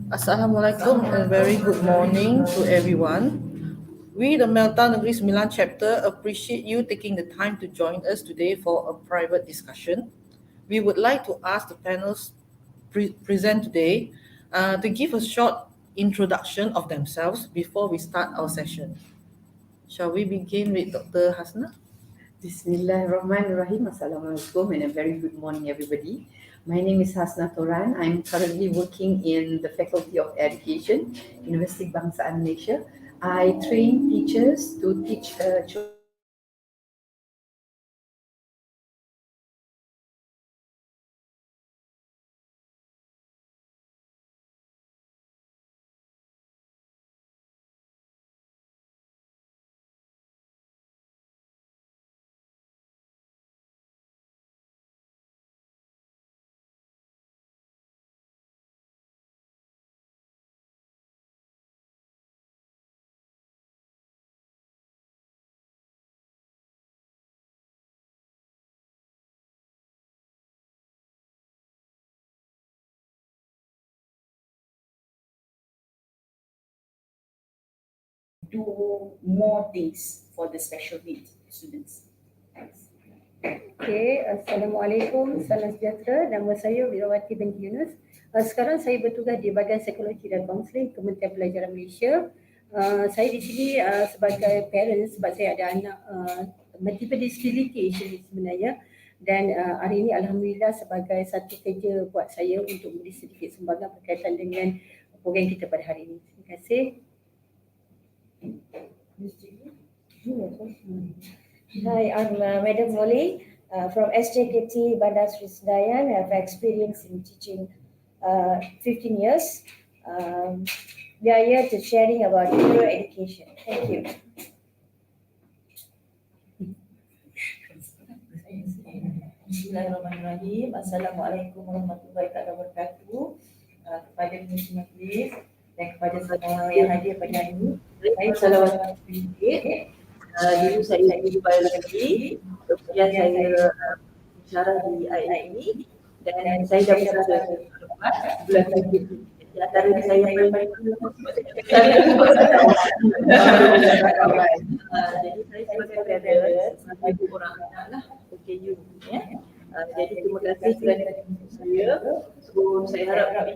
Assalamualaikum and very good morning to everyone. We, the Melta Negeri Sembilan chapter, appreciate you taking the time to join us today for a private discussion. We would like to ask the panels present today to give a short introduction of themselves before we start our session. Shall we begin with Dr. Hasna? Bismillahirrahmanirrahim. Assalamualaikum and a very good morning, everybody. My name is Hasna Toran. I'm currently working in the Faculty of Education, University Bangsaan Malaysia. I train teachers to teach children. Do more things for the special needs students. Thanks. Okay, Assalamualaikum, salam sejahtera. Nama saya Wirawati binti Yunus. Sekarang saya bertugas di Bahagian Psikologi dan Kaunseling Kementerian Pelajaran Malaysia. Saya di sini sebagai parent sebab saya ada anak multiple disability sebenarnya. Dan hari ini Alhamdulillah sebagai satu kerja buat saya untuk beri sedikit sumbangan berkaitan dengan program kita pada hari ini. Terima kasih. Hi, I'm Madam Molly from SJKT Bandar Sri Sedayan. I have experience in teaching 15 years. We are here to sharing about Euro education. Thank you. Bismillahirrahmanirrahim. Assalamualaikum warahmatullahi wabarakatuh. Kepada Pengurusi Majlis dan kepada semua yang hadir pada hari ini, saya salawat sedikit. Dulu saya di Dubai lagi, kemudian saya bicara di IAI ini dan saya dah berada bulan lagi. Di antara ini saya paling jadi saya sebagai parent, ibu orang anak lah, OKU ya. Jadi terima kasih kerana saya. So saya harap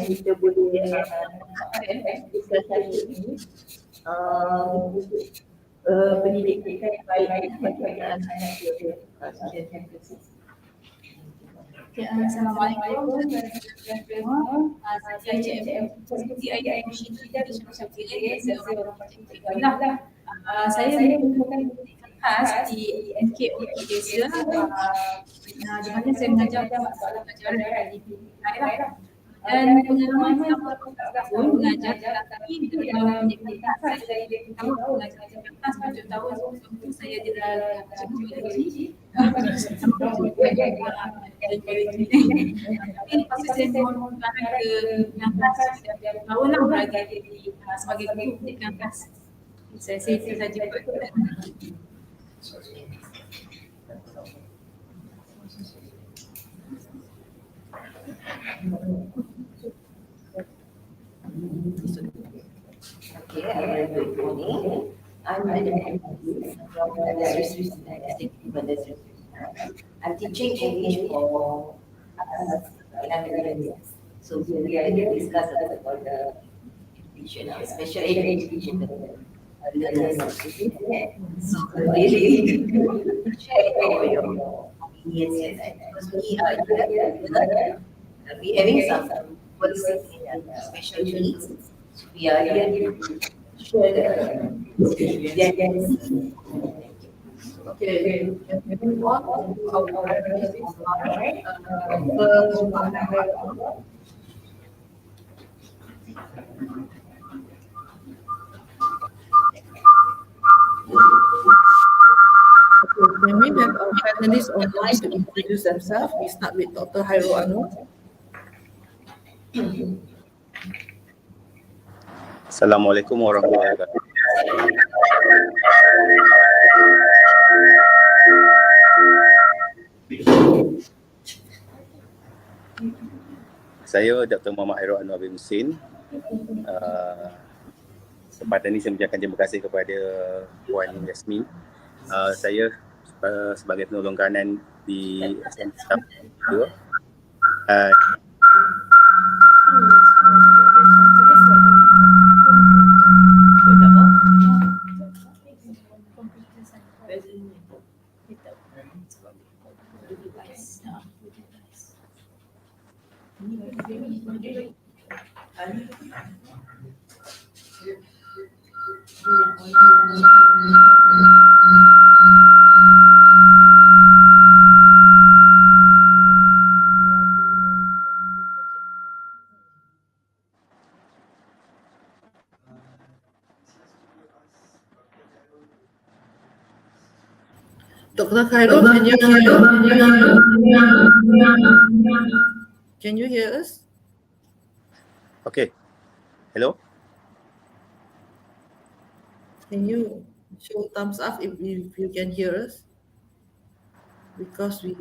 kita boleh diskusi ini pendidikan yang baik bagi anak-anak kita. Assalamualaikum warahmatullahi wabarakatuh. Saya CM Seperti ayat Syida di Syamsilia. Saya merupakan khas di NKOP Malaysia, di mana saya mengajar masalah pelajaran di daerah. Dan pengalaman selama 14 tahun mengajar, tetapi dalam aktivitas saya dari tahun mengajar 7 tahun sebelum saya dalam psikologi. Tapi lepas saya mohon ke Kantas, tahun lah berada di sebagai guru di Kantas. Saya itu saja. Okay, good morning. I'm Madam from Bandar Sri. I'm teaching English for 11 years. So we are going to discuss about the education, special education learners. So really share your opinions because we having some policies in special needs. We are here to share the Okay, moving on to our Can we have our panelists online to introduce themselves? We start with Dr. Hairul Anwar. Assalamualaikum warahmatullahi wabarakatuh. Saya Dr. Muhammad Hairul Anwar bin Husin. Kesempatan ini saya mengucapkan terima kasih kepada Puan Yasmin. Saya sebagai penolong kanan di SMK 2. Dr. Khairul, can you hear us? Okay. Hello? Can you show thumbs up if you can hear us? Because we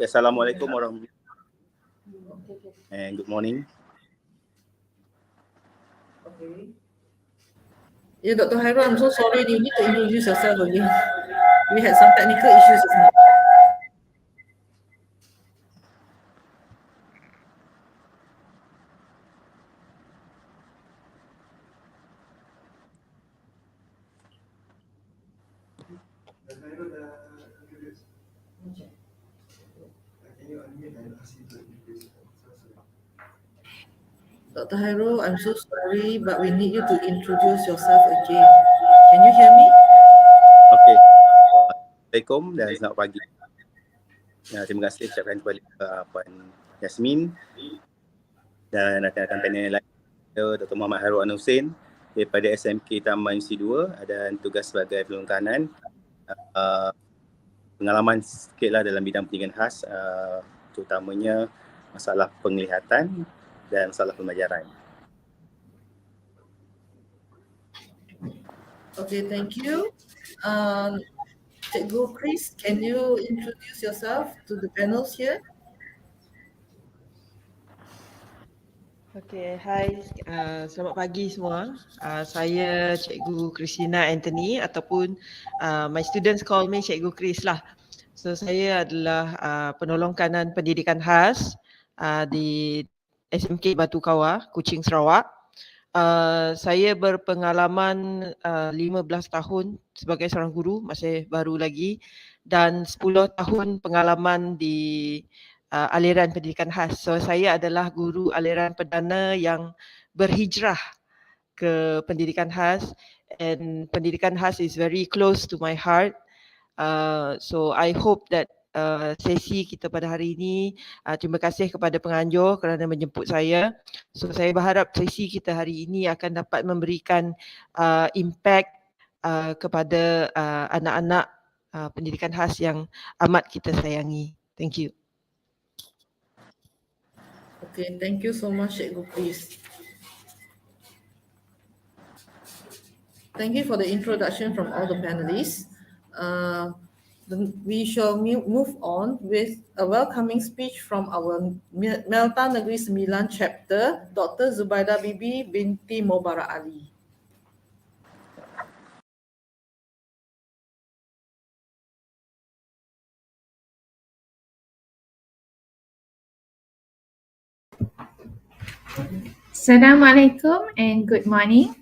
Assalamualaikum warahmatullahi wabarakatuh. And good morning. Okay. Yeah, Dr. Hairul, I'm so sorry. You need to introduce yourself again. We had some technical issues just now. Dr. Hairul, I'm so sorry, but we need you to introduce yourself again. Can you hear me? Okay. Assalamualaikum dan selamat pagi. Terima kasih ucapkan kepada Puan Yasmin dan rakan-rakan panel lain. Dr. Muhammad Hairul Anwar Husin daripada SMK Taman Universiti 2 dan tugas sebagai penolong kanan. Pengalaman sikitlah dalam bidang pendidikan khas, terutamanya masalah penglihatan dan masalah pembelajaran. Okay, thank you. Cikgu Chris, can you introduce yourself to the panels here? Okay, hai, selamat pagi semua. Saya Cikgu Christina Anthony ataupun my students call me Cikgu Chris lah. So saya adalah penolong kanan pendidikan khas di SMK Batu Kawah, Kuching, Sarawak. Saya berpengalaman 15 tahun sebagai seorang guru, masih baru lagi, dan 10 tahun pengalaman di aliran pendidikan khas. So saya adalah guru aliran perdana yang berhijrah ke pendidikan khas, and pendidikan khas is very close to my heart. So I hope that sesi kita pada hari ini, terima kasih kepada penganjur kerana menjemput saya. So saya berharap sesi kita hari ini akan dapat memberikan impact kepada anak-anak pendidikan khas yang amat kita sayangi. Thank you. Okay, thank you so much, Cikgu Chris. Thank you for the introduction from all the panelists. We shall move on with a welcoming speech from our Melta Negeri Sembilan chapter, Dr. Zubaida Bibi binti Mubarak Ali. Assalamualaikum and good morning.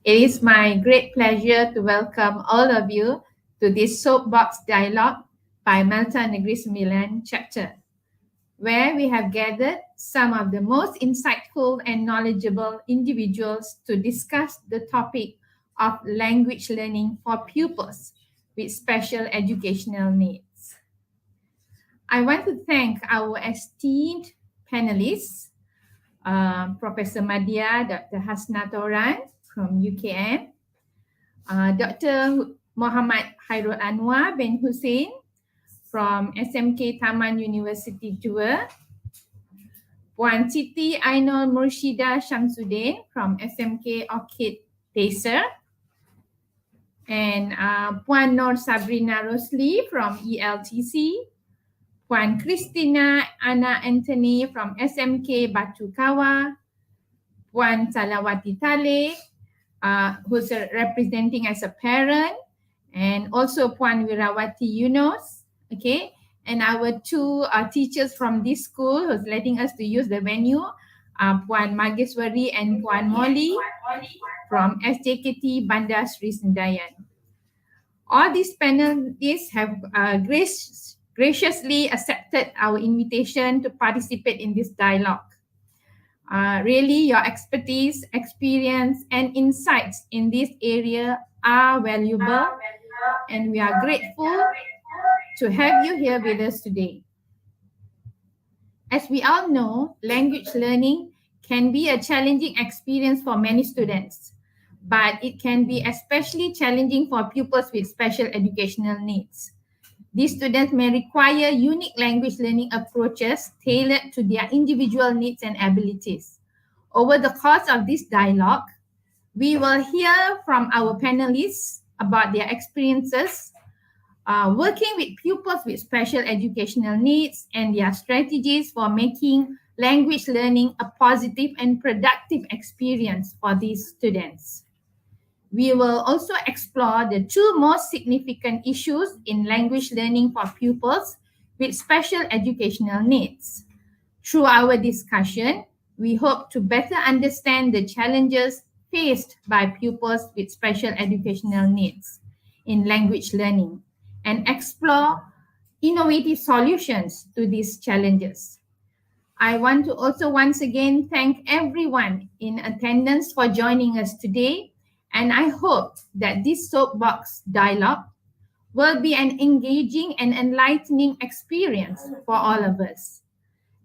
It is my great pleasure to welcome all of you to this soapbox dialogue by Melta Negeri Sembilan chapter, where we have gathered some of the most insightful and knowledgeable individuals to discuss the topic of language learning for pupils with special educational needs. I want to thank our esteemed panelists, Professor Madia, Dr. Hasnatoran from UKM, Dr. Muhammad Hairul Anwar bin Husin from SMK Taman University 2, Puan Siti Ainul Murshida Shamsuddin from SMK Orchid Desa, and Puan Nur Sabrina Rosli from ELTC, Puan Christina Anna Anthony from SMK Batu Kawa, Puan Salawati Tale, who's representing as a parent, and also Puan Wirawati Yunus, okay, and our two teachers from this school who's letting us to use the venue, Puan Mageswari and Puan Molly from SJKT Bandar Sri Sendayan. All these panelists have graciously accepted our invitation to participate in this dialogue. Really, your expertise, experience, and insights in this area are valuable, and we are grateful to have you here with us today. As we all know, language learning can be a challenging experience for many students, but it can be especially challenging for pupils with special educational needs. These students may require unique language learning approaches tailored to their individual needs and abilities. Over the course of this dialogue, we will hear from our panelists about their experiences working with pupils with special educational needs and their strategies for making language learning a positive and productive experience for these students. We will also explore the two most significant issues in language learning for pupils with special educational needs. Through our discussion, we hope to better understand the challenges faced by pupils with special educational needs in language learning and explore innovative solutions to these challenges. I want to also once again thank everyone in attendance for joining us today, and I hope that this soapbox dialogue will be an engaging and enlightening experience for all of us.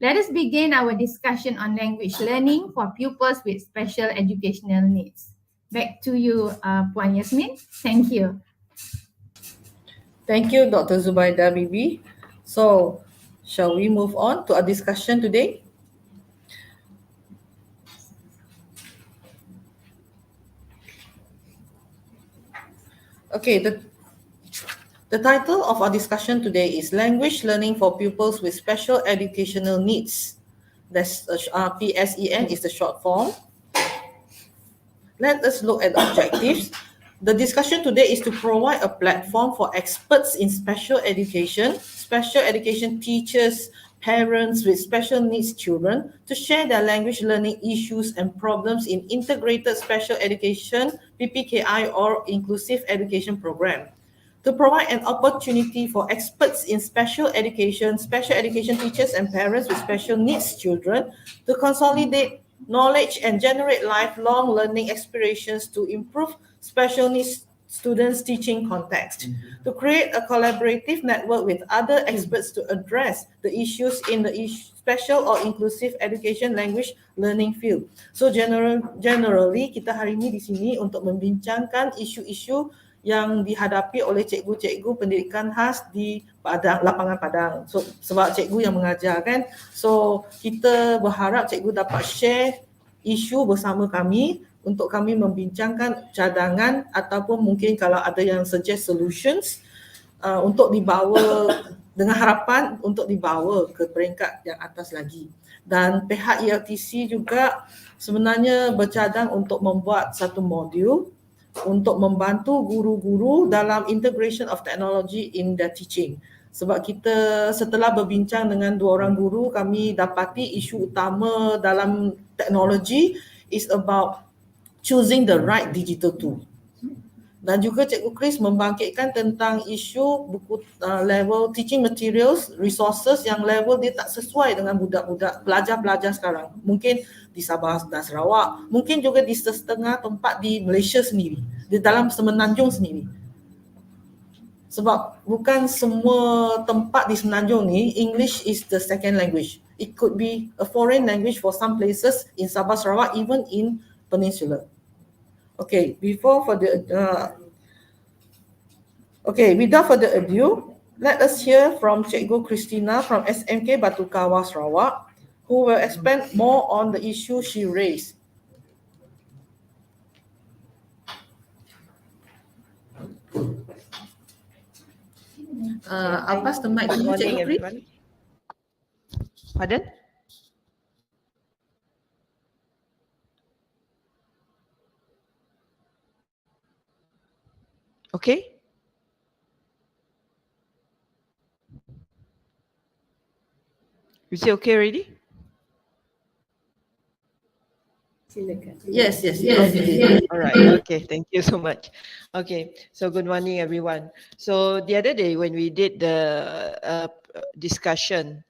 Let us begin our discussion on language learning for pupils with special educational needs. Back to you, Puan Yasmin. Thank you. Thank you, Dr. Zubaida Bibi. So, shall we move on to our discussion today? Okay, the title of our discussion today is Language Learning for Pupils with Special Educational Needs. That's PSEN is the short form. Let us look at the objectives. The discussion today is to provide a platform for experts in special education teachers, parents with special needs children to share their language learning issues and problems in integrated special education, PPKI or inclusive education program. To provide an opportunity for experts in special education teachers and parents with special needs children to consolidate knowledge and generate lifelong learning experiences to improve special needs students' teaching context, to create a collaborative network with other experts to address the issues in the special or inclusive education language learning field. So generally kita hari ini di sini untuk membincangkan isu-isu yang dihadapi oleh cikgu-cikgu pendidikan khas di lapangan Padang. So sebab cikgu yang mengajar kan. So kita berharap cikgu dapat share isu bersama kami untuk kami membincangkan cadangan ataupun mungkin kalau ada yang suggest solutions untuk dibawa dengan harapan untuk dibawa ke peringkat yang atas lagi. Dan pihak ELTC juga sebenarnya bercadang untuk membuat satu modul untuk membantu guru-guru dalam integration of technology in their teaching. Sebab kita setelah berbincang dengan dua orang guru, kami dapati isu utama dalam teknologi is about choosing the right digital tool. Dan juga Cikgu Chris membangkitkan tentang isu buku level teaching materials, resources yang level dia tak sesuai dengan budak-budak pelajar-pelajar sekarang. Mungkin di Sabah dan Sarawak, mungkin juga di setengah tempat di Malaysia sendiri, di dalam Semenanjung sendiri. Sebab bukan semua tempat di Semenanjung ni English is the second language. It could be a foreign language for some places in Sabah, Sarawak, even in Peninsula. Okay, without further ado, let us hear from Cikgu Christina from SMK Batu Kawa, Sarawak, who will expand more on the issue she raised. I'll pass the mic to Good you, morning, Cikgu Chris. everyone. Pardon? Okay. Is it okay already? Yes. All right. Okay. Thank you so much. Okay. So good morning, everyone. So the other day when we did the discussion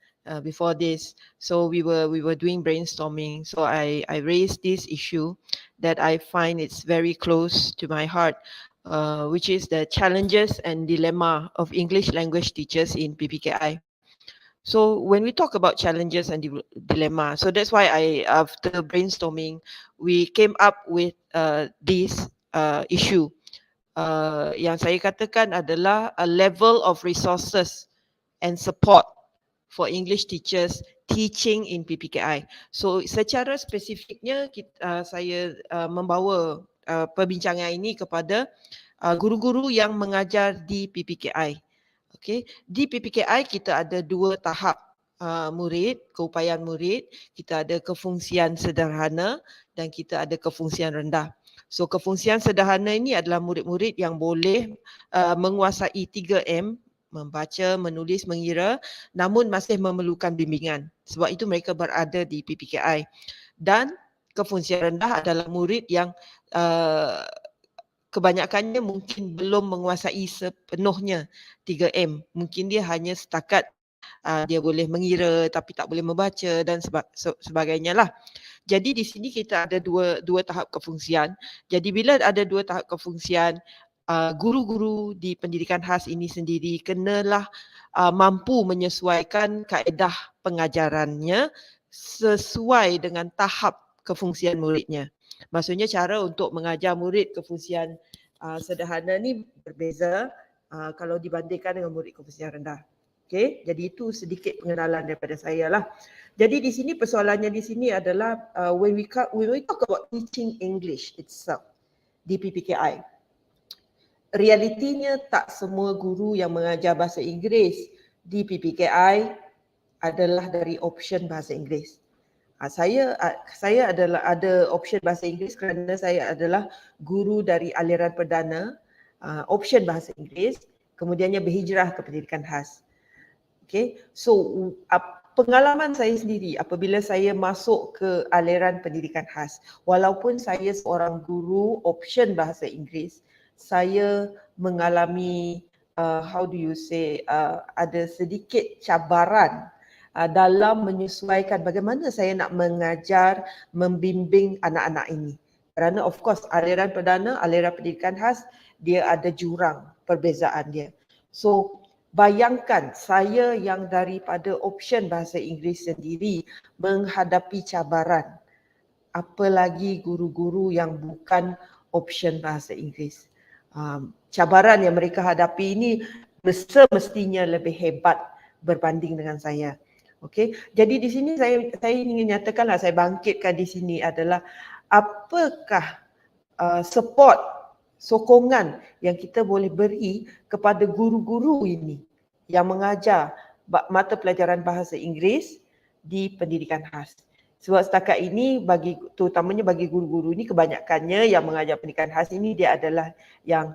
before this, so we were doing brainstorming. So I raised this issue that I find it's very close to my heart, which is the challenges and dilemma of English language teachers in PPKI. So when we talk about challenges and dilemma, so that's why after brainstorming, we came up with this issue. Yang saya katakan adalah a level of resources and support for English teachers teaching in PPKI. So secara spesifiknya saya membawa perbincangan ini kepada guru-guru yang mengajar di PPKI. Okay. Di PPKI kita ada dua tahap murid, keupayaan murid. Kita ada kefungsian sederhana dan kita ada kefungsian rendah. So kefungsian sederhana ini adalah murid-murid yang boleh menguasai 3M, membaca, menulis, mengira, namun masih memerlukan bimbingan. Sebab itu mereka berada di PPKI. Dan kefungsian rendah adalah murid yang kebanyakannya mungkin belum menguasai sepenuhnya 3M. Mungkin dia hanya setakat dia boleh mengira tapi tak boleh membaca dan sebagainya lah. Jadi di sini kita ada dua tahap kefungsian. Jadi bila ada dua tahap kefungsian, guru-guru di pendidikan khas ini sendiri kenalah mampu menyesuaikan kaedah pengajarannya sesuai dengan tahap kefungsian muridnya. Maksudnya cara untuk mengajar murid kefungsian sederhana ni berbeza kalau dibandingkan dengan murid kefungsian rendah. Okay, jadi itu sedikit pengenalan daripada saya lah. Jadi di sini persoalannya di sini adalah when we talk about teaching English itself di PPKI, realitinya tak semua guru yang mengajar bahasa Inggeris di PPKI adalah dari option bahasa Inggeris. Saya adalah ada option bahasa Inggeris kerana saya adalah guru dari aliran perdana, option bahasa Inggeris, kemudiannya berhijrah ke pendidikan khas. Okay, so pengalaman saya sendiri apabila saya masuk ke aliran pendidikan khas, walaupun saya seorang guru option bahasa Inggeris, saya mengalami ada sedikit cabaran dalam menyesuaikan bagaimana saya nak mengajar, membimbing anak-anak ini. Kerana of course aliran perdana, aliran pendidikan khas, dia ada jurang perbezaan dia. So bayangkan saya yang daripada option bahasa Inggeris sendiri menghadapi cabaran, apalagi guru-guru yang bukan option bahasa Inggeris. Cabaran yang mereka hadapi ini semestinya lebih hebat berbanding dengan saya. Okey, jadi di sini saya ingin nyatakanlah, saya bangkitkan di sini adalah apakah support, sokongan yang kita boleh beri kepada guru-guru ini yang mengajar mata pelajaran bahasa Inggeris di pendidikan khas. Sebab setakat ini terutamanya bagi guru-guru ini, kebanyakannya yang mengajar pendidikan khas ini dia adalah yang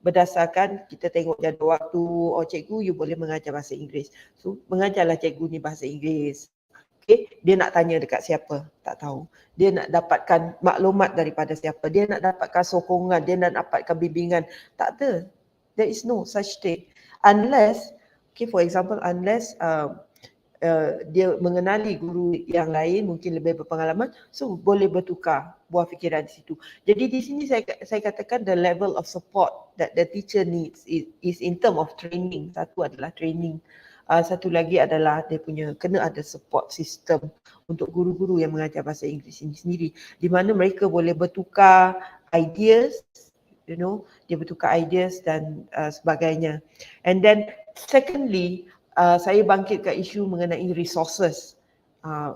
berdasarkan kita tengok jadual waktu, cikgu you boleh mengajar bahasa Inggeris. So mengajarlah cikgu ni bahasa Inggeris. Okay, dia nak tanya dekat siapa? Tak tahu. Dia nak dapatkan maklumat daripada siapa? Dia nak dapatkan sokongan, dia nak dapatkan bimbingan. Tak ada. There is no such thing. Unless, okay, for example, unless dia mengenali guru yang lain mungkin lebih berpengalaman, so boleh bertukar buah fikiran di situ. Jadi di sini saya katakan the level of support that the teacher needs is in term of training. Satu adalah training, satu lagi adalah dia punya kena ada support system untuk guru-guru yang mengajar bahasa Inggeris ini sendiri, di mana mereka boleh bertukar ideas, dia bertukar ideas dan sebagainya. And then secondly, saya bangkitkan isu mengenai resources,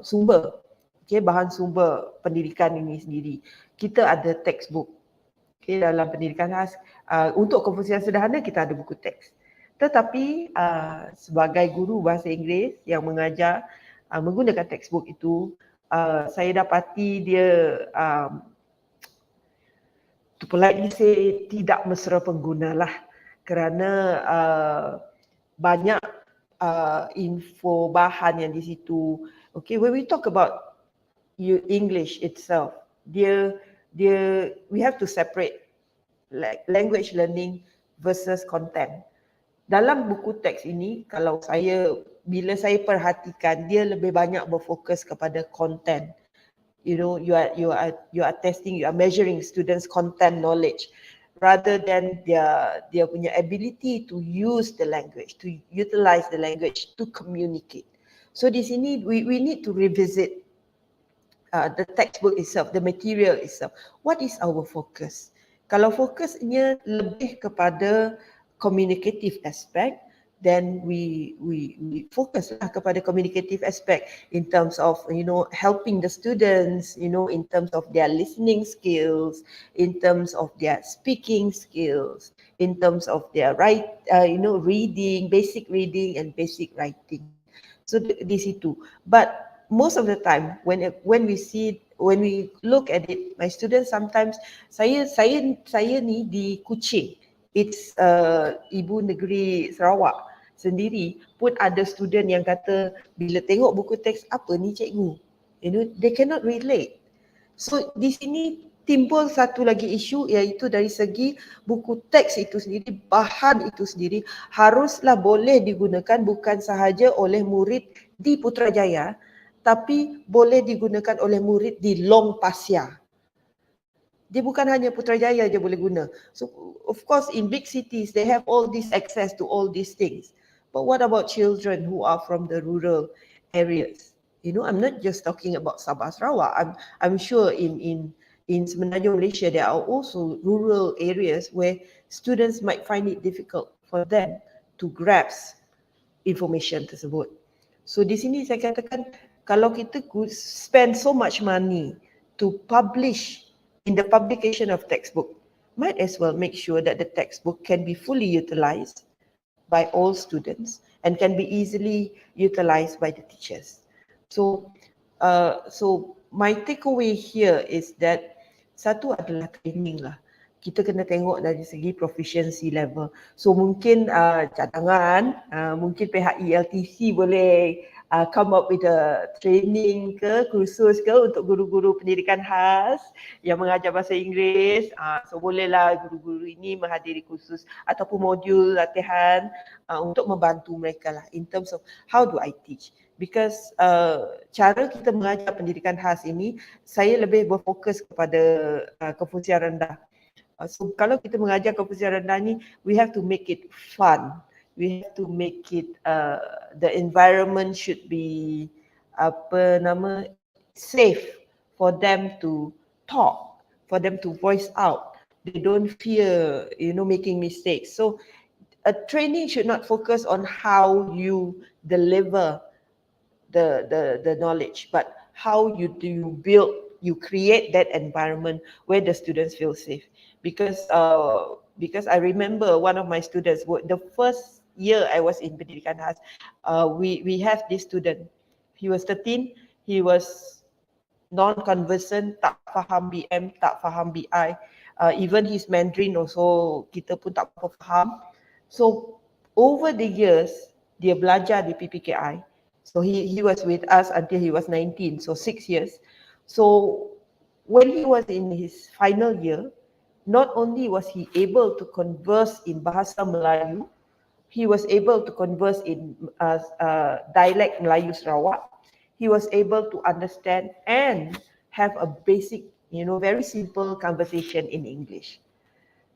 sumber, okay, bahan sumber pendidikan ini sendiri. Kita ada textbook, Okay, dalam pendidikan khas, untuk konfusian sederhana kita ada buku teks. Tetapi sebagai guru bahasa Inggeris yang mengajar menggunakan textbook itu, saya dapati dia to politely say tidak mesra pengguna lah, kerana banyak info bahan yang di situ. Okay, when we talk about English itself, we have to separate like language learning versus content. Dalam buku teks ini, bila saya perhatikan, dia lebih banyak berfokus kepada content. You know, you are testing, you are measuring students' content knowledge rather than their punya ability to use the language, to utilize the language to communicate. So di sini we need to revisit the textbook itself, the material itself. What is our focus? Kalau fokusnya lebih kepada communicative aspect, then we focus lah kepada communicative aspect in terms of, you know, helping the students, you know, in terms of their listening skills, in terms of their speaking skills, in terms of their reading, basic reading and basic writing. So di situ. But most of the time when we look at it, my students sometimes, saya ni di Kuching, it's ibu negeri Sarawak sendiri pun ada student yang kata bila tengok buku teks, apa ni cikgu, you know, they cannot relate. So di sini timbul satu lagi isu, iaitu dari segi buku teks itu sendiri, bahan itu sendiri haruslah boleh digunakan bukan sahaja oleh murid di Putrajaya, tapi boleh digunakan oleh murid di Long Pasir. Dia bukan hanya Putrajaya je boleh guna. So of course in big cities they have all this access to all these things. But what about children who are from the rural areas? You know, I'm not just talking about Sabah Sarawak. I'm sure in Semenanjung Malaysia there are also rural areas where students might find it difficult for them to grasp information tersebut. So di sini saya katakan, kalau kita could spend so much money to publish in the publication of textbook, might as well make sure that the textbook can be fully utilized by all students and can be easily utilized by the teachers. So my takeaway here is that satu adalah training lah. Kita kena tengok dari segi proficiency level. So mungkin cadangan, mungkin pihak ELTC boleh come up with a training ke, kursus ke untuk guru-guru pendidikan khas yang mengajar bahasa Inggeris. So bolehlah guru-guru ini menghadiri kursus ataupun modul latihan untuk membantu mereka lah in terms of how do I teach. Because cara kita mengajar pendidikan khas ini, saya lebih berfokus kepada konfusian rendah. So kalau kita mengajar konfusian rendah ni, we have to make it fun. We have to make it, the environment should be safe for them to talk, for them to voice out. They don't fear, you know, making mistakes. So a training should not focus on how you deliver the knowledge, but how you create that environment where the students feel safe. Because I remember one of my students, the first year I was in pendidikan khas, we have this student. He was 13, he was non-conversant, tak faham BM, tak faham BI, even his Mandarin also kita pun tak faham. So over the years dia belajar di PPKI. So he was with us until he was 19, so 6 years. So when he was in his final year, not only was he able to converse in Bahasa Melayu, he was able to converse in dialect Melayu Sarawak. He was able to understand and have a basic, you know, very simple conversation in English.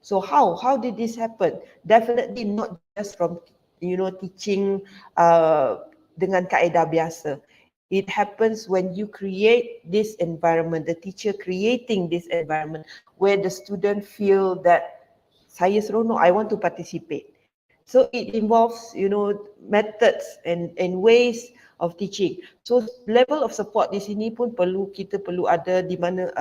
So how did this happen? Definitely not just from, you know, teaching dengan kaedah biasa. It happens when you create this environment, the teacher creating this environment where the student feel that saya seronok, I want to participate. So it involves, you know, methods and ways of teaching. So level of support di sini pun kita perlu ada di mana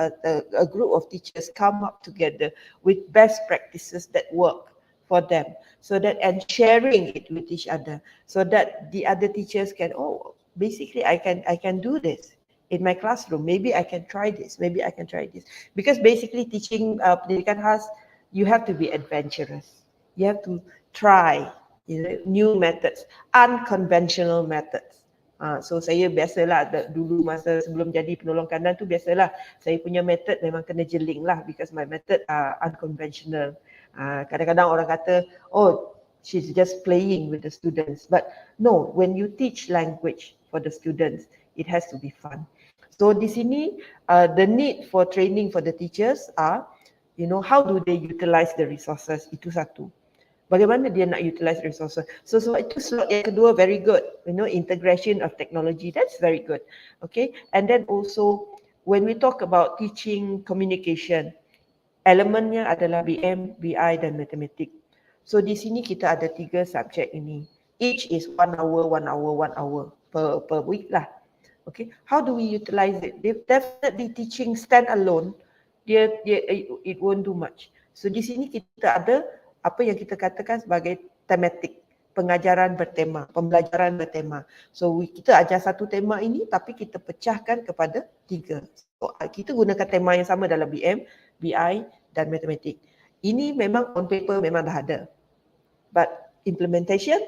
a group of teachers come up together with best practices that work for them, so that, and sharing it with each other, so that the other teachers can, oh, basically I can do this in my classroom, maybe I can try this, because basically teaching pendidikan khas, you have to be adventurous, you have to try, new methods, unconventional methods. So saya biasalah dulu masa sebelum jadi penolong kanan tu, biasalah saya punya method memang kena jeling lah, because my method are unconventional. Kadang-kadang orang kata, oh, she's just playing with the students, but no, when you teach language for the students, it has to be fun. So di sini the need for training for the teachers are, how do they utilize the resources, itu satu. Bagaimana dia nak utilize resources. So itu slot yang kedua, very good. Integration of technology, that's very good. Okay, and then also when we talk about teaching communication, elemennya adalah BM, BI dan matematik. So di sini kita ada 3 subjek ini. Each is 1 hour per week lah. Okay, how do we utilize it? Definitely teaching stand alone, it won't do much. So di sini kita ada apa yang kita katakan sebagai tematik, pengajaran bertema, pembelajaran bertema. So kita ajar satu tema ini tapi kita pecahkan kepada 3. So kita gunakan tema yang sama dalam BM, BI dan matematik. Ini memang on paper memang dah ada. But implementation,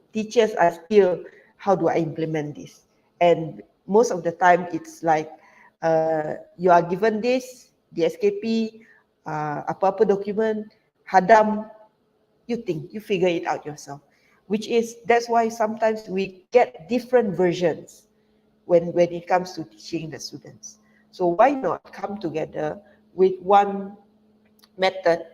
teachers are still, how do I implement this? And most of the time it's like you are given this, the SKP, apa-apa dokumen, hadam, you think, you figure it out yourself. That's why sometimes we get different versions when it comes to teaching the students. So why not come together with one method,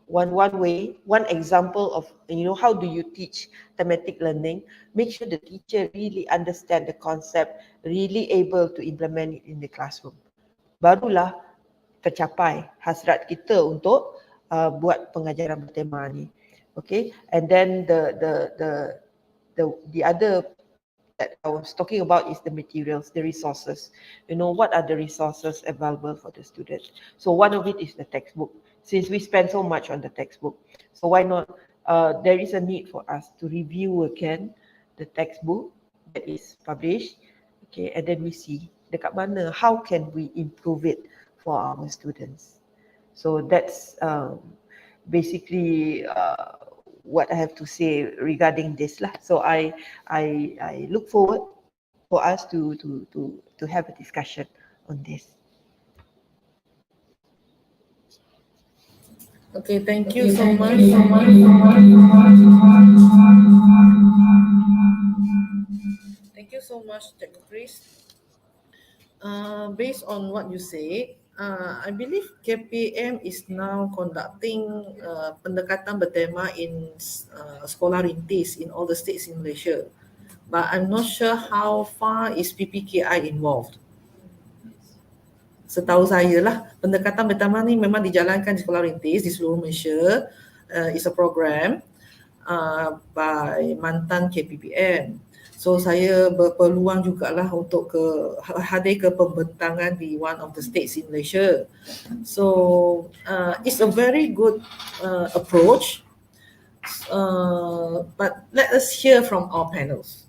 one way, one example of, how do you teach thematic learning? Make sure the teacher really understand the concept, really able to implement it in the classroom. Barulah tercapai hasrat kita untuk buat pengajaran bertema ni. Okay, and then the other that I was talking about is the materials, the resources. What are the resources available for the students? So one of it is the textbook. Since we spend so much on the textbook, so why not? There is a need for us to review again the textbook that is published. Okay, and then we see dekat mana, how can we improve it for our students? So that's basically what I have to say regarding this lah. So I look forward for us to have a discussion on this. Okay, thank you so much. Thank you so much, Dr. Chris. Based on what you say, I believe KPM is now conducting pendekatan bertema in sekolah rintis in all the states in Malaysia. But I'm not sure how far is PPKI involved. Setahu saya lah, pendekatan bertema ni memang dijalankan di sekolah rintis di seluruh Malaysia. It's a program by mantan KPPM. So saya berpeluang jugalah untuk hadir ke pembentangan di one of the states in Malaysia. So it's a very good approach. But let us hear from our panels.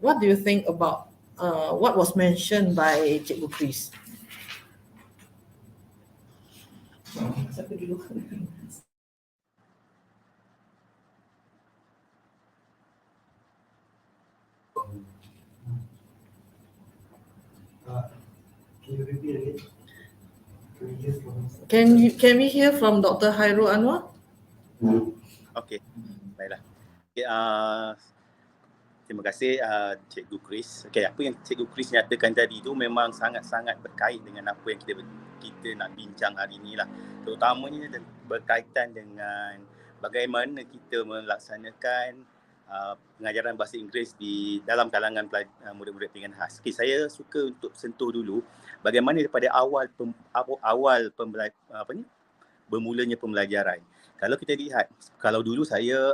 What do you think about what was mentioned by Cikgu Chris? Siapa dulu? Can we hear from Dr. Hairul Anwar? Okay, baiklah. Okay, terima kasih Cikgu Chris. Okay, apa yang Cikgu Chris nyatakan tadi tu memang sangat-sangat berkait dengan apa yang kita nak bincang hari ni lah. Terutamanya berkaitan dengan bagaimana kita melaksanakan pengajaran bahasa Inggeris di dalam kalangan murid-murid pendidikan khas. Okay, saya suka untuk sentuh dulu bagaimana daripada bermulanya pembelajaran. Kalau kita lihat, kalau dulu saya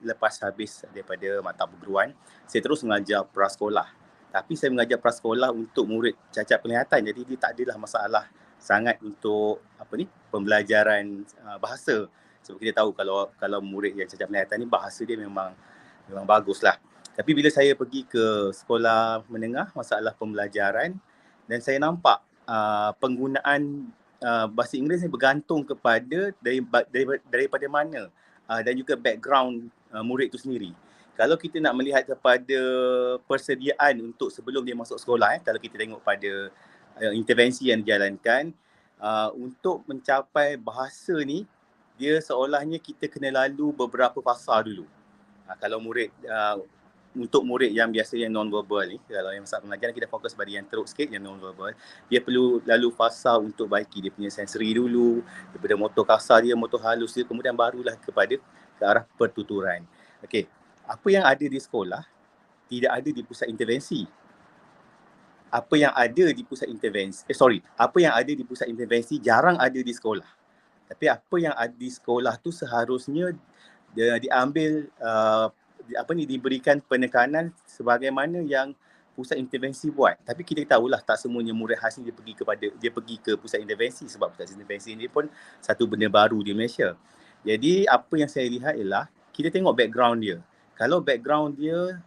lepas habis daripada maktab perguruan, saya terus mengajar prasekolah. Tapi saya mengajar prasekolah untuk murid cacat penglihatan, jadi dia tak adalah masalah sangat untuk pembelajaran bahasa. Sebab kita tahu kalau murid yang cacat penglihatan ni bahasa dia memang baguslah. Tapi bila saya pergi ke sekolah menengah, masalah pembelajaran, dan saya nampak penggunaan bahasa Inggeris ni bergantung kepada daripada mana dan juga background murid itu sendiri. Kalau kita nak melihat kepada persediaan untuk sebelum dia masuk sekolah, kalau kita tengok pada intervensi yang dijalankan, untuk mencapai bahasa ni, dia seolahnya kita kena lalu beberapa fasa dulu. Kalau murid, untuk murid yang biasa yang non-verbal ni, kalau yang masa pengajaran kita fokus pada yang teruk sikit, yang non-verbal, dia perlu lalu fasa untuk baiki dia punya sensory dulu, daripada motor kasar dia, motor halus dia, kemudian barulah ke arah pertuturan. Okey, apa yang ada di sekolah tidak ada di pusat intervensi. Apa yang ada di pusat intervensi jarang ada di sekolah. Tapi apa yang ada di sekolah tu seharusnya dia diambil diberikan penekanan sebagaimana yang pusat intervensi buat. Tapi kita tahulah tak semuanya murid khas ni dia pergi ke pusat intervensi, sebab pusat intervensi ni pun satu benda baru di Malaysia. Jadi apa yang saya lihat ialah kita tengok background dia. Kalau background dia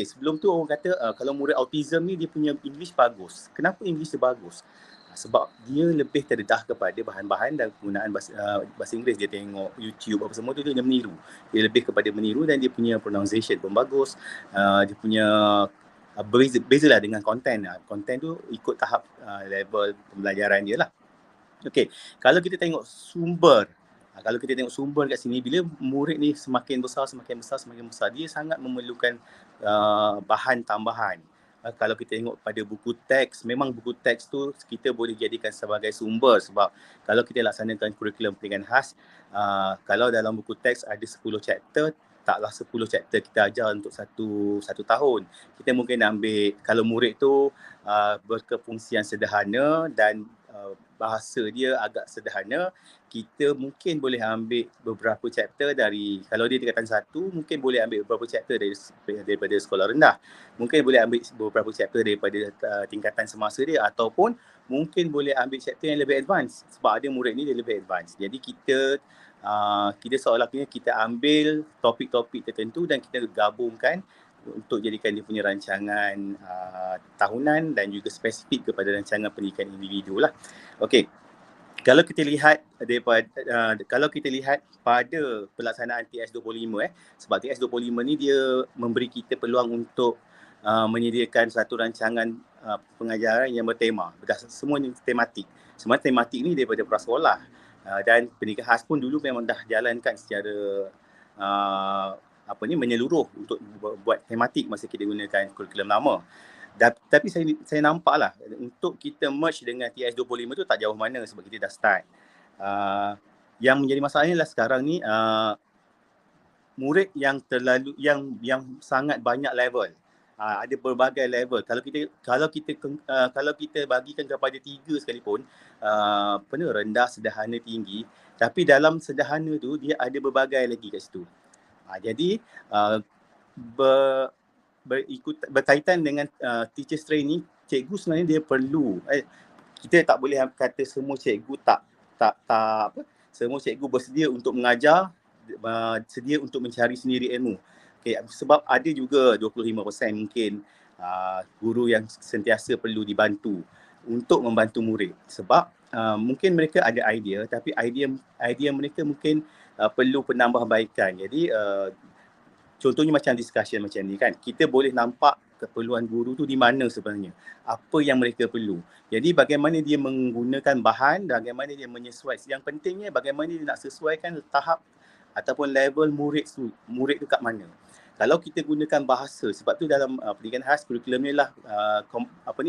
sebelum tu orang kata kalau murid autism ni dia punya English bagus. Kenapa English dia bagus? Sebab dia lebih terdedah kepada bahan-bahan dan penggunaan bahasa Inggeris. Dia tengok YouTube apa semua tu, dia meniru. Dia lebih kepada meniru dan dia punya pronunciation pun bagus. Dia punya bezalah dengan konten. Konten tu ikut tahap level pembelajaran dia lah. Okey, kalau kita tengok sumber kat sini, bila murid ni semakin besar, dia sangat memerlukan bahan tambahan. Kalau kita tengok pada buku teks, memang buku teks tu kita boleh jadikan sebagai sumber, sebab kalau kita laksanakan kurikulum pendidikan khas, kalau dalam buku teks ada 10 chapter, taklah 10 chapter kita ajar untuk satu tahun. Kita mungkin ambil, kalau murid tu berkefungsian sederhana dan bahasa dia agak sederhana, kita mungkin boleh ambil beberapa chapter dari, kalau dia tingkatan 1, mungkin boleh ambil beberapa chapter daripada sekolah rendah. Mungkin boleh ambil beberapa chapter daripada tingkatan semasa dia, ataupun mungkin boleh ambil chapter yang lebih advance, sebab ada murid ni dia lebih advance. Jadi kita seolah-olahnya kita ambil topik-topik tertentu dan kita gabungkan untuk jadikan dia punya rancangan tahunan dan juga spesifik kepada rancangan pendidikan individu lah. Okey. Kalau kita lihat pada pelaksanaan TS25, sebab TS25 ni dia memberi kita peluang untuk menyediakan satu rancangan pengajaran yang bertema. Semuanya tematik. Semua tematik ni daripada prasekolah. Dan pendidikan khas pun dulu memang dah jalankan secara menyeluruh untuk buat tematik masa kita gunakan kurikulum lama. Tapi saya nampaklah untuk kita merge dengan TS25 tu tak jauh mana, sebab kita dah start. Yang menjadi masalahnya lah sekarang ni murid yang sangat banyak level. Ada berbagai level. Kalau kita bagikan kepada 3 sekalipun, rendah, sederhana, tinggi, tapi dalam sederhana tu dia ada berbagai lagi kat situ. Jadi berkaitan dengan teachers training, cikgu sebenarnya dia perlu, kita tak boleh kata semua cikgu semua cikgu bersedia untuk mengajar, sedia untuk mencari sendiri ilmu. Okay, sebab ada juga 25% mungkin guru yang sentiasa perlu dibantu untuk membantu murid, sebab mungkin mereka ada idea, tapi idea mereka mungkin perlu penambahbaikan. Jadi contohnya macam discussion macam ni kan, kita boleh nampak keperluan guru tu di mana sebenarnya, apa yang mereka perlu. Jadi bagaimana dia menggunakan bahan, bagaimana dia menyesuaikan. Yang pentingnya bagaimana dia nak sesuaikan tahap ataupun level murid tu kat mana. Kalau kita gunakan bahasa, sebab tu dalam pendidikan khas kurikulum ni lah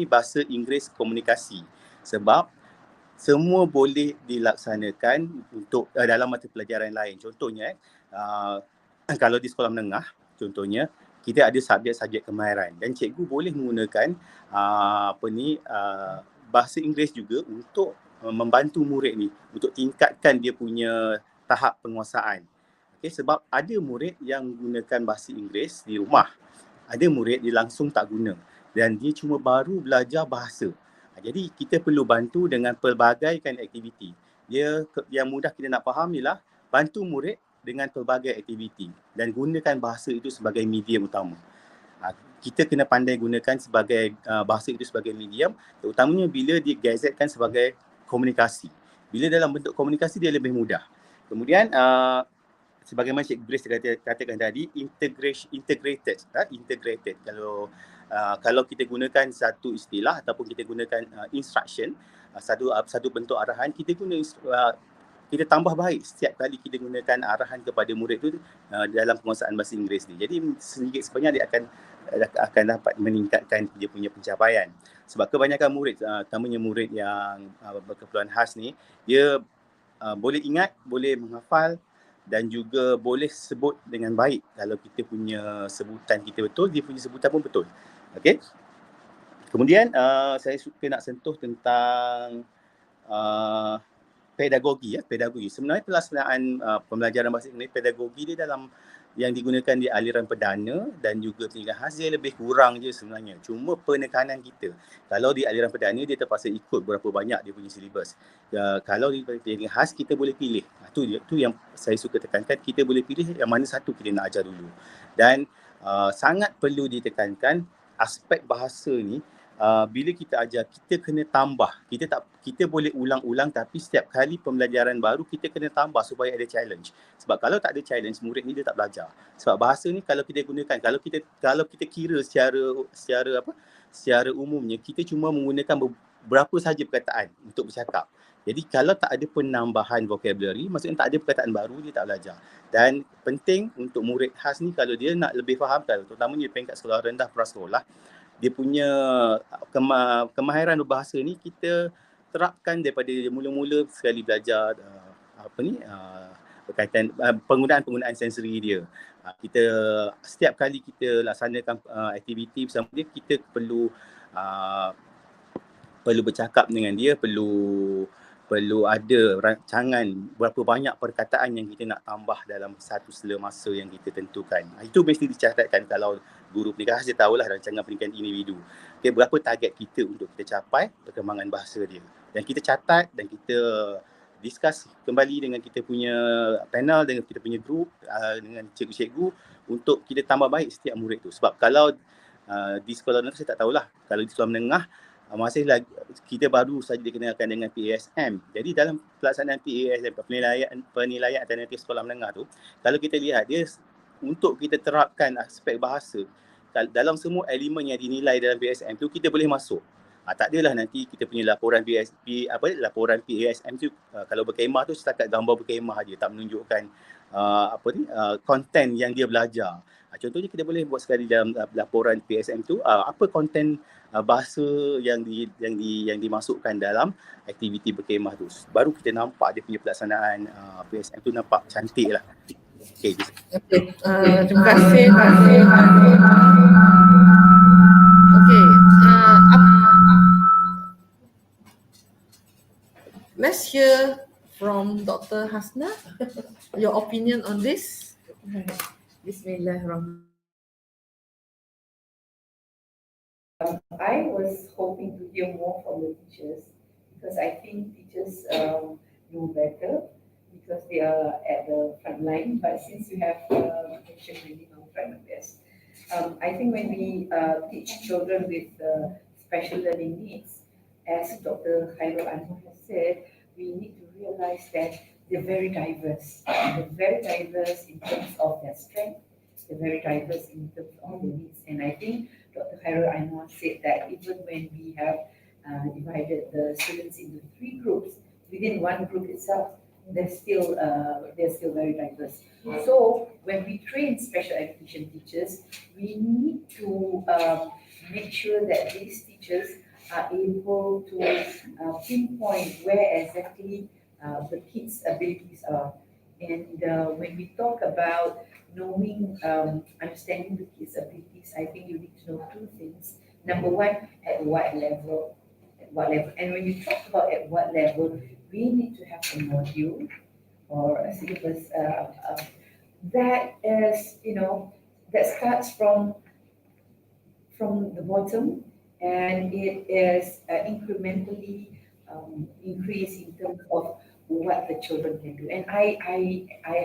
bahasa Inggeris komunikasi, sebab semua boleh dilaksanakan untuk dalam mata pelajaran lain. Contohnya kalau di sekolah menengah, contohnya kita ada subjek-subjek kemahiran dan cikgu boleh menggunakan bahasa Inggeris juga untuk membantu murid ni untuk tingkatkan dia punya tahap penguasaan. Okay, sebab ada murid yang gunakan bahasa Inggeris di rumah, ada murid dia langsung tak guna dan dia cuma baru belajar bahasa. Jadi kita perlu bantu dengan pelbagai aktiviti. Yang mudah kita nak faham ialah bantu murid dengan pelbagai aktiviti dan gunakan bahasa itu sebagai medium utama. Kita kena pandai gunakan sebagai bahasa itu sebagai medium, terutamanya bila digazetkan sebagai komunikasi. Bila dalam bentuk komunikasi dia lebih mudah. Kemudian sebagaimana Cik Grace katakan tadi, integrated. Kalau kita gunakan satu istilah ataupun kita gunakan instruction, satu bentuk arahan, kita tambah baik setiap kali kita gunakan arahan kepada murid tu dalam penguasaan bahasa Inggeris ni. Jadi sedikit sebanyak dia akan dapat meningkatkan dia punya pencapaian. Sebab kebanyakan murid, terutamanya murid yang berkeperluan khas ni, dia boleh ingat, boleh menghafal dan juga boleh sebut dengan baik. Kalau kita punya sebutan kita betul, dia punya sebutan pun betul. Okey. Kemudian saya suka nak sentuh tentang pedagogi. Sebenarnya pelaksanaan pembelajaran bahasa Inggeris, pedagogi dia dalam yang digunakan di aliran perdana dan juga pendidikan khas dia lebih kurang je sebenarnya. Cuma penekanan kita, kalau di aliran perdana dia terpaksa ikut berapa banyak dia punya silibus. Kalau di pendidikan khas kita boleh pilih. Itu yang saya suka tekankan, kita boleh pilih yang mana satu kita nak ajar dulu. Dan sangat perlu ditekankan aspek bahasa ni. Bila kita ajar, kita kena tambah. Kita boleh ulang-ulang, tapi setiap kali pembelajaran baru kita kena tambah supaya ada challenge. Sebab kalau tak ada challenge, murid ni dia tak belajar. Sebab bahasa ni kalau kita gunakan, kalau kita kira secara umumnya, kita cuma menggunakan berapa saja perkataan untuk bercakap. Jadi kalau tak ada penambahan vocabulary, maksudnya tak ada perkataan baru, dia tak belajar. Dan penting untuk murid khas ni, kalau dia nak lebih faham, terutamanya peringkat sekolah rendah prasekolah, dia punya kemahiran berbahasa ni kita terapkan daripada mula-mula sekali belajar berkaitan penggunaan sensori dia. Kita setiap kali kita laksanakan aktiviti bersama dia, kita perlu bercakap dengan dia, perlu ada rancangan berapa banyak perkataan yang kita nak tambah dalam satu sela masa yang kita tentukan. Itu mesti dicatatkan. Kalau guru pendidikan khas, dia tahulah rancangan pendidikan individu. Okay, berapa target kita untuk kita capai perkembangan bahasa dia. Dan kita catat dan kita discuss kembali dengan kita punya panel, dengan kita punya group, dengan cikgu-cikgu untuk kita tambah baik setiap murid tu. Sebab kalau di sekolah menengah, saya tak tahulah. Kalau di sekolah menengah, masih lagi kita baru saja dikenalkan dengan PSEN. Jadi dalam pelaksanaan PSEN, penilaian alternatif sekolah menengah tu, kalau kita lihat dia untuk kita terapkan aspek bahasa dalam semua elemen yang dinilai dalam PSEN tu, kita boleh masuk. Tak adalah nanti kita punya laporan PSEN tu kalau berkemah tu setakat gambar berkemah aja, tak menunjukkan konten yang dia belajar. Contohnya kita boleh buat sekali dalam laporan PSM tu apa konten bahasa yang dimasukkan dalam aktiviti berkemah tu. Baru kita nampak dia punya pelaksanaan PSM tu nampak cantik lah. Okay. Terima kasih. Okay. Let's hear from Dr. Hasna. Your opinion on this? Bismillahirrahmanirrahim. I was hoping to hear more from the teachers because I think teachers know better because they are at the front line. But since you have mentioned really know front best, I think when we teach children with special learning needs, as Dr. Khairul Anwar has said, we need to realize that they're very diverse. They're very diverse in terms of their strength. They're very diverse in terms of their needs. And I think Dr. Khairul Anwar said that even when we have divided the students into 3 groups, within one group itself, they're still very diverse. So when we train special education teachers, we need to make sure that these teachers are able to pinpoint where exactly the kids' abilities are. And when we talk about knowing, understanding the kids' abilities, I think you need to know 2 things. Number one, at what level? And when you talk about at what level, we need to have a module or a syllabus that is, that starts from the bottom, and it is incrementally increased in terms of what the children can do. And I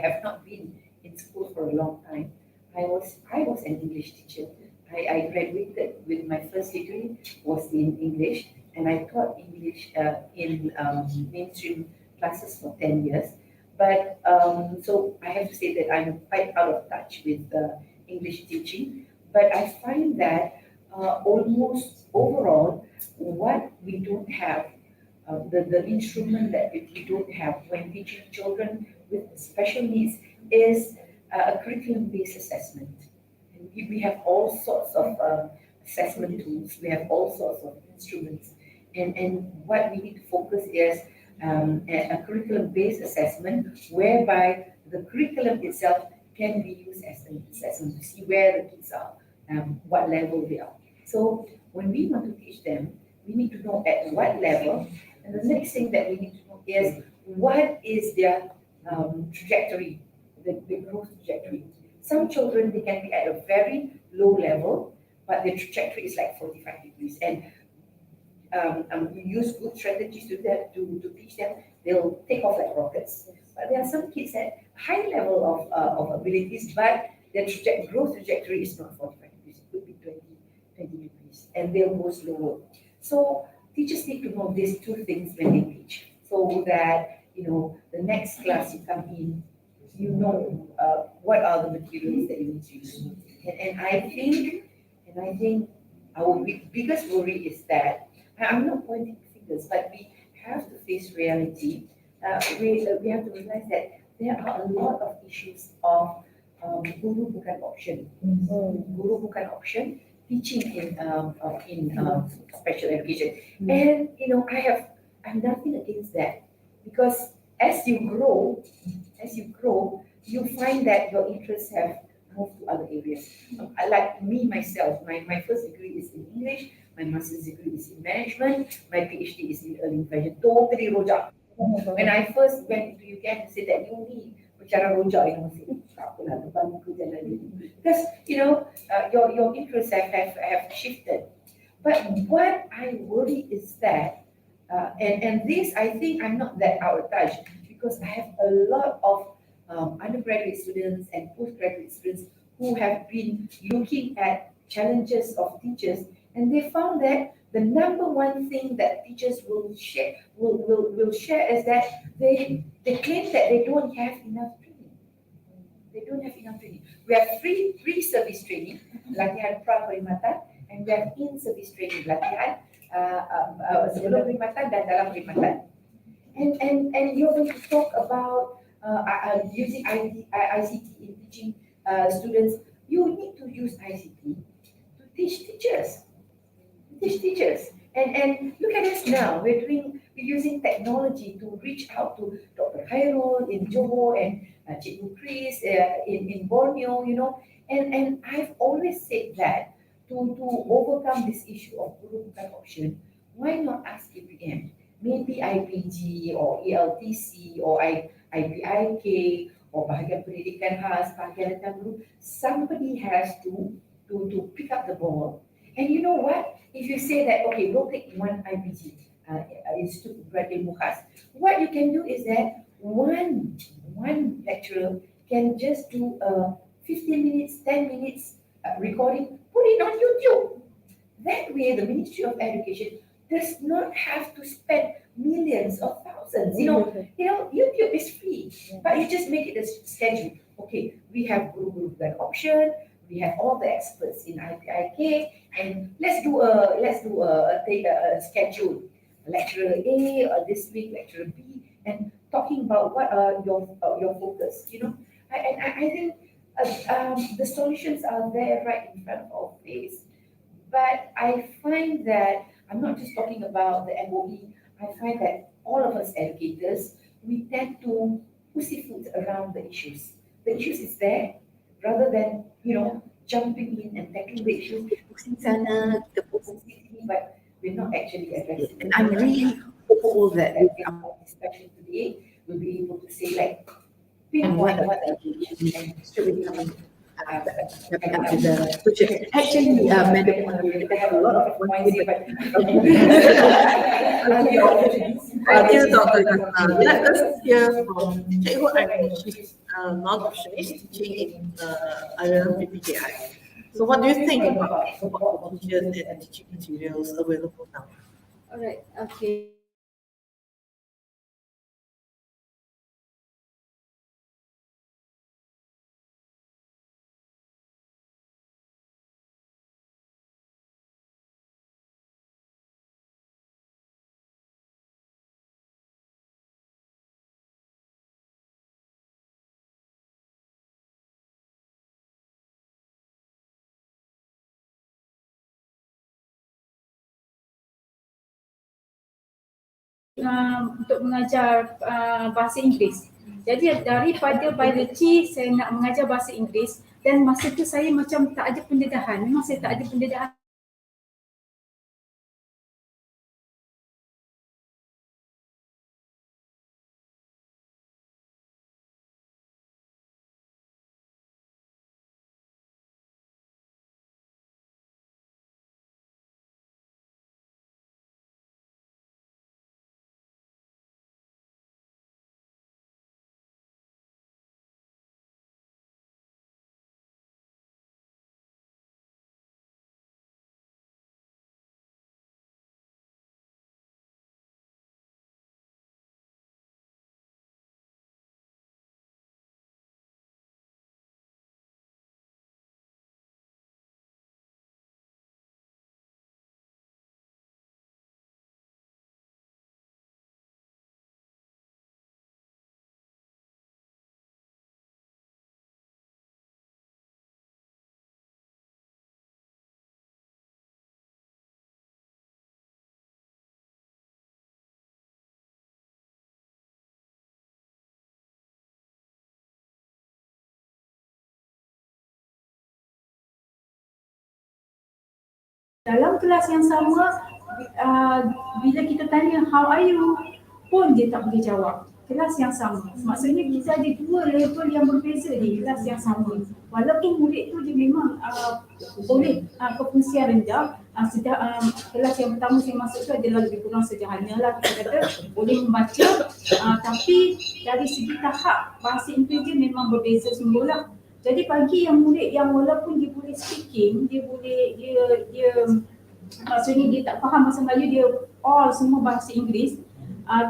have not been in school for a long time. I was an English teacher. I graduated with my first degree was in English, and I taught English in mainstream classes for 10 years. But so I have to say that I'm quite out of touch with English teaching. But I find that almost overall, what we don't have, the instrument that we don't have when teaching children with special needs is a curriculum-based assessment. And we have all sorts of assessment tools, we have all sorts of instruments. And what we need to focus is a curriculum-based assessment whereby the curriculum itself can be used as an assessment to see where the kids are, what level they are. So when we want to teach them, we need to know at what level. And the next thing that we need to know is what is their trajectory, the growth trajectory. Some children, they can be at a very low level, but their trajectory is like 45 degrees. And we use good strategies to teach them, they'll take off like rockets. But there are some kids at high level of abilities, but their growth trajectory is not 45 degrees, it could be 20 degrees, and they'll go slower. So teachers need to know these two things when they teach, so that the next class you come in, what are the materials that you need to use. And I think our biggest worry is that, I'm not pointing fingers, but we have to face reality. We have to realize that there are a lot of issues of guru bukan option. Guru bukan option, teaching in special education. And I'm nothing against that, because as you grow, you find that your interests have moved to other areas. Like me myself, my first degree is in English, my master's degree is in management, my PhD is in early intervention. Totally rojak. When I first went into UK, I said that you need bicara rojak, tak apalah, depan muka jalan dulu. Because your interests have shifted. But what I worry is that, and this, I think I'm not that out of touch, because I have a lot of undergraduate students and postgraduate students who have been looking at challenges of teachers, and they found that the number one thing that teachers will share is that they claim that they don't have enough training. They don't have enough training. We have free service training, latihan pra perkhidmatan, and we have in-service training, latihan sebelum perkhidmatan dan dalam perkhidmatan. And you're going to talk about using ICT in teaching students. You need to use ICT to teach teachers. And look at us now. We're using technology to reach out to Dr. Khairul in Johor and Cikgu Chris in Borneo, And I've always said that to overcome this issue of guru bukan option, why not ask KPM? Maybe IPG or ELTC or IPIK or bahagian pendidikan khas, bahagian latihan guru. Somebody has to pick up the ball. And you know what? If you say that, okay, we'll take one IPG, Institute Ilmu Khas, what you can do is that one lecturer can just do 15 minutes, 10 minutes recording, put it on YouTube. That way, the Ministry of Education does not have to spend millions or thousands. YouTube is free, but you just make it a schedule. Okay, we have guru bukan option. We have all the experts in IPIK, and let's do a schedule. Lecturer A this week, lecturer B, and talking about what are your focus. I think the solutions are there right in front of our face. But I find that I'm not just talking about the MOE. I find that all of us educators, we tend to pussyfoot around the issues. The issues is there, rather than jumping in and tackling the issues. But we're not actually addressing. And I'm really hopeful that with our discussion today, we'll be able to say, like, and what are the applications, and straight away coming up to the question. Actually, Madam Moderator have a lot of points here, but Thank you, Dr. Hasna. Let us hear from Cikgu Irene. She's non-optionist teaching in Ireland PPKI. So what do you think about support for teachers and teaching materials available now? Alright, okay. Untuk mengajar bahasa Inggeris. Jadi daripada biologi saya nak mengajar bahasa Inggeris dan masa tu saya macam tak ada pendedahan. Memang saya tak ada pendedahan. Dalam kelas yang sama, bila kita tanya how are you pun dia tak boleh jawab. Kelas yang sama. Maksudnya kita ada dua level yang berbeza di kelas yang sama. Walaupun murid tu dia memang boleh kefungsian rendah, kelas yang pertama saya masuk tu adalah lebih kurang sederhana lah, kita kata boleh membaca, tapi dari segi tahap bahasa Inggeris dia memang berbeza semula. Jadi bagi yang murid yang walaupun dia boleh speaking, dia maksudnya dia tak faham bahasa Melayu, dia all semua bahasa Inggeris,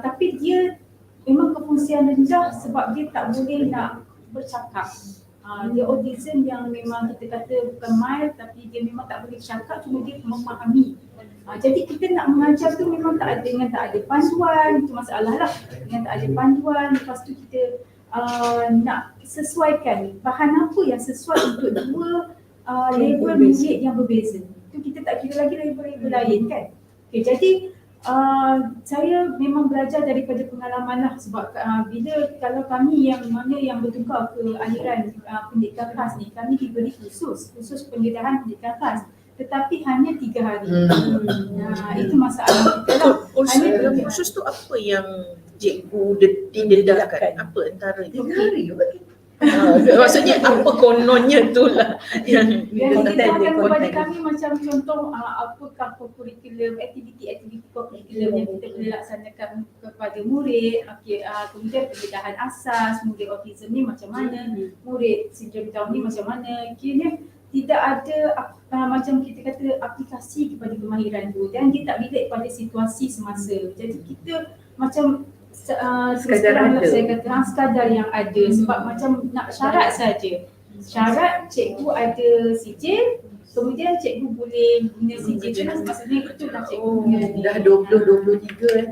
tapi dia memang kefungsian rendah sebab dia tak boleh nak bercakap. Dia autism yang memang kita kata bukan mild, tapi dia memang tak boleh cakap, cuma dia memahami. Jadi kita nak mengajar tu memang tak ada panduan, itu masalah lah. Dengan tak ada panduan, lepas tu kita nak sesuaikan bahan apa yang sesuai untuk dua level murid yang berbeza. Itu kita tak kira lagi level-level lain kan. Okay, jadi saya memang belajar daripada pengalaman lah, sebab kalau kami yang mana yang bertukar ke aliran pendidikan khas ni, kami diberi khusus pendedahan pendidikan khas, tetapi hanya 3 hari. Itu masalah kita lah. Dalam khusus tu apa yang cikgu dedahkan? Apa antara itu? 3 hari juga. Maksudnya apa kononnya tu lah yang didedahkan kepada kami, macam contoh apakah kurikulum, aktiviti kurikulum yang kita boleh laksanakan kepada murid. Kemudian pendedahan asas, murid autism ni macam mana, murid sindrom Down ni macam mana. Kiranya tidak ada macam kita kata aplikasi kepada kemahiran tu, dan dia tak relate pada situasi semasa. Jadi kita macam sekadar sekadar yang ada, sebab macam nak syarat saja. Syarat cikgu ada sijil, kemudian cikgu boleh guna sijil tu lah, maksudnya itulah cikgu dah 20-23 kan.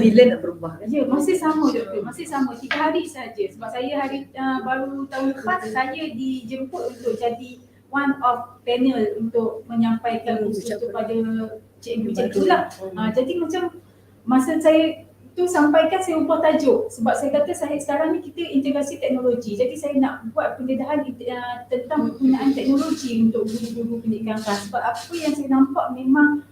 Bila nak berubah? Ya, masih sama doktor, masih sama 3 hari saja. Sebab saya baru tahun lepas saya dijemput untuk jadi one of panel untuk menyampaikan khusus kepada cikgu-cikgu lah. Jadi macam masa saya tu sampaikan, saya ubah tajuk sebab saya kata sekarang ni kita integrasi teknologi. Jadi saya nak buat pendedahan tentang penggunaan teknologi untuk guru-guru pendidikan khas. Sebab apa yang saya nampak memang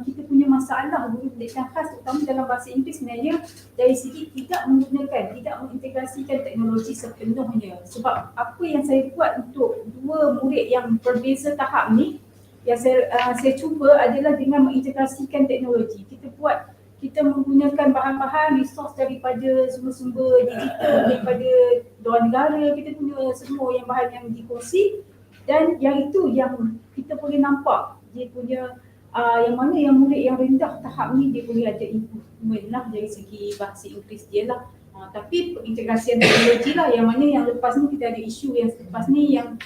kita punya masalah guru pendidikan khas terutama dalam bahasa Inggeris sebenarnya dari segi tidak mengintegrasikan teknologi sepenuhnya. Sebab apa yang saya buat untuk dua murid yang berbeza tahap ni, yang saya cuba adalah dengan mengintegrasikan teknologi. Kita menggunakan bahan-bahan resource daripada sumber-sumber digital, daripada luar negara, kita punya semua yang bahan yang dikongsi, dan yang itu yang kita boleh nampak dia punya yang mana yang murid yang rendah tahap ni dia boleh ada improvement lah dari segi bahasa Inggeris dia lah. Tapi integrasian teknologi lah yang mana yang lepas ni kita ada isu yang lepas ni yang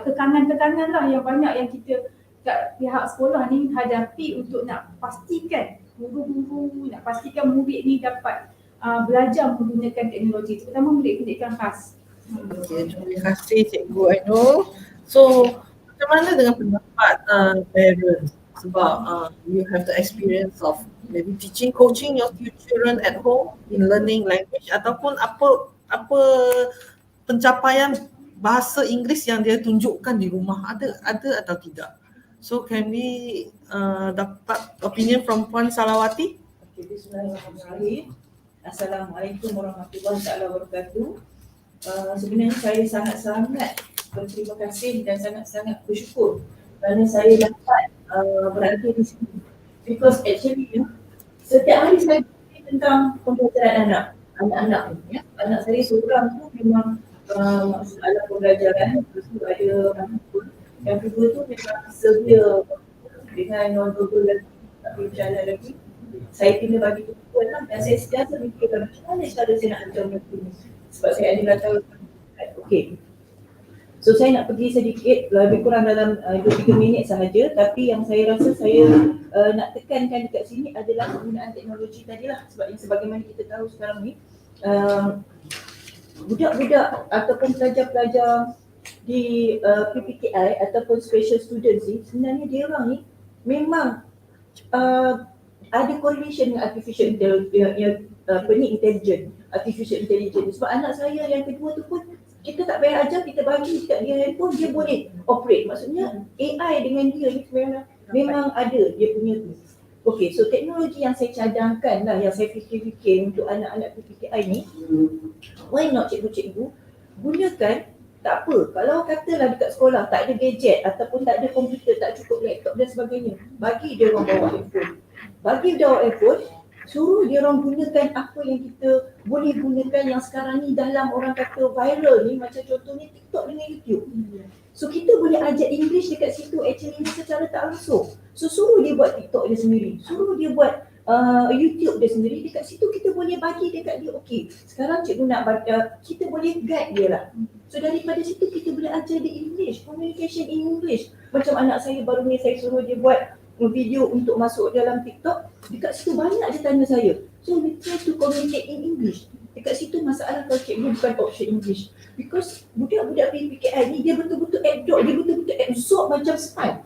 tekanan-tekanan lah yang banyak yang kita kat pihak sekolah ni hadapi untuk nak pastikan guru-guru, nak pastikan murid ni dapat belajar menggunakan teknologi, terutama murid pendidikan khas. Okay, terima kasih Cikgu Ainul. So, macam mana dengan pendapat parents? Sebab you have the experience of maybe coaching your children at home in learning language, ataupun apa pencapaian bahasa Inggeris yang dia tunjukkan di rumah, ada atau tidak? So can we dapat opinion from Puan Salawati? Okay, bismillahirrahmanirrahim. Assalamualaikum warahmatullahi wabarakatuh. Sebenarnya saya sangat-sangat berterima kasih dan sangat-sangat bersyukur kerana saya dapat berada di sini. Because actually setiap hari saya fikir tentang pembelajaran anak-anak ni. Anak saya seorang tu memang masalah pembelajaran, lepas tu ada anak pun. Yang kedua tu memang severe dengan non-verbal lagi, tak boleh berjalan lagi. Saya kena bagi tumpuan lah dan saya sentiasa fikirkan macam mana cara saya nak ajar mereka ni. Sebab saya ada latar okay. So saya nak pergi sedikit, lebih kurang dalam 2-3 minit sahaja, tapi yang saya rasa saya nak tekankan dekat sini adalah penggunaan teknologi tadilah. Sebab yang sebagaimana kita tahu sekarang ni, budak-budak ataupun pelajar-pelajar di PPKI ataupun special students ni, sebenarnya dia orang ni memang ada correlation dengan artificial intelligence, artificial intelligence. Sebab anak saya yang kedua tu pun kita tak payah ajar, kita bagi dekat dia handphone, dia boleh operate. Maksudnya AI dengan dia ni memang ada dia punya tu. Okay, so teknologi yang saya cadangkan lah, yang saya fikir-fikir untuk anak-anak PPKI ni, why not cikgu-cikgu gunakan, tak apa, kalau katalah dekat sekolah tak ada gadget ataupun tak ada komputer, tak cukup laptop dan sebagainya, bagi dia orang bawa handphone. Bagi dia orang handphone, suruh dia orang gunakan apa yang kita boleh gunakan yang sekarang ni dalam orang kata viral ni, macam contohnya TikTok dengan YouTube. So kita boleh ajar English dekat situ actually ni secara tak langsung. So suruh dia buat TikTok dia sendiri, suruh dia buat YouTube dia sendiri, dekat situ kita boleh bagi dekat dia, okay, sekarang cikgu nak baca, kita boleh guide dia lah. So daripada situ kita boleh ajar dia English, communication in English. Macam anak saya baru ni saya suruh dia buat video untuk masuk dalam TikTok, dekat situ banyak dia tanya saya. So we try to communicate in English. Dekat situ masalah kalau cikgu bukan option English. Because budak-budak PPKI ni dia betul-betul absorb macam sponge.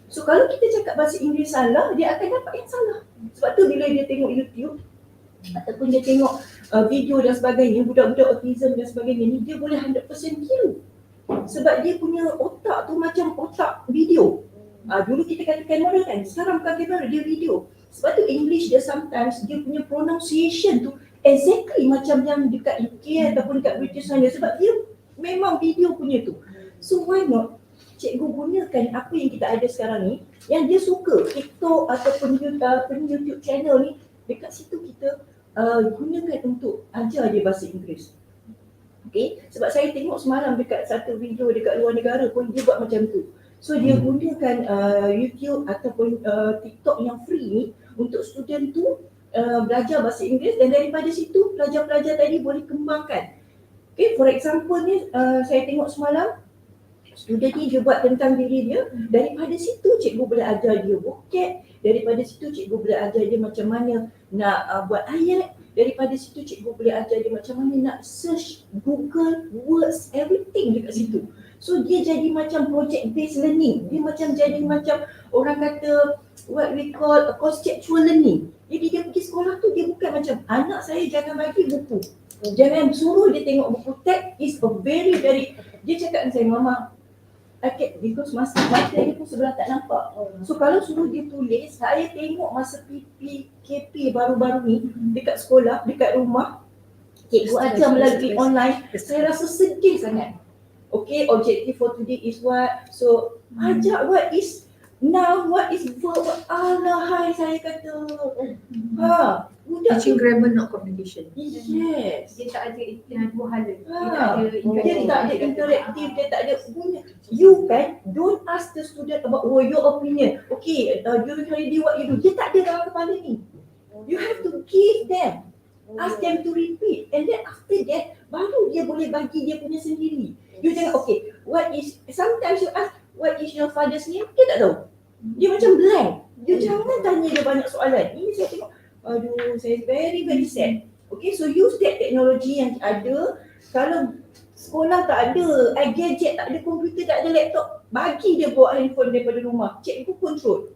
So kalau kita cakap bahasa Inggeris salah, dia akan dapat yang salah. Sebab tu bila dia tengok YouTube ataupun dia tengok video dan sebagainya, budak-budak autism dan sebagainya ni, dia boleh 100% kira. Sebab dia punya otak tu macam otak video. Dulu kita kata kamera kan, sekarang bukan kamera, dia video. Sebab tu English dia sometimes dia punya pronunciation tu exactly macam yang dekat UK ataupun dekat British sana, sebab dia memang video punya tu. So why not cikgu gunakan apa yang kita ada sekarang ni, yang dia suka, TikTok ataupun YouTube channel ni, dekat situ kita gunakan untuk ajar dia bahasa Inggeris. Okay, sebab saya tengok semalam dekat satu video dekat luar negara pun dia buat macam tu. So dia gunakan YouTube ataupun TikTok yang free ni untuk student tu belajar bahasa Inggeris, dan daripada situ pelajar-pelajar tadi boleh kembangkan. Okay, for example ni saya tengok semalam student ni dia buat tentang diri dia, daripada situ cikgu boleh ajar dia vocab, daripada situ cikgu boleh ajar dia macam mana nak buat ayat, daripada situ cikgu boleh ajar dia macam mana nak search Google words, everything dekat situ. So dia jadi macam project based learning, dia macam jadi macam orang kata what we call conceptual learning. Jadi dia pergi sekolah tu, dia bukan macam anak saya jangan bagi buku, jangan suruh dia tengok buku teks, is a very dia cakap dengan saya, mama because masa mata dia pun sebelah tak nampak. So kalau suruh dia tulis, saya tengok masa PPKP baru-baru ni dekat sekolah, dekat rumah, cikgu ajar melalui online, saya rasa sedih sangat. Okay, objective for today is what? So, ajar what is now, what is verb, alahai saya kata. Budak Teaching grammar not communication. yes. Dia tak ada dua hala. Dia tak ada interaktif, dia tak ada guna. You kan, don't ask the student about your opinion. Okay, during holiday what you do? Dia tak ada dalam kepala ni. You have to give them. Ask them to repeat. And then after that, baru dia boleh bagi dia punya sendiri. You jangan, okay, what is, sometimes you ask, what is your father's name? Dia tak tahu. Dia macam blank. You jangan tanya dia banyak soalan. Ini saya tengok, aduh, saya very sad. Okay, so use that technology yang ada. Kalau sekolah tak ada, gadget tak ada, komputer tak ada, laptop, bagi dia bawa handphone daripada rumah. Cikgu control.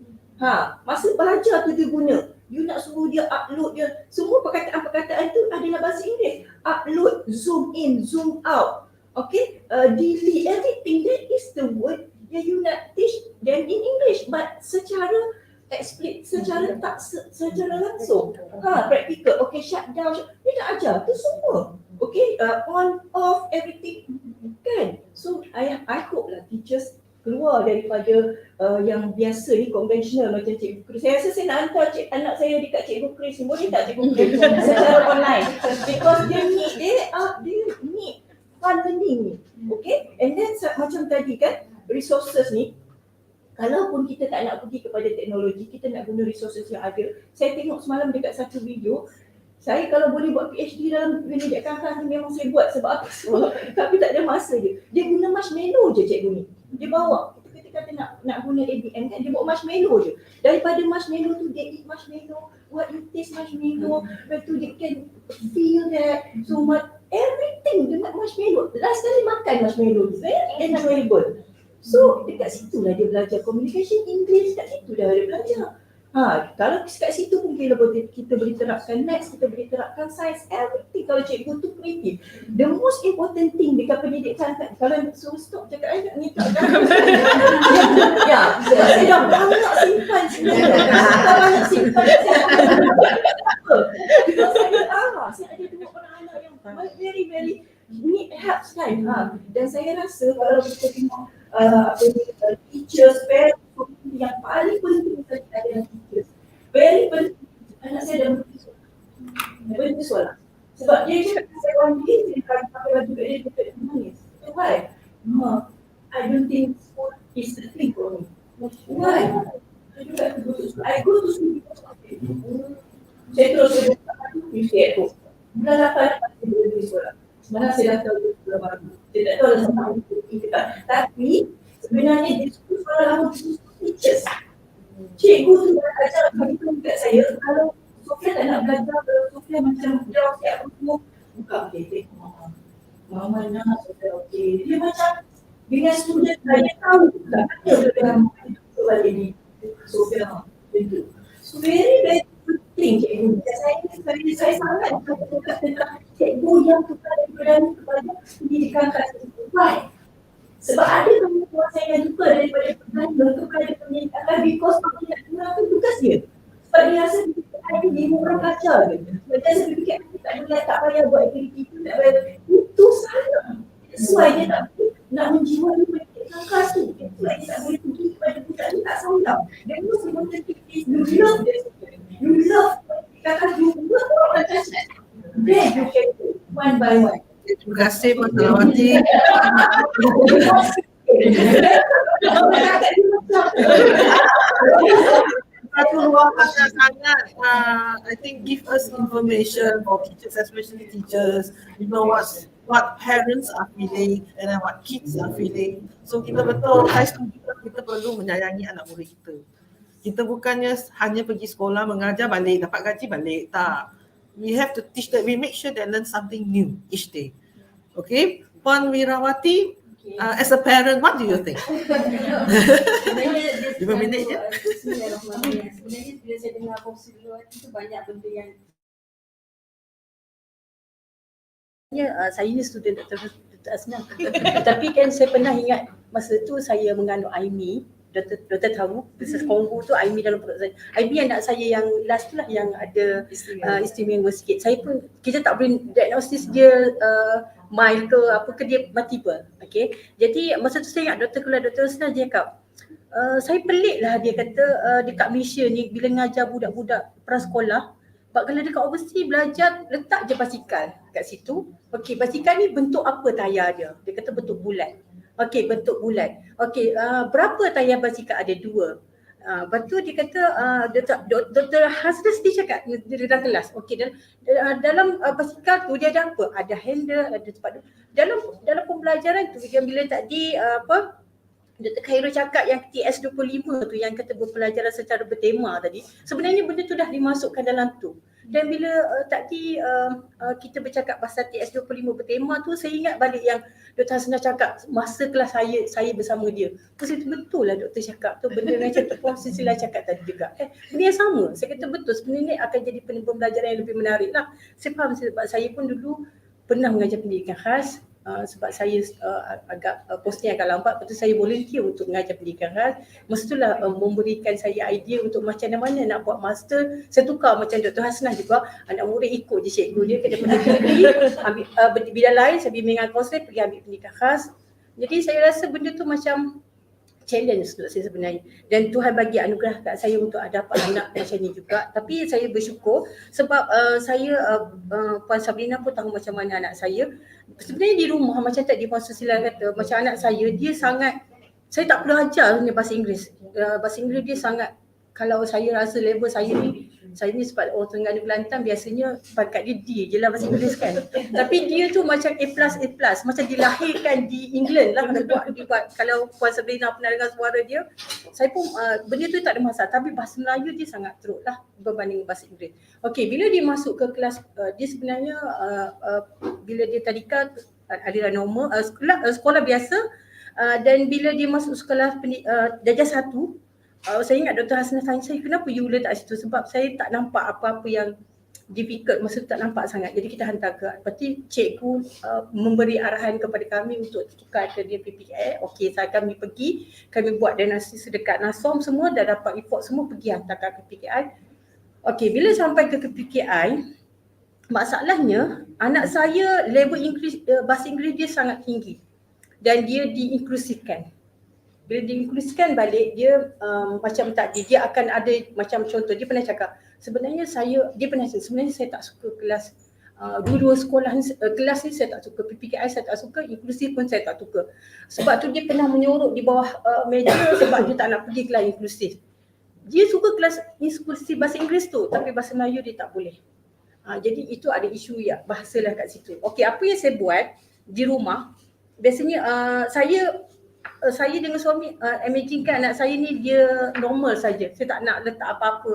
Masa belajar tu dia guna. You nak suruh dia upload dia, semua perkataan-perkataan tu adalah bahasa Inggeris. Upload, zoom in, zoom out. Okay, delete everything. That is the word yang you nak teach them in English, but secara secara langsung. Practical. Okay, shut down. Dia nak ajar tu semua. Okay, on, off, everything. Kan? So I hope lah teachers keluar daripada yang biasa ni, konvensional macam Cikgu Chris. Saya rasa saya nak hantar anak saya dekat Cikgu Chris ni. Boleh tak Cikgu Chris? Secara online. Because dia need fun learning ni. Okay? And then macam tadi kan, resources ni, kalaupun kita tak nak pergi kepada teknologi, kita nak guna resources yang ada. Saya tengok semalam dekat satu video, saya kalau boleh buat PhD dalam pendidikan kan memang saya buat sebab apa? Tapi tak ada masa je. Dia guna marshmallow je cikgu ni. Dia bawa, kita kata nak guna ABM kan, dia bawa marshmallow je. Daripada marshmallow tu, dia eat marshmallow, what you taste marshmallow, lepas tu dia can feel that, so much, everything dengan marshmallow. Last kali makan marshmallow, very enjoyable. So dekat situ lah dia belajar communication English, kat situ dah dia belajar. Kalau kat situ pun kita boleh terapkan maths, kita boleh terapkan science, everything. Kalau cikgu tu kreatif. The most important thing dekat pendidikan, kalau suruh stop cakap nak ngitak kan. Ya, saya dah banyak simpan sebenarnya. Saya banyak simpan. Because saya ada dua orang anak yang very need help kan. Dan saya rasa kalau kita tengok teachers, parents, yang paling penting sekali adalah teachers. Very penting. Anak saya dah berhenti soalan. Sebab dia cakap saya orang dia akan pakai baju dia menangis. Why? I don't think school is the thing for me. Why? I go to school because of it. Saya terus you stay at home. Bulan 8 saya berhenti soalan. Mana saya dah tahu sekolah baru. Saya tak tahu ada sama kita. Tapi sebenarnya di sekolah lama teachers. Cikgu tu dah ajar begitu dekat saya. Kalau Sofia tak nak belajar, kalau Sofia macam dah siap semua, buka okay, Mama nak Sofia okay. Dia macam dengan student saya tahu tak ada dalam balik ni. Sofia begitu. So very penting cikgu. Saya sangat suka tentang cikgu yang kepada pendidikan kat situ. Why? Sebab ada teman-teman saya yang suka daripada kepada pendidikan because dia nak melakukan tugas dia. Sebab dia rasa ada 5 orang belajar je. Macam saya fikir tak payah buat aktiviti tu, tak payah. Itu salah. Sebab dia nak menjiwai pendidikan kelas tu. Sebab dia tak boleh pergi kepada pusat tu, tak salah. Dan itu sebenarnya you love this. You love pendidikan you love orang kelas. Then you can do one by one. Terima kasih Pak Salawati. Satu ruangan yang sangat, I think give us information for teachers, especially teachers. You know what parents are feeling and then what kids are feeling. So kita betul, saya setuju kita perlu menyayangi anak murid kita. Kita bukannya hanya pergi sekolah mengajar balik, dapat gaji balik, tak. We have to teach that, we make sure they learn something new each day. Okay, Puan Wirawati, as a parent, what do you think? Sebenarnya 5 minit je. Sebenarnya bila saya dengar kongsi Wirawati tu banyak benda yang saya ni student Tak senang. Tapi kan saya pernah ingat masa tu saya mengandung Aimi, doktor tahu Princess Congo tu Aimi dalam perut saya. Aimi anak saya yang last tu lah yang ada istimewa sikit. Saya pun kita tak boleh diagnosis dia mild ke apa ke, dia multiple. Okey. Jadi masa tu saya ingat doktor keluar, doktor Husna dia cakap saya pelik lah, dia kata dekat Malaysia ni bila ngajar budak-budak prasekolah, sebab kalau dekat overseas belajar letak je basikal kat situ. Okey, basikal ni bentuk apa tayar dia? Dia kata bentuk bulat. Okey, bentuk bulat. Okey, berapa tayar basikal? Ada 2. Lepas tu dia kata Dr. Hasnas dia cakap dia dalam kelas. Okey, dalam basikal tu dia ada apa? Ada handle, ada tempat. Dalam pembelajaran tu yang bila tadi Dr. Khairul cakap yang TS25 tu yang kata berpelajaran secara bertema tadi, sebenarnya benda tu dah dimasukkan dalam tu. Dan bila tadi kita bercakap pasal TS25 bertema tu, saya ingat balik yang Dr. Hasna cakap masa kelas saya bersama dia. Terus itu betul lah doktor cakap tu, benda macam tu Puan Sisila cakap tadi juga. Benda yang sama, saya kata betul, sebenarnya akan jadi pembelajaran yang lebih menarik lah. Saya faham sebab saya pun dulu pernah mengajar pendidikan khas. Sebab saya agak postnya agak lambat, lepas tu saya volunteer untuk mengajar pendidikan khas. Masa itulah memberikan saya idea untuk macam mana nak buat master. Saya tukar macam Dr. Hasnah juga, anak murid ikut je cikgu dia ke daripada negeri, ambil bidang lain, saya bimbingan kaunseling, pergi ambil pendidikan khas. Jadi saya rasa benda tu macam challenge untuk saya sebenarnya, dan Tuhan bagi anugerah kat saya untuk dapat anak macam ni juga. Tapi saya bersyukur sebab saya Puan Sabrina pun tahu macam mana anak saya. Sebenarnya di rumah macam tadi Puan Susila kata, macam anak saya dia sangat, saya tak perlu ajar bahasa Inggeris. Bahasa Inggeris dia sangat, kalau saya rasa level saya ni sebab orang Terengganu Kelantan biasanya pangkat dia D je lah bahasa Inggeris kan. Tapi dia tu macam A+, macam dilahirkan di England lah. Dia buat, kalau Puan Sabrina pernah dengar suara dia, saya pun benda tu tak ada masalah. Tapi bahasa Melayu dia sangat teruk lah berbanding bahasa Inggeris. Okey, bila dia masuk ke kelas, dia sebenarnya bila dia tadika aliran normal, sekolah biasa, dan bila dia masuk sekolah darjah 1, saya ingat Dr. Hasnah tanya saya, kenapa you letak situ? Sebab saya tak nampak apa-apa yang difficult, masa tu tak nampak sangat. Jadi kita hantar ke, berarti cikgu memberi arahan kepada kami untuk tukar ke dia PPI. Okey, kami pergi, kami buat diagnosis dekat NASOM semua, dah dapat report semua, pergi hantar ke PPI. Okey, bila sampai ke PPI, masalahnya anak saya level Inggeris, bahasa Inggeris dia sangat tinggi dan dia diinklusifkan. Bila diinklusifkan balik, dia macam tadi, dia akan ada macam contoh, dia pernah cakap, sebenarnya saya tak suka kelas, dua-dua sekolah ni, kelas ni saya tak suka, PPKI saya tak suka, inklusif pun saya tak suka. Sebab tu dia pernah menyorok di bawah meja sebab dia tak nak pergi kelas inklusif. Dia suka kelas inklusif bahasa Inggeris tu, tapi bahasa Melayu dia tak boleh. Jadi itu ada isu ya, bahasalah kat situ. Okey, apa yang saya buat di rumah, biasanya saya dengan suami imaginekan anak saya ni dia normal saja. Saya tak nak letak apa-apa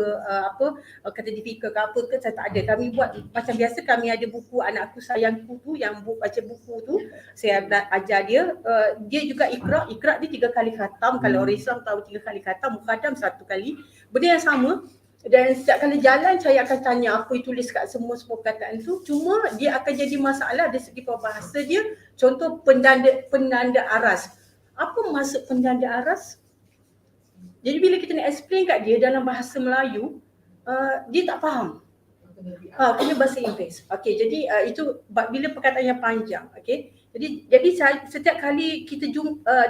kata difficult ke apa ke, saya tak ada. Kami buat macam biasa, kami ada buku anak aku sayangku tu, yang baca buku tu saya ajar dia. Dia juga ikra dia 3 kali khatam. Kalau orang Islam tahu 3 kali khatam, muqaddam 1 kali. Benda yang sama. Dan setiap kali jalan saya akan tanya apa yang tulis kat semua perkataan tu. Cuma dia akan jadi masalah dari segi peribahasa dia. Contoh penanda aras. Apa maksud penanda aras? Jadi bila kita nak explain kat dia dalam bahasa Melayu, dia tak faham. Kena bahasa Inggeris. Okey, jadi itu bila perkataan yang panjang. Okey. Jadi setiap kali kita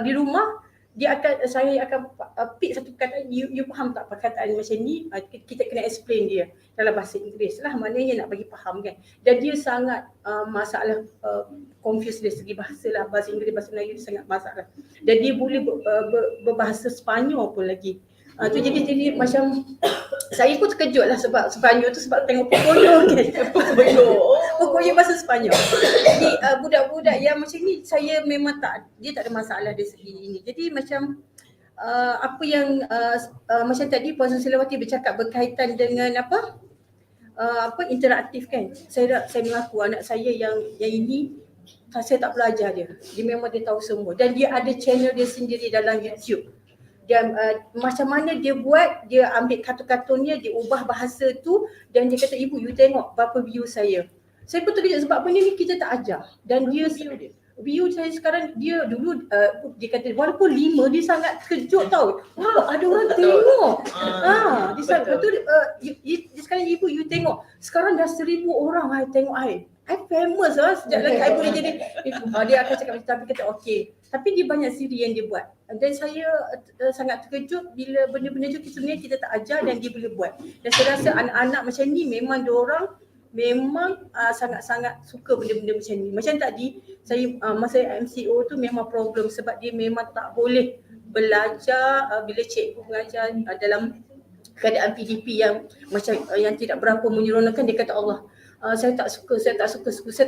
di rumah, saya akan pick satu perkataan, you faham tak perkataan macam ni? Kita kena explain dia dalam bahasa Inggeris lah, maknanya nak bagi faham kan. Dan dia sangat masalah confused dari segi bahasa lah, bahasa Inggeris, bahasa Melayu dia sangat masalah. Dan dia boleh berbahasa Sepanyol pun lagi. Tu jadi macam saya pun terkejut lah sebab Sepanyol tu, sebab tengok Pocoyo kan. Pocoyo bahasa Sepanyol. Jadi budak-budak yang macam ni saya memang dia tak ada masalah dari segi ini. Jadi macam apa yang macam tadi Puan Susilawati bercakap berkaitan dengan interaktif kan. Saya mengaku anak saya yang ini saya tak belajar dia. Dia memang dia tahu semua dan dia ada channel dia sendiri dalam YouTube. Dan macam mana dia buat, dia ambil kartun-kartunnya, dia ubah bahasa tu dan dia kata, ibu you tengok berapa view saya. Saya pun terkejut sebab benda ni kita tak ajar. Dan dia view saya sekarang, dia dulu dia kata walaupun 5 dia sangat terkejut tau. Wah, ada orang tengok. Dia sangat betul. Dia sekarang ibu you tengok. Sekarang dah 1,000 orang tengok I famous lah. Sejak lagi I boleh jadi dia akan cakap macam, tapi kata okey. Tapi dia banyak siri yang dia buat. Dan saya sangat terkejut bila benda-benda tu sebenarnya kita tak ajar dan dia boleh buat. Dan saya rasa anak-anak macam ni memang diorang memang sangat-sangat suka benda-benda macam ni. Macam tadi saya masa MCO tu memang problem sebab dia memang tak boleh belajar bila cikgu mengajar dalam keadaan PDP yang macam yang tidak berapa menyeronokkan. Dia kata Allah, saya tak suka, saya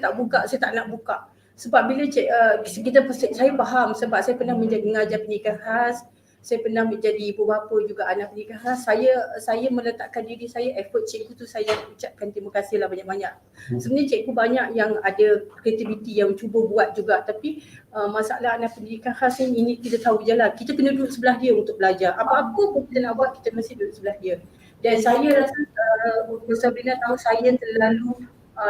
tak buka, saya tak nak buka. Sebab bila saya faham sebab saya pernah mengajar pendidikan khas, saya pernah menjadi ibu bapa juga anak pendidikan khas. Saya meletakkan diri saya, effort cikgu tu saya ucapkan terima kasih lah banyak-banyak. Sebenarnya cikgu banyak yang ada kreativiti yang cuba buat juga, tapi masalah anak pendidikan khas ini kita tahu je lah, kita kena duduk sebelah dia untuk belajar. Apa-apa pun kita nak buat, kita mesti duduk sebelah dia. Dan saya rasa Sabrina tahu saya terlalu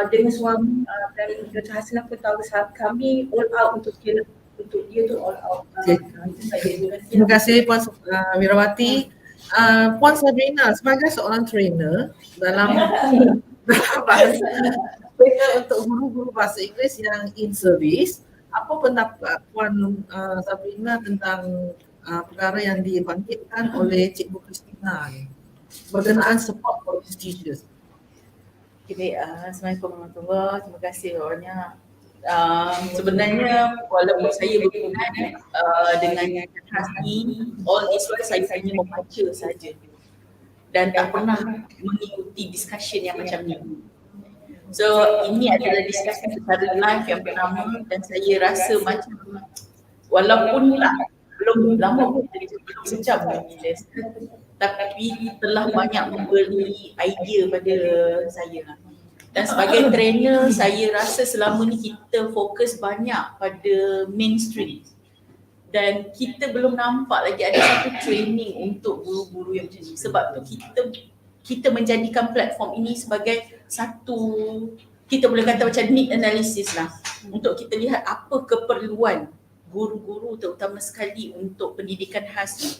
dengan suami dan Dr. Hasnah pun tahu kami all out untuk dia tu all out. Terima kasih Puan Wirawati. Puan Sabrina, sebagai seorang trainer dalam trainer untuk guru-guru bahasa Inggeris yang in service, apa pendapat Puan Sabrina tentang perkara yang dibangkitkan oleh Cikgu Christina ni berkenaan support for these teachers? Okay, Assalamualaikum warahmatullahi wabarakatuh. Terima kasih banyak. Sebenarnya walaupun saya berhubungan dengan hati, all this while saya hanya membaca saja dan tak pernah mengikuti discussion yang macam ni. So ini adalah discussion secara live yang pertama dan saya rasa macam walaupun belum lama pun, belum sejam ni, tapi telah banyak memberi idea pada saya. Dan sebagai trainer, saya rasa selama ni kita fokus banyak pada mainstream. Dan kita belum nampak lagi ada satu training untuk guru-guru yang macam ni. Sebab tu kita menjadikan platform ini sebagai satu, kita boleh kata macam need analysis lah. Untuk kita lihat apa keperluan guru-guru terutama sekali untuk pendidikan khas ni.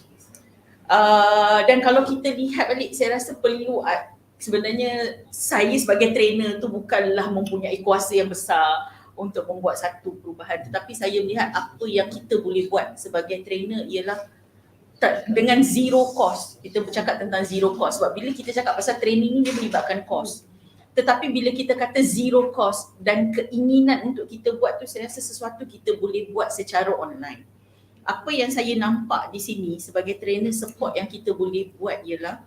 Dan kalau kita lihat balik, saya rasa perlu sebenarnya saya sebagai trainer tu bukanlah mempunyai kuasa yang besar untuk membuat satu perubahan, tetapi saya melihat apa yang kita boleh buat sebagai trainer ialah dengan zero cost. Kita bercakap tentang zero cost sebab bila kita cakap pasal training ni dia melibatkan cost. Tetapi bila kita kata zero cost dan keinginan untuk kita buat tu, saya rasa sesuatu kita boleh buat secara online. Apa yang saya nampak di sini sebagai trainer support yang kita boleh buat ialah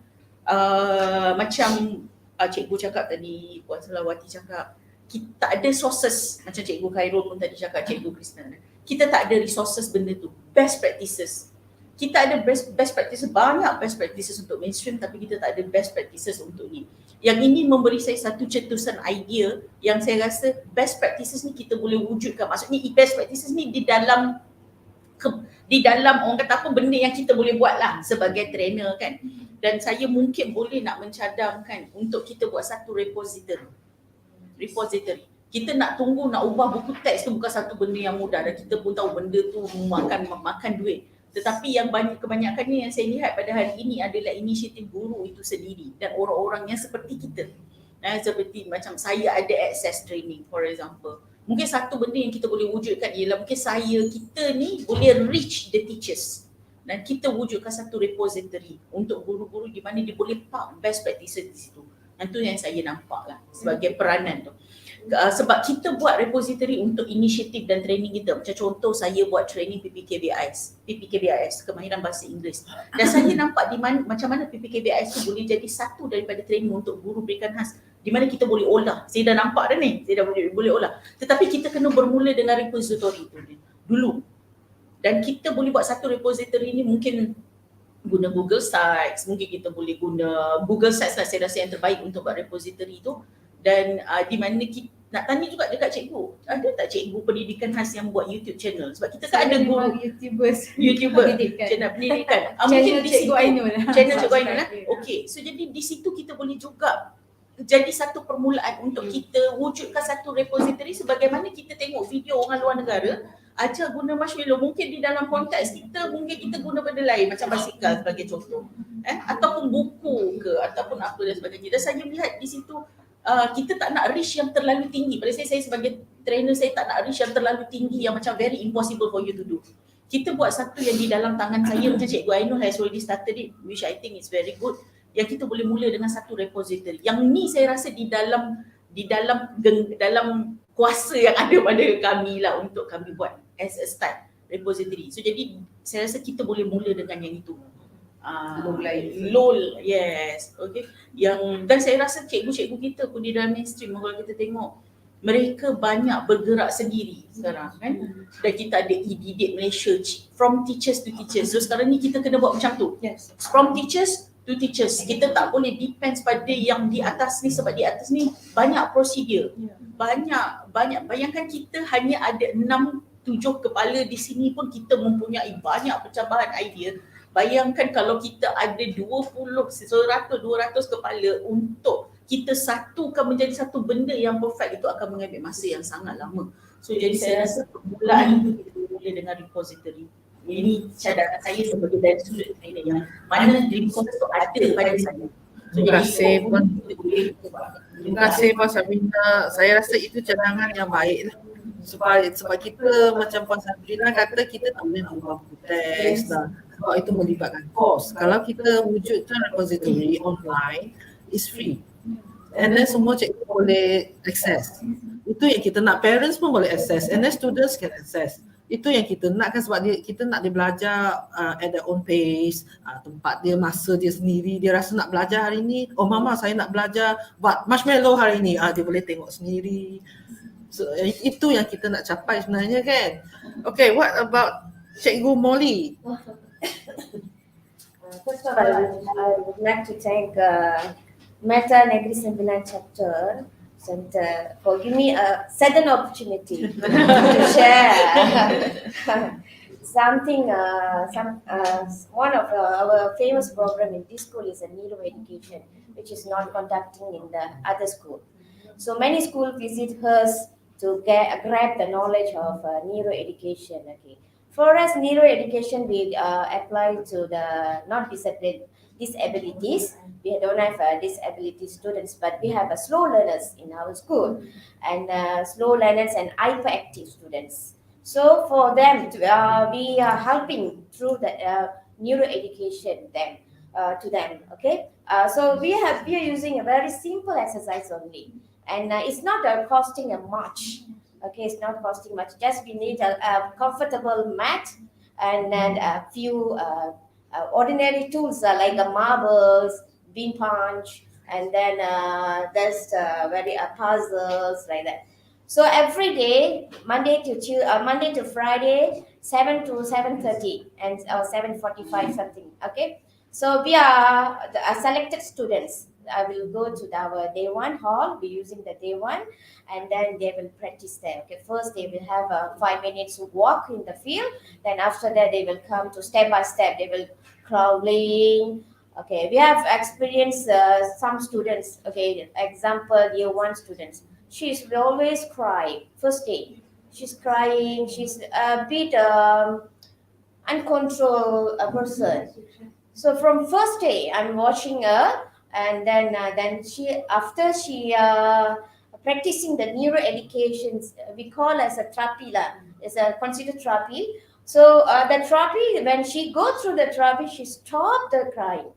macam cikgu cakap tadi, Puan Selawati cakap, kita tak ada sources, macam Cikgu Khairul pun tadi cakap, Cikgu Krishna, kita tak ada resources benda tu, best practices. Kita ada best practices, banyak best practices untuk mainstream, tapi kita tak ada best practices untuk ni. Yang ini memberi saya satu cetusan idea yang saya rasa best practices ni kita boleh wujudkan. Maksudnya best practices ni di dalam orang kata apa, benda yang kita boleh buat lah sebagai trainer kan. Dan saya mungkin boleh nak mencadangkan untuk kita buat satu repository. Kita nak tunggu nak ubah buku teks tu bukan satu benda yang mudah, dan kita pun tahu benda tu makan duit. Tetapi yang kebanyakannya yang saya lihat pada hari ini adalah inisiatif guru itu sendiri dan orang-orang yang seperti kita. Seperti macam saya ada access training for example. Mungkin satu benda yang kita boleh wujudkan ialah mungkin kita ni boleh reach the teachers dan kita wujudkan satu repository untuk guru-guru di mana dia boleh park best practices di situ. Dan tu yang saya nampak lah sebagai peranan tu. Sebab kita buat repository untuk inisiatif dan training kita. Macam contoh saya buat training PPKBIS, kemahiran bahasa Inggeris. Dan saya nampak di mana, macam mana PPKBIS tu boleh jadi satu daripada training untuk guru berikan khas. Di mana kita boleh olah. Saya dah nampak dah ni, saya dah boleh olah. Tetapi kita kena bermula dengan repository tu dulu. Dan kita boleh buat satu repository ni mungkin guna Google Sites, mungkin kita boleh guna Google Sites lah, saya rasa yang terbaik untuk buat repository tu. Dan di mana kita nak tanya juga dekat cikgu, ada tak cikgu pendidikan khas yang buat YouTube channel? Sebab kita kan ada guru YouTuber channel pendidikan. Mungkin di situ channel Cikgu Ainul lah. Okey, so jadi di situ kita boleh juga jadi satu permulaan untuk kita wujudkan satu repository sebagaimana kita tengok video orang luar negara ajar guna marshmallow. Mungkin di dalam konteks kita mungkin kita guna benda lain macam basikal sebagai contoh, ataupun buku ke ataupun apa dan sebagainya. Dan saya melihat di situ kita tak nak reach yang terlalu tinggi. Pada saya sebagai trainer, saya tak nak reach yang terlalu tinggi yang macam very impossible for you to do. Kita buat satu yang di dalam tangan saya macam Cikgu Ainul has already started it, which I think is very good. Yang kita boleh mula dengan satu repository. Yang ni saya rasa di dalam kuasa yang ada pada kami lah untuk kami buat as a start repository. So jadi saya rasa kita boleh mula dengan yang itu. LOL, yes, okay. Dan saya rasa cikgu-cikgu kita pun di dalam mainstream kalau kita tengok mereka banyak bergerak sendiri sekarang kan. Dan kita ada e-didik Malaysia from teachers to teachers. So sekarang ni kita kena buat macam tu. Yes. From teachers to teachers. Kita tak boleh depends pada yang di atas ni sebab di atas ni banyak prosedur. Banyak. Bayangkan kita hanya ada 6-7 kepala di sini pun kita mempunyai banyak pencabahan idea. Bayangkan kalau kita ada 20, 100, 200 kepala untuk kita satukan menjadi satu benda yang perfect, itu akan mengambil masa yang sangat lama. So jadi saya rasa permulaan itu kita mula dengan repository. Ini cadangan saya sebagai dari sudut trainer yang mana resource tu ada pada saya. So, terima kasih Puan. Terima kasih Puan Sabrina. Saya rasa itu cadangan yang baik lah. Sebab kita macam Puan Sabrina kata kita tak boleh nak buat test lah. Sebab itu melibatkan kos. Kalau kita wujudkan repository online, is free. And then semua cikgu boleh access. Itu yang kita nak, parents pun boleh access and then students can access. Itu yang kita nak kan sebab kita nak dia belajar at their own pace, tempat dia, masa dia sendiri. Dia rasa nak belajar hari ni, oh mama saya nak belajar buat marshmallow hari ni, dia boleh tengok sendiri. So itu yang kita nak capai sebenarnya kan. Okay, what about Cikgu Molly? First of all, I would like to thank Meta Negeri Sembilan Chapter Center for giving me a sudden opportunity to share something. One of our famous program in this school is a neuro education, which is not conducting in the other school. So many schools visit us to grab the knowledge of neuro education. Okay, for us, neuro education we apply to the not disabilities. We don't have disability students, but we have slow learners in our school, and slow learners and hyperactive students. So for them, we are helping through the neuro education to them. Okay, so we are using a very simple exercise only, and it's not costing much. Okay, it's not costing much. Just we need a comfortable mat and then a few ordinary tools like marbles, bean punch, and then there's puzzles like that. So every day, Monday to Friday, 7 to 7:30 and 7:45 something. Okay, so we are the selected students. I will go to our day one hall. We're using the day one, and then they will practice there. Okay, first they will have 5 minutes walk in the field. Then after that they will come to step by step. They will crawling. Okay, we have experienced some students. Okay, example year one students. She's always crying. First day, she's crying. She's a bit uncontrolled person. So from first day, I'm watching her. And then after she practicing the neuro educations, we call as a therapy lah. It's a considered therapy. So the therapy, when she go through the therapy, she stopped the crying.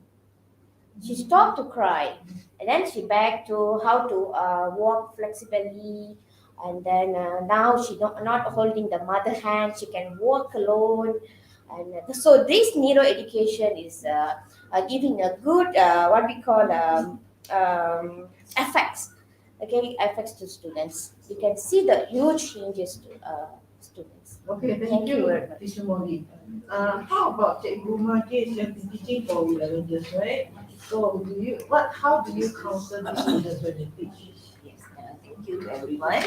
She stopped to cry, and then she back to how to walk flexibly. And then now she not holding the mother hand. She can walk alone. And so this neuro education is giving a good what we call effects. Okay, effects to students. You can see the huge changes to students. Okay, thank you, Teacher Molly. How about Cikgu Majid? You have been teaching for 11 years, right? So how do you counsel the students when they teach? Yes, thank you to everyone.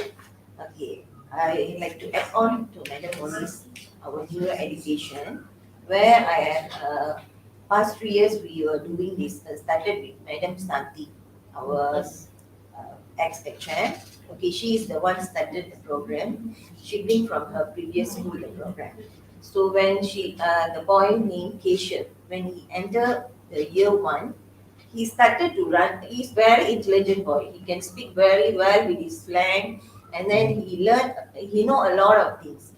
Okay, I like to add on to Madam Molly's our neuro education, where I have past 3 years we were doing this. Started with Madam Santi, our ex-HM. Okay, she is the one started the program. She bring from her previous school the program. So when the boy named Keshav, when he entered the year 1, he started to run. He's very intelligent boy. He can speak very well with his slang, and then he know a lot of things.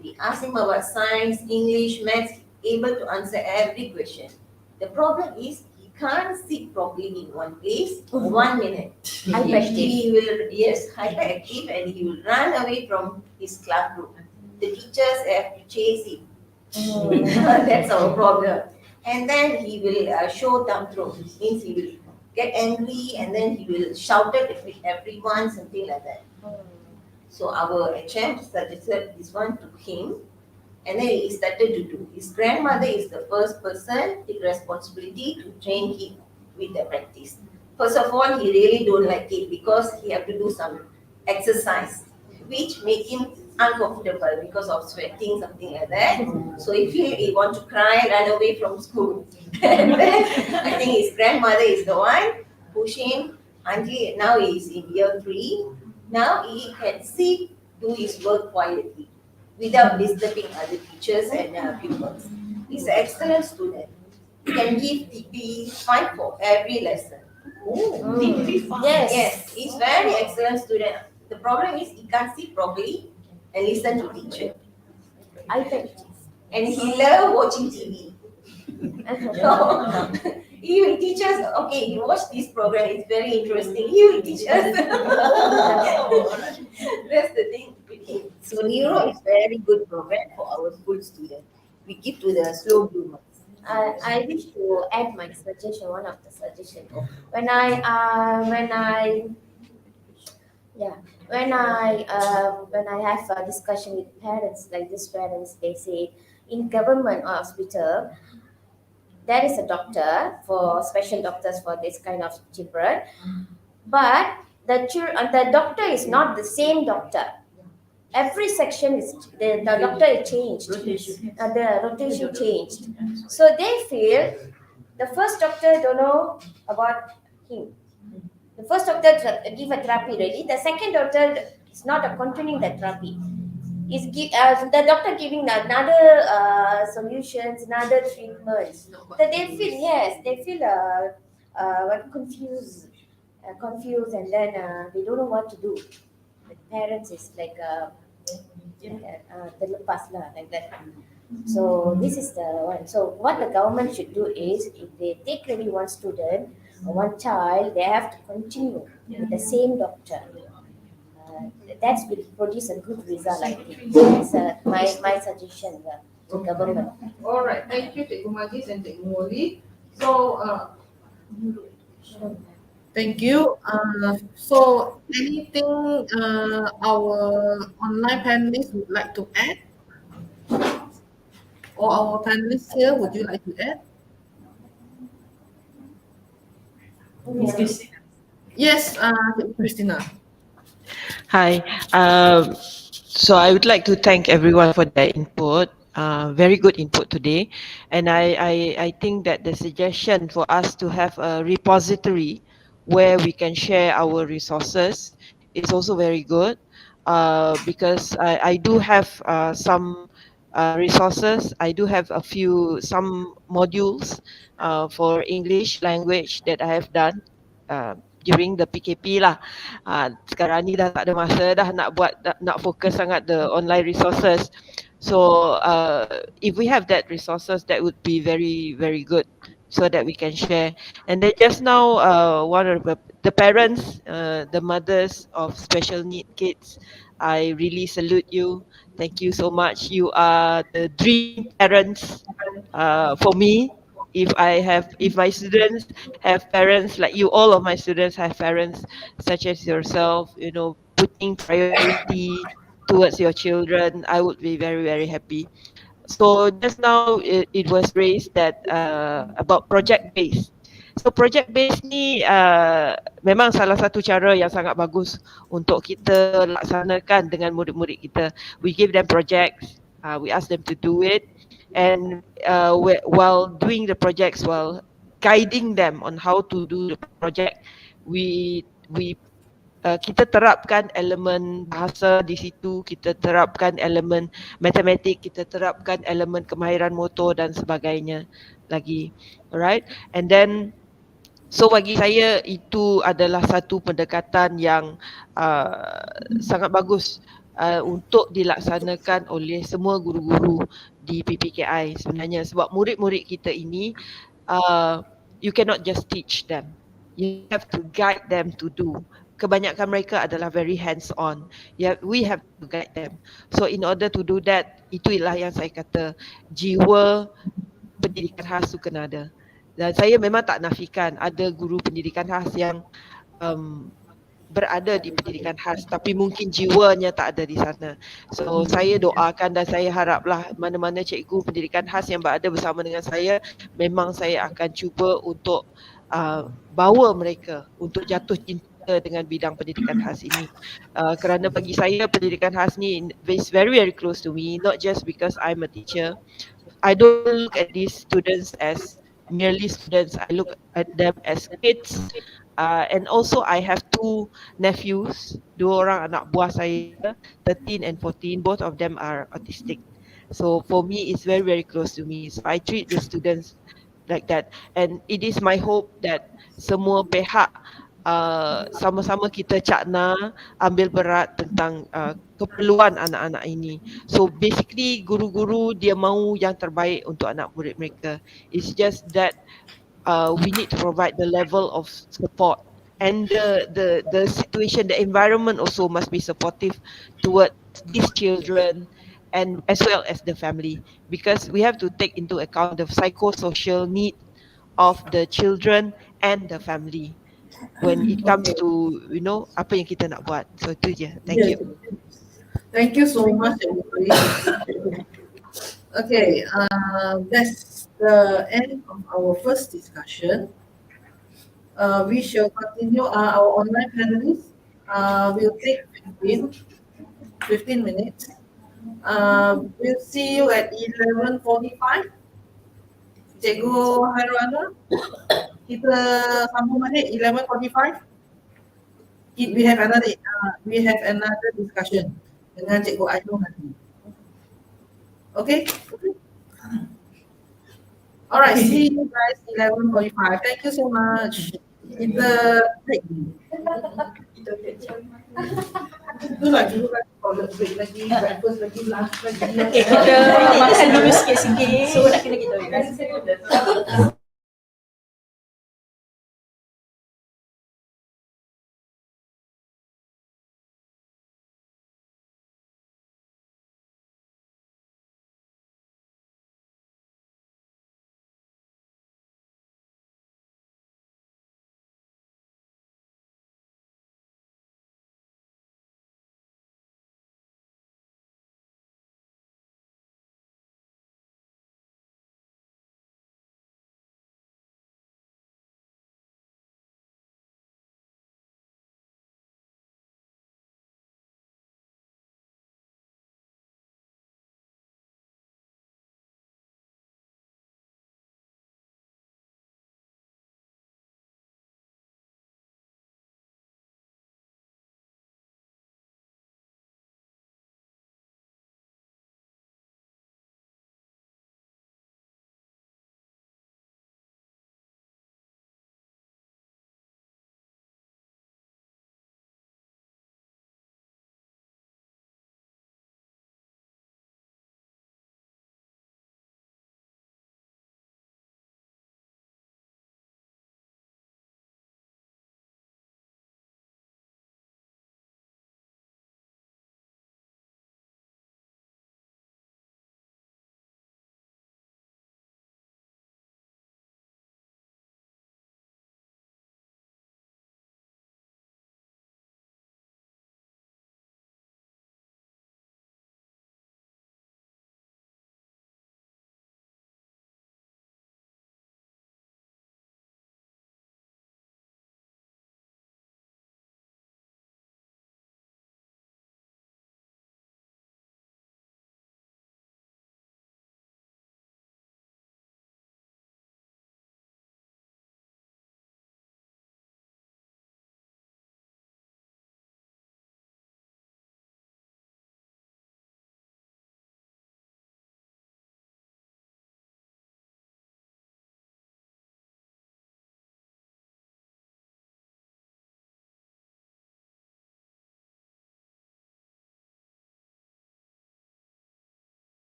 We asked him about science, English, maths, able to answer every question. The problem is he can't sit properly in one place 1 minute. He will, yes, hyperactive, and he will run away from his classroom. The teachers have to chase him. That's our problem. And then he will show tantrum. Means he will get angry, and then he will shout at everyone, something like that. So our HM suggested this one to him, and then he started to do. His grandmother is the first person take responsibility to train him with the practice. First of all, he really don't like it because he have to do some exercise, which make him uncomfortable because of sweating, something like that. So if he want to cry, run away from school. And then I think his grandmother is the one pushing him until now he is in year 3. Now he can sit, do his work quietly without disturbing other teachers and pupils. He's an excellent student. He can give TP 5 for every lesson. Yes, he's very excellent student. The problem is he can't sit properly and listen to teacher. And he love watching TV. So, he will teach us, okay, you watch this program, it's very interesting. He will teach us. That's the thing with him. So Neuro is very good program for our school students. We give to the slow bloomers. I wish to add my suggestion, one of the suggestions. When I have a discussion with parents, like these parents, they say in government hospital, there is a doctor for special doctors for this kind of children, but the doctor is not the same doctor. Every section is the doctor is changed. The rotation changed. So they feel the first doctor don't know about him. The first doctor give a therapy already. The second doctor is not continuing the therapy. The doctor giving another solutions, another treatments. So they feel confused, and then they don't know what to do. The parents is like terlepas lah, like that. So this is the one. So what the government should do is, if they take really one student or one child, they have to continue with the same doctor. That will produce a good result, I think. That's my suggestion to government. All right, thank you, Cikgu Magis and Cikgu Molly. So, thank you. So, anything our online panelists would like to add? Or our panelists here, would you like to add? Yes, Christina. Hi. So I would like to thank everyone for their input. Very good input today. And I think that the suggestion for us to have a repository where we can share our resources is also very good, because I do have some resources. I do have some modules for English language that I have done during the PKP lah. Sekarang ni dah tak ada masa dah nak fokus sangat the online resources. So if we have that resources, that would be very, very good, so that we can share. And then just now, one of the parents, the mothers of special need kids, I really salute you. Thank you so much. You are the dream parents for me. If my students have parents like you, all of my students have parents such as yourself, putting priority towards your children, I would be very, very happy. So just now it was raised that about project based. So project based ni memang salah satu cara yang sangat bagus untuk kita laksanakan dengan murid-murid kita. We give them projects, we ask them to do it, and while doing the projects, while guiding them on how to do the project, we kita terapkan elemen bahasa di situ, kita terapkan elemen matematik, kita terapkan elemen kemahiran motor dan sebagainya lagi. Alright, and then so bagi saya itu adalah satu pendekatan yang sangat bagus untuk dilaksanakan oleh semua guru-guru di PPKI sebenarnya, sebab murid-murid kita ini you cannot just teach them, you have to guide them to do. Kebanyakan mereka adalah very hands on. Yeah, we have to guide them. So in order to do that, itulah yang saya kata jiwa pendidikan khas tu kena ada. Dan saya memang tak nafikan ada guru pendidikan khas yang berada di pendidikan khas tapi mungkin jiwanya tak ada di sana. So saya doakan dan saya haraplah mana-mana cikgu pendidikan khas yang berada bersama dengan saya, memang saya akan cuba untuk bawa mereka untuk jatuh cinta dengan bidang pendidikan khas ini. Kerana bagi saya pendidikan khas ni is very very close to me, not just because I'm a teacher. I don't look at these students as merely students. I look at them as kids. And also I have two nephews, dua orang anak buah saya, 13 and 14. Both of them are autistic. So for me, it's very, very close to me. So I treat the students like that. And it is my hope that semua pihak sama-sama kita cakna, ambil berat tentang keperluan anak-anak ini. So basically guru-guru dia mahu yang terbaik untuk anak murid mereka. It's just that we need to provide the level of support, and the situation, the environment also must be supportive towards these children and as well as the family, because we have to take into account the psychosocial need of the children and the family when it comes Okay. to apa yang kita nak buat. So itu je. Thank you. Thank you so much, everybody. Okay, that's the end of our first discussion. We shall continue our online panelists. We'll take 15 minutes. We'll see you at 11:45. Cikgu Hairana, kita sambung balik 11:45. We have another discussion dengan Cikgu Ainul nanti. Okay? Alright, see you guys 11:45. Thank you so much. Kita break. Itu lagi toilet break lagi, breakfast lagi, lunch lagi. Okay, kita makan dulu sikit-sikit. So nak kena kita.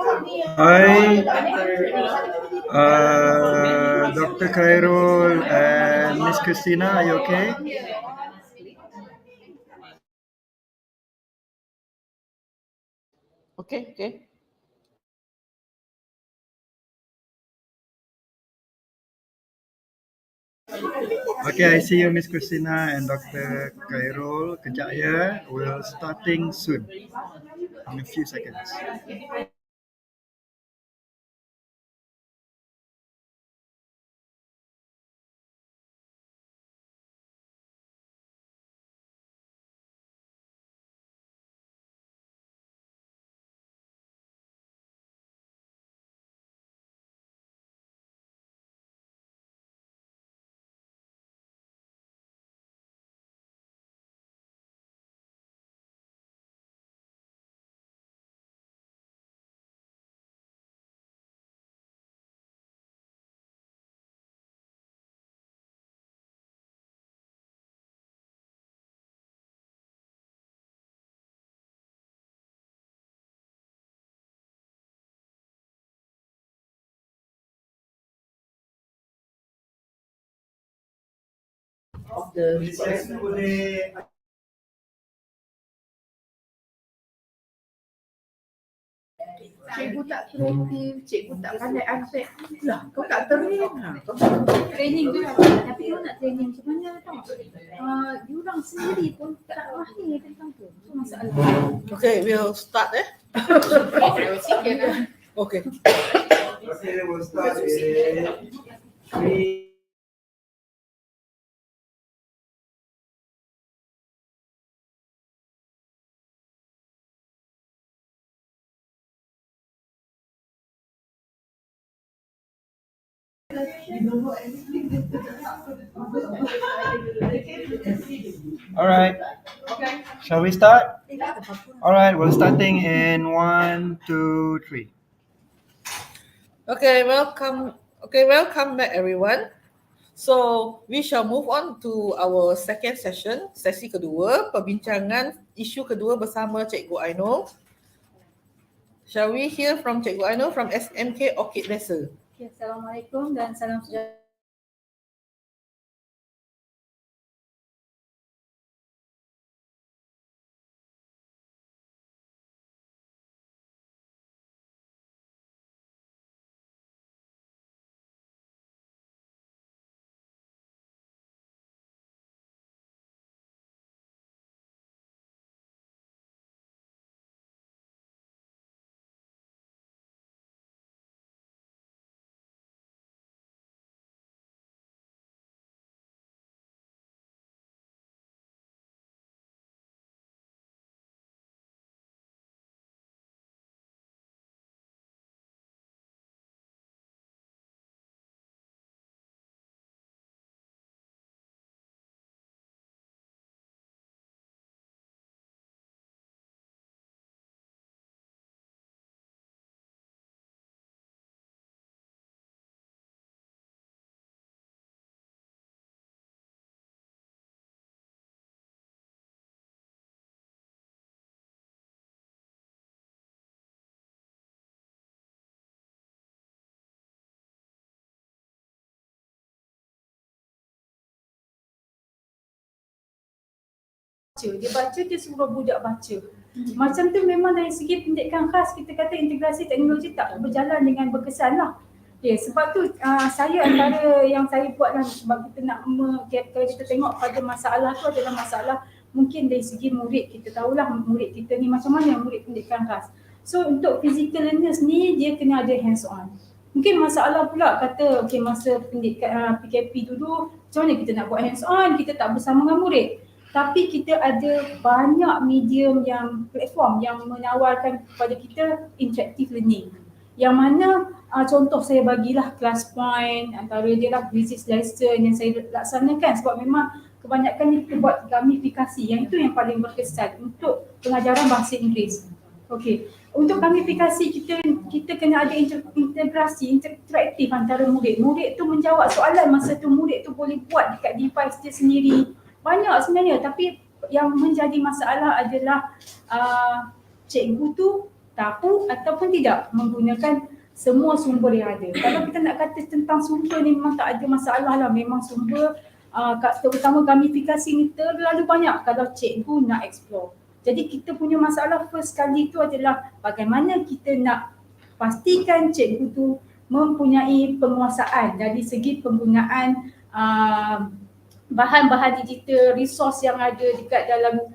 Hi, Dr. Khairul and Miss Christina, are you okay? Okay. Okay, I see you, Miss Christina and Dr. Khairul. Kejap ya, we'll starting soon in a few seconds. Of the Cikgu tak kreatif, cikgu tak pandai aspek. Lah, kau tak train lah. Training tu lah. Tapi kau nak training macam mana tau. Diorang sendiri pun tak mahir tentang tu. Itu masalah. Okay, we'll start Okay. Okay, we'll start in 3. All right. Shall we start? All right, we're starting in 1, 2, 3. Okay, welcome back everyone. So, we shall move on to our second session, sesi kedua, perbincangan isu kedua bersama Cikgu Ainul. Shall we hear from Cikgu Ainul from SMK Orchid Desa? Okay, Assalamualaikum dan salam sejahtera. Dia baca, dia suruh budak baca. Macam tu memang dari segi pendidikan khas, kita kata integrasi teknologi tak berjalan dengan berkesan lah. Okay, sebab tu saya antara yang saya buat lah, sebab kita nak kalau kita tengok pada masalah tu adalah masalah mungkin dari segi murid. Kita tahulah murid kita ni macam mana murid pendidikan khas. So untuk physical learners ni dia kena ada hands on. Mungkin masalah pula kata okay, masa pendidikan PKP dulu macam mana kita nak buat hands on, kita tak bersama dengan murid. Tapi kita ada banyak medium yang platform yang menawarkan kepada kita interactive learning. Yang mana contoh saya bagilah class point, antara dia lah business lesson yang saya laksanakan sebab memang kebanyakan ni kita buat gamifikasi. Yang itu yang paling berkesan untuk pengajaran bahasa Inggeris. Okey, untuk gamifikasi kita kena ada integrasi interaktif antara murid. Murid tu menjawab soalan masa tu murid tu boleh buat dekat device dia sendiri. Banyak sebenarnya, tapi yang menjadi masalah adalah cikgu tu tahu ataupun tidak menggunakan semua sumber yang ada. Kalau kita nak kata tentang sumber ni memang tak ada masalah lah. Memang sumber terutama gamifikasi ni terlalu banyak kalau cikgu nak explore. Jadi kita punya masalah first kali tu adalah bagaimana kita nak pastikan cikgu tu mempunyai penguasaan dari segi penggunaan bahan-bahan digital, resource yang ada dekat dalam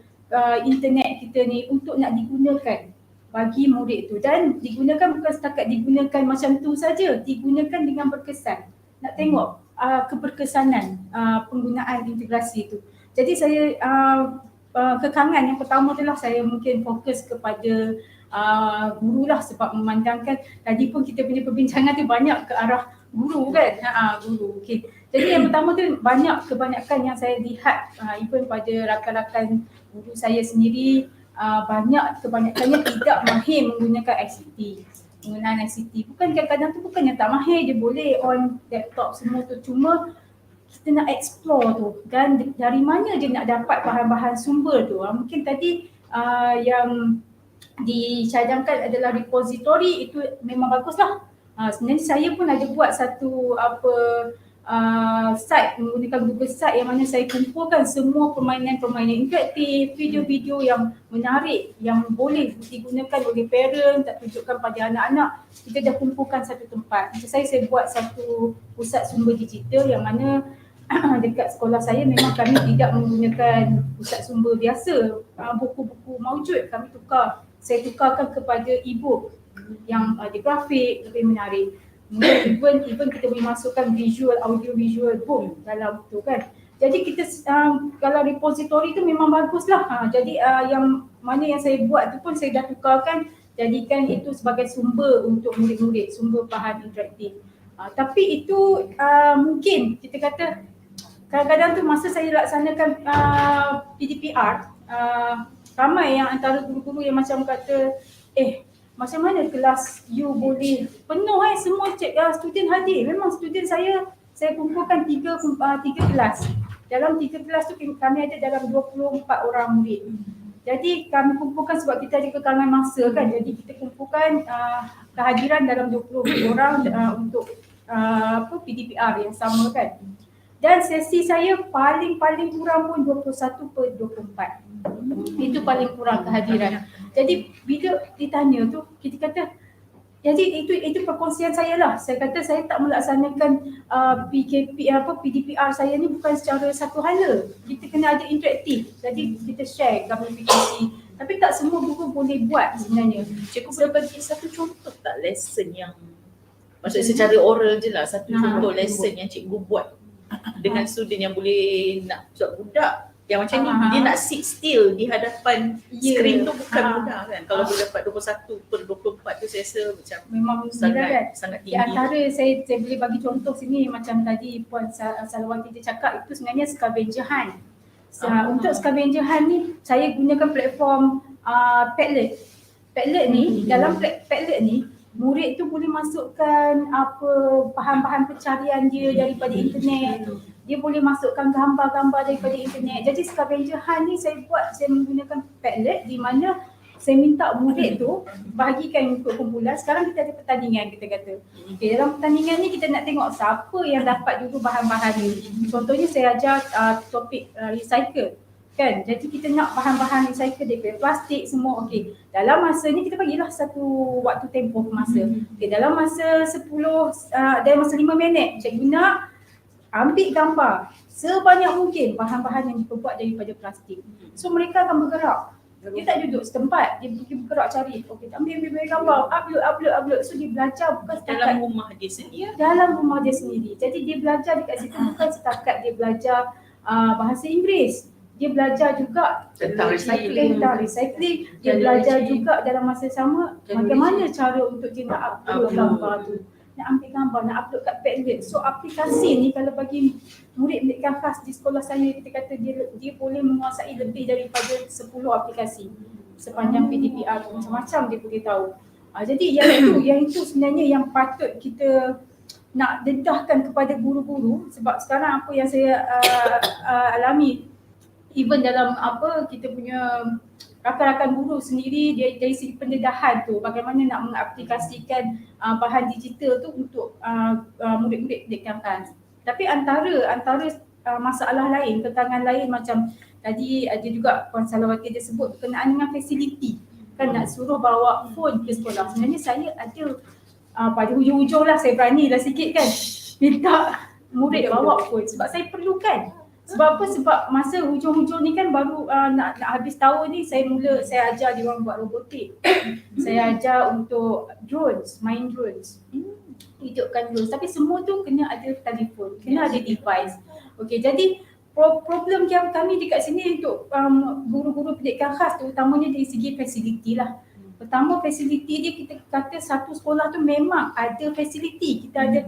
internet kita ni untuk nak digunakan bagi murid tu, dan digunakan bukan setakat digunakan macam tu saja, digunakan dengan berkesan. Nak tengok keberkesanan penggunaan integrasi tu. Jadi saya kekangan yang pertama adalah saya mungkin fokus kepada guru lah, sebab memandangkan tadi pun kita punya perbincangan tu banyak ke arah guru kan, guru. Okay. Jadi yang pertama tu kebanyakan yang saya lihat even pada rakan-rakan guru saya sendiri, kebanyakannya tidak mahir menggunakan ICT. Penggunaan ICT bukan kadang-kadang tu bukannya tak mahir, dia boleh on laptop semua tu, cuma kita nak explore tu kan, dari mana dia nak dapat bahan-bahan sumber tu. Mungkin tadi yang dicadangkan adalah repository, itu memang baguslah. Sebenarnya saya pun ada buat satu site menggunakan Google Site yang mana saya kumpulkan semua permainan-permainan interaktif, video-video yang menarik yang boleh digunakan oleh parent, tak tunjukkan pada anak-anak. Kita dah kumpulkan satu tempat. Macam saya buat satu pusat sumber digital yang mana dekat sekolah saya memang kami tidak menggunakan pusat sumber biasa. Buku-buku maujud saya tukarkan kepada e-book yang ada grafik, lebih menarik. Even kita boleh masukkan visual, audio visual book dalam tu kan. Jadi kita kalau repository tu memang baguslah. Jadi yang mana yang saya buat tu pun saya dah tukarkan, jadikan itu sebagai sumber untuk murid-murid, sumber bahan interaktif. Tapi itu mungkin kita kata kadang-kadang tu masa saya laksanakan PDPR, ramai yang antara guru-guru yang macam kata, macam mana kelas you boleh penuh semua student hadir. Memang student saya kumpulkan tiga kelas. Dalam 3 kelas tu kami ada dalam 24 orang murid. Jadi kami kumpulkan sebab kita ada kekangan masa kan. Jadi kita kumpulkan kehadiran dalam 20 orang untuk PDPR yang sama kan. Dan sesi saya paling kurang pun 21/24. Itu paling kurang kehadiran. Jadi bila ditanya tu, kita kata, jadi itu perkongsian saya lah. Saya kata saya tak melaksanakan PDPR saya ni bukan secara satu hala. Kita kena ada interaktif. Jadi kita share gamifikasi. Tapi tak semua guru boleh buat sebenarnya. Cikgu boleh bagi satu contoh tak lesson yang, maksudnya secara oral je lah, satu contoh lesson yang cikgu buat dengan student yang boleh nak, sebab budak yang macam ni dia nak sit still di hadapan skrin tu bukan mudah kan. Kalau boleh dapat 21/24 tu saya rasa macam memang sangat tinggi. Di antara saya boleh bagi contoh sini, macam tadi Puan Salawati dia cakap, itu sebenarnya scavenger hunt. Untuk scavenger hunt ni saya gunakan platform Padlet. Padlet ni, dalam Padlet ni murid tu boleh masukkan bahan-bahan pencarian dia daripada internet. Dia boleh masukkan gambar-gambar daripada internet. Jadi scavenger hunt ni saya menggunakan Padlet, di mana saya minta murid tu bahagikan untuk kumpulan. Sekarang kita ada pertandingan, kita kata. Okay, dalam pertandingan ni kita nak tengok siapa yang dapat dulu bahan-bahan ni. Contohnya saya ajar topik recycle. Kan? Jadi kita nak bahan-bahan recycle daripada plastik semua. Okey. Dalam masa ni kita bagilah satu waktu tempoh masa. Okey, dalam masa 5 minit cikgu nak ambil gambar sebanyak mungkin bahan-bahan yang diperbuat daripada plastik. So mereka akan bergerak. Dia tak duduk setempat, dia pergi bergerak cari. Okey, ambil gambar, upload. So dia belajar bukan setakat dalam rumah dia sendiri. Dalam rumah dia sendiri. Jadi dia belajar dekat situ bukan setakat dia belajar bahasa Inggeris. Dia belajar juga tentang recycling. Dia belajar juga dalam masa sama bagaimana cara untuk dia nak upload gambar tu. Nak ambil gambar, nak upload kat Padlet. So aplikasi ni kalau bagi murid-murid khas di sekolah saya, kita kata dia boleh menguasai lebih daripada 10 aplikasi sepanjang PDPR tu. Macam-macam dia boleh tahu. Jadi yang itu sebenarnya yang patut kita nak dedahkan kepada guru-guru, sebab sekarang apa yang saya alami even dalam kita punya rakan-rakan guru sendiri dia dari segi pendedahan tu bagaimana nak mengaplikasikan bahan digital tu untuk murid-murid pendidikan khas. Tapi antara masalah lain, tantangan lain macam tadi ada juga Puan Salawati dia sebut berkenaan dengan fasiliti. Kan nak suruh bawa phone ke sekolah. Sebenarnya saya ada pada hujung-hujung lah saya beranilah sikit kan minta murid bawa phone sebab saya perlukan. Sebab apa? Sebab masa hujung-hujung ni kan baru nak habis tahun ni saya ajar dia orang buat robotik. Saya ajar untuk drones, main drones. Hidupkan drones. Tapi semua tu kena ada telefon, kena ada device. Okey, jadi problem yang kami dekat sini untuk guru-guru pendidikan khas terutamanya dari segi fasiliti lah. Pertama fasiliti dia kita kata satu sekolah tu memang ada fasiliti. Kita ada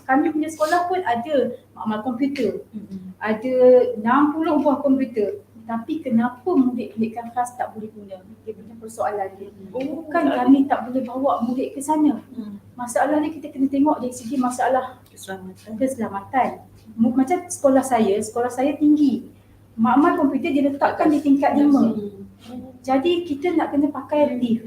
kami punya sekolah pun ada makmal komputer. Ada 60 buah komputer. Tapi kenapa murid pendidikan khas tak boleh guna? Dia punya persoalan dia. Bukan kami tak boleh bawa murid ke sana. Masalah ni kita kena tengok dari segi masalah keselamatan. Macam sekolah saya tinggi. Makmal komputer diletakkan di tingkat 5. Jadi kita nak kena pakai lift.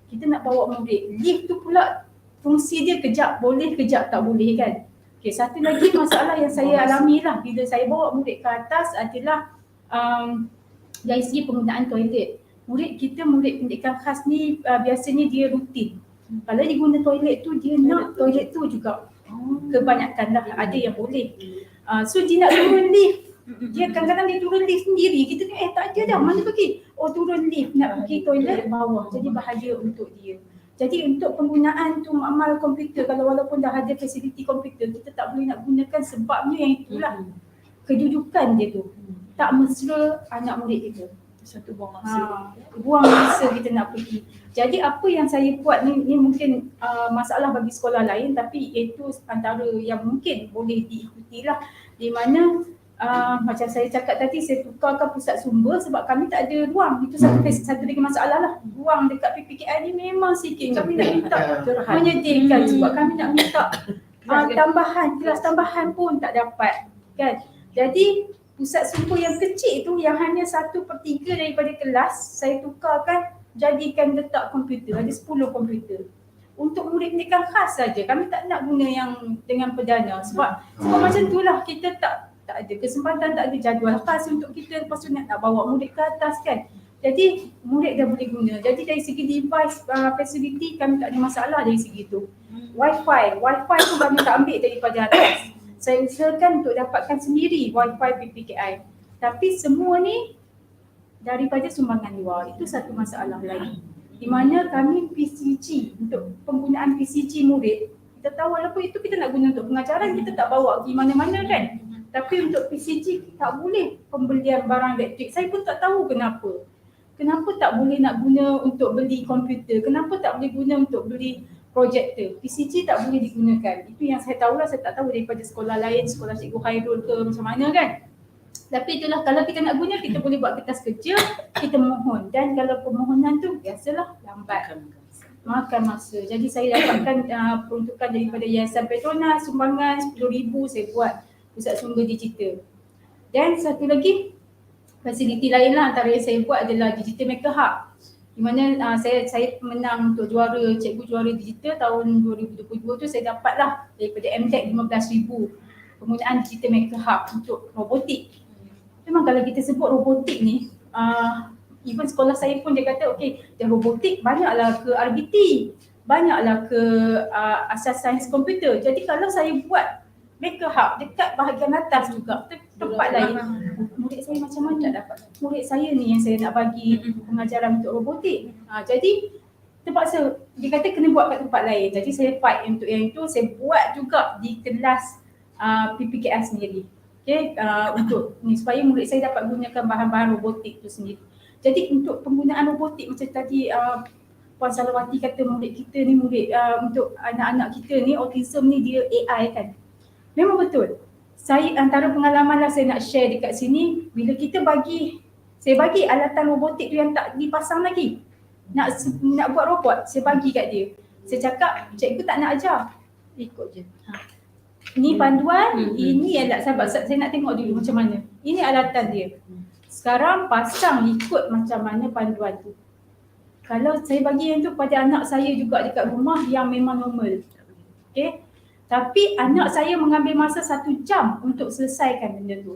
Kita nak bawa murid. Lift tu pula fungsi dia kejap boleh, kejap tak boleh kan. Okay, satu lagi masalah yang saya alami lah bila saya bawa murid ke atas adalah dari segi penggunaan toilet. Murid pendidikan khas ni biasanya dia rutin. Kalau dia guna toilet tu, dia nak toilet tu juga. Kebanyakan lah, ada yang boleh. So dia nak turun lift. Dia kadang-kadang dia turun lift sendiri. Kita tengok tak ada dah, mana pergi? Oh turun lift, nak pergi toilet bawah. Jadi bahaya untuk dia. Jadi untuk penggunaan tu makmal komputer, kalau walaupun dah ada fasiliti komputer, kita tak boleh nak gunakan sebabnya yang itulah. Kedudukan dia tu. Tak mesra anak murid kita. Satu buang masa. Buang masa kita nak pergi. Jadi apa yang saya buat ni mungkin masalah bagi sekolah lain, tapi itu antara yang mungkin boleh diikuti lah. Di mana macam saya cakap tadi, saya tukarkan pusat sumber sebab kami tak ada ruang. Itu satu lagi masalah lah. Ruang dekat PPKI ni memang sikit. Kami nak minta menyedihkan sebab kami nak minta tambahan, kelas tambahan pun tak dapat kan. Jadi pusat sumber yang kecil tu yang hanya 1/3 daripada kelas saya tukarkan jadikan letak komputer. Ada 10 komputer. Untuk murid pendidikan khas saja. Kami tak nak guna yang dengan perdana sebab macam itulah kita tak ada kesempatan, tak ada jadual khas untuk kita. Lepas tu nak bawa murid ke atas kan. Jadi murid dah boleh guna. Jadi dari segi device facility kami tak ada masalah dari segi tu. Wi-Fi tu kami tak ambil daripada atas. Saya usahakan untuk dapatkan sendiri Wi-Fi PPKI. Tapi semua ni daripada sumbangan luar. Itu satu masalah lagi. Di mana kami PCG, untuk penggunaan PCG murid, kita tahu walaupun itu kita nak guna untuk pengajaran, kita tak bawa pergi mana-mana kan. Tapi untuk PCG tak boleh pembelian barang elektrik. Saya pun tak tahu kenapa. Kenapa tak boleh nak guna untuk beli komputer? Kenapa tak boleh guna untuk beli projektor? PCG tak boleh digunakan. Itu yang saya tahulah, saya tak tahu daripada sekolah lain, sekolah Cikgu Khairul ke macam mana kan. Tapi itulah, kalau kita nak guna, kita boleh buat kertas kerja, kita mohon. Dan kalau permohonan tu biasalah lambat. Makan masa. Jadi saya dapatkan peruntukan daripada Yayasan Petronas, sumbangan 10,000 saya buat pusat sumber digital. Dan satu lagi fasiliti lain lah antara yang saya buat adalah Digital Maker Hub. Di mana saya menang untuk cikgu juara digital tahun 2022 tu. Saya dapatlah daripada MTech 15,000 penggunaan Digital Maker Hub untuk robotik. Memang kalau kita sebut robotik ni, even sekolah saya pun dia kata okey, dia robotik banyaklah ke RBT, banyaklah ke asas sains komputer. Jadi kalau saya buat Maker Hub dekat bahagian atas juga, tempat lain, murid saya macam mana tak dapat? Murid saya ni yang saya nak bagi pengajaran untuk robotik. Jadi terpaksa, dia kata kena buat kat tempat lain. Jadi saya fight untuk yang itu, saya buat juga di kelas PPKI sendiri. Okay, untuk ni supaya murid saya dapat gunakan bahan-bahan robotik tu sendiri. Jadi untuk penggunaan robotik macam tadi Puan Salawati kata murid kita ni untuk anak-anak kita ni autism ni dia AI kan. Memang betul. Saya antara pengalaman lah saya nak share dekat sini, bila saya bagi alatan robotik tu yang tak dipasang lagi. Nak buat robot, saya bagi kat dia. Saya cakap, cikgu tak nak ajar. Ikut je. Ni panduan, ini alat sahabat. Saya nak tengok dulu macam mana. Ini alatan dia. Sekarang pasang ikut macam mana panduan tu. Kalau saya bagi yang tu pada anak saya juga dekat rumah yang memang normal. Okay. Tapi anak saya mengambil masa 1 jam untuk selesaikan benda tu.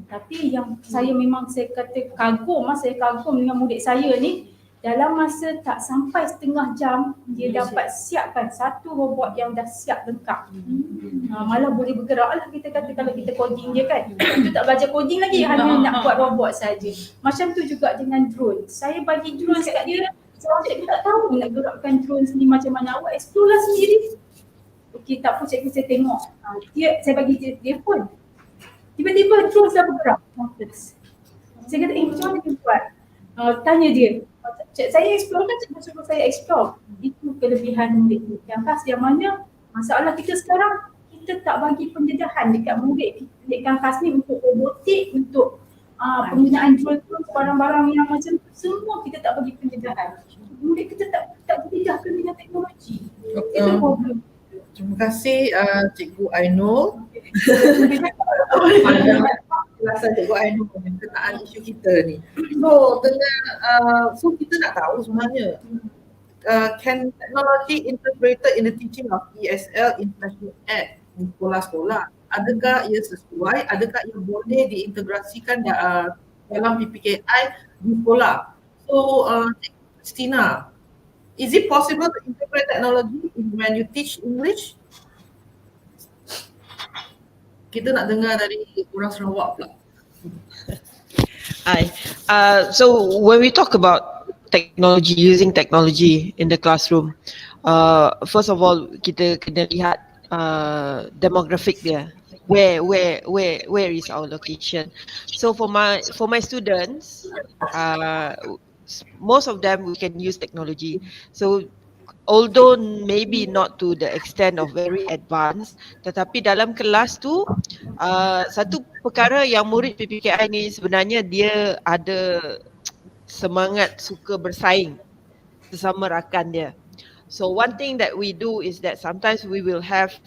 Tapi yang saya memang saya kata saya kagum dengan murid saya ni, dalam masa tak sampai setengah jam dia dapat siapkan satu robot yang dah siap lengkap. Malah boleh bergerak lah kita kata kalau kita coding dia kan. Itu tak belajar coding lagi, hanya nak buat robot saja. Macam tu juga dengan drone. Saya bagi drone kat dia, saya tak tahu nak gerakkan drone ni macam mana. Awak explore lah sendiri. Okey, tak apa cikgu, saya tengok. Saya bagi dia pun. Tiba-tiba drone dah bergerak. Saya kata, macam mana dia buat? Tanya dia. Saya explore kan, cikgu suruh saya explore. Itu kelebihan murid tu. Yang khas yang mana masalah kita sekarang, kita tak bagi pendedahan dekat murid. Yang khas ni untuk robotik, untuk penggunaan drone tu, barang-barang yang macam tu, semua kita tak bagi pendedahan. Murid kita tak didedahkan dengan teknologi. Itu problem. Terima kasih Cikgu Ainul. Penjelasan Cikgu Ainul berkenaan isu kita ni. So kita nak tahu sebenarnya can technology integrated in the teaching of ESL in special ed di sekolah-sekolah? Adakah ia sesuai? Adakah ia boleh diintegrasikan dalam PPKI di sekolah? So Cikgu Christina, is it possible to integrate technology when you teach English? Kita nak dengar dari orang Sarawak pula. Hi. So when we talk about technology, using technology in the classroom, first of all kita kena lihat demographic dia. Where is our location? So for my students, most of them we can use technology. So although maybe not to the extent of very advanced, tetapi dalam kelas tu satu perkara yang murid PPKI ni sebenarnya dia ada semangat suka bersaing sesama rakan dia. So one thing that we do is that sometimes we will have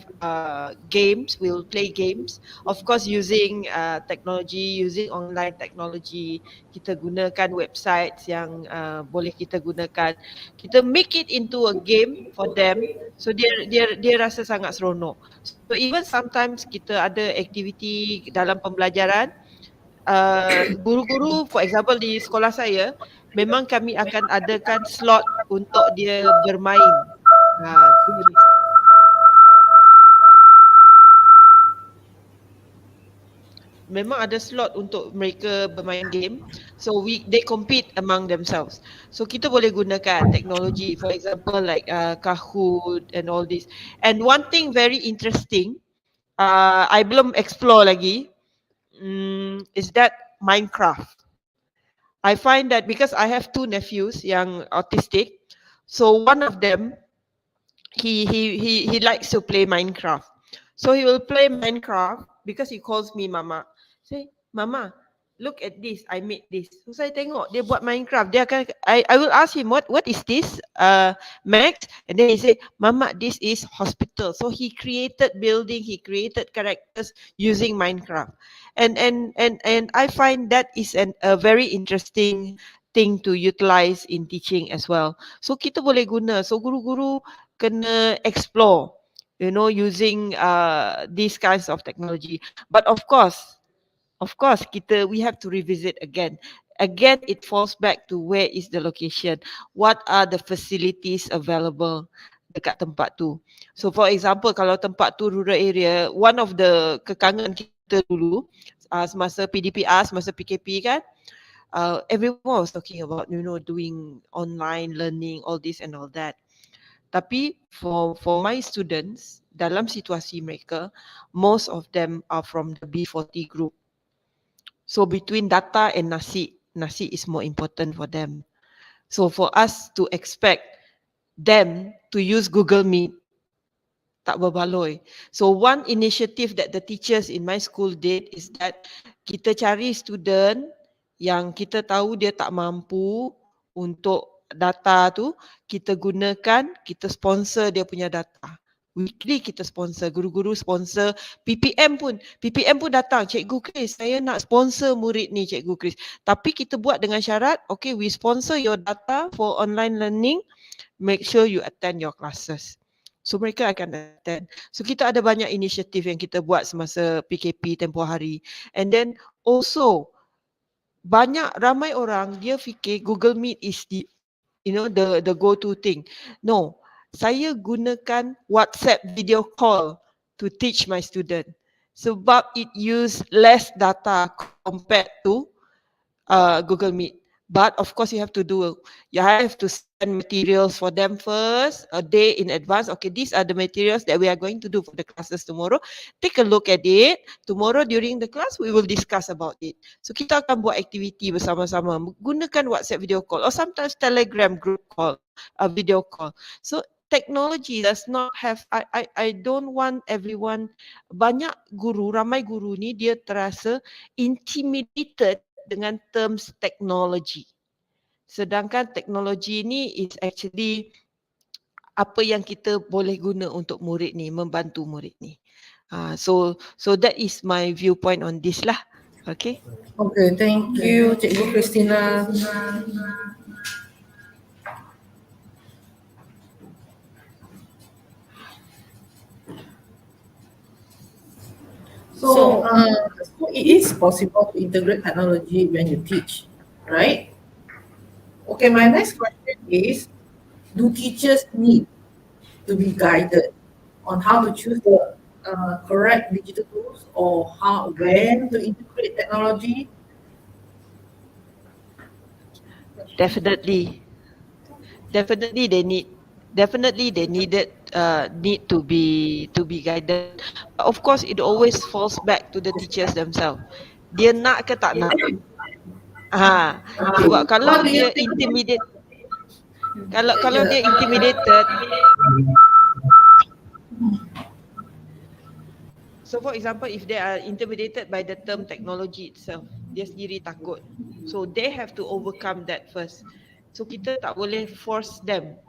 games, we'll play games. Of course using technology, using online technology. Kita gunakan websites yang boleh kita gunakan. Kita make it into a game for them. So dia rasa sangat seronok. So even sometimes kita ada aktiviti dalam pembelajaran. Guru-guru for example di sekolah saya, memang kami akan adakan slot untuk dia bermain. Memang ada slot untuk mereka bermain game. So they compete among themselves. So kita boleh gunakan teknologi, for example like Kahoot and all this. And one thing very interesting, I belum explore lagi, is that Minecraft. I find that because I have 2 nephews yang autistic, so one of them he likes to play Minecraft. So he will play Minecraft because he calls me mama. Say, mama, look at this, I made this. So saya tengok dia buat Minecraft. Dia akan I will ask him what is this, Max? And then he say, mama, this is hospital. So he created building, he created characters using Minecraft. And I find that is a very interesting thing to utilize in teaching as well. So kita boleh guna. So guru-guru kena explore, using these kinds of technology. But of course we have to revisit again. Again, it falls back to where is the location. What are the facilities available dekat tempat tu. So for example, kalau tempat tu rural area, one of the kekangan kita dulu semasa PDPR, semasa PKP kan, everyone was talking about doing online learning, all this and all that. Tapi for my students, dalam situasi mereka, most of them are from the B40 group. So between data and nasi is more important for them. So for us to expect them to use Google Meet, tak berbaloi. So one initiative that the teachers in my school did is that kita cari student yang kita tahu dia tak mampu untuk data tu, kita gunakan, kita sponsor dia punya data Weekly kita sponsor, guru-guru sponsor, PPM pun datang, Cikgu Chris, saya nak sponsor murid ni Cikgu Chris. Tapi kita buat dengan syarat, okay, we sponsor your data for online learning, make sure you attend your classes. So mereka akan attend. So kita ada banyak inisiatif yang kita buat semasa PKP tempoh hari. And then also ramai orang dia fikir Google Meet is the the go-to thing. No, saya gunakan WhatsApp video call to teach my student sebab it use less data compared to Google Meet. But of course you have to send materials for them first a day in advance. Okay, these are the materials that we are going to do for the classes tomorrow. Take a look at it. Tomorrow during the class we will discuss about it. So kita akan buat aktiviti bersama-sama. Gunakan WhatsApp video call or sometimes Telegram group call, video call. So technology does not have, I don't want everyone, ramai guru ni dia terasa intimidated dengan terms teknologi. Sedangkan teknologi ni is actually apa yang kita boleh guna untuk murid ni, membantu murid ni. So that is my viewpoint on this lah. Okay. Okay, thank you Cikgu Christina. So it is possible to integrate technology when you teach, right? Okay, my next question is, do teachers need to be guided on how to choose the correct digital tools or when to integrate technology? Definitely they need to be guided. But of course it always falls back to the teachers themselves. Dia nak ke tak nak? Sebab kalau dia intimidated, so for example, if they are intimidated by the term technology itself, dia sendiri takut. So they have to overcome that first. So kita tak boleh force them,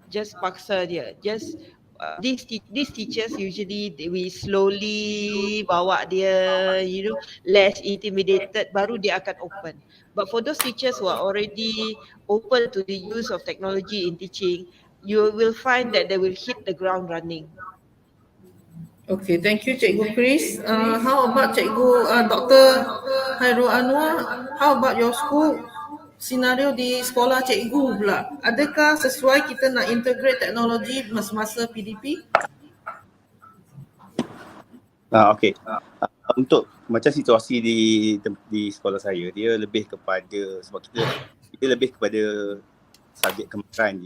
just paksa dia. Just these teachers usually we slowly bawa dia, less intimidated, baru dia akan open. But for those teachers who are already open to the use of technology in teaching, you will find that they will hit the ground running. Okay, thank you Cikgu Chris. How about Cikgu Dr. Khairul Anwar? How about your school? Senario di sekolah cikgu pula. Adakah sesuai kita nak integrate teknologi masa-masa PDP? Okay. Untuk macam situasi di sekolah saya, dia lebih kepada, sebab kita lebih kepada subjek kemahiran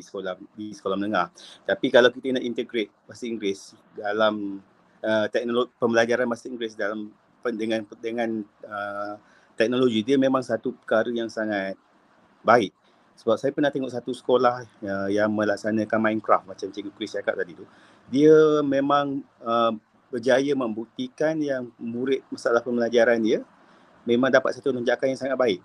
di sekolah menengah. Tapi kalau kita nak integrate bahasa Inggeris dalam teknologi pembelajaran bahasa Inggeris dengan teknologi, dia memang satu perkara yang sangat baik. Sebab saya pernah tengok satu sekolah yang melaksanakan Minecraft macam Cikgu Chris cakap tadi tu. Dia memang berjaya membuktikan yang murid masalah pembelajaran dia memang dapat satu lonjakan yang sangat baik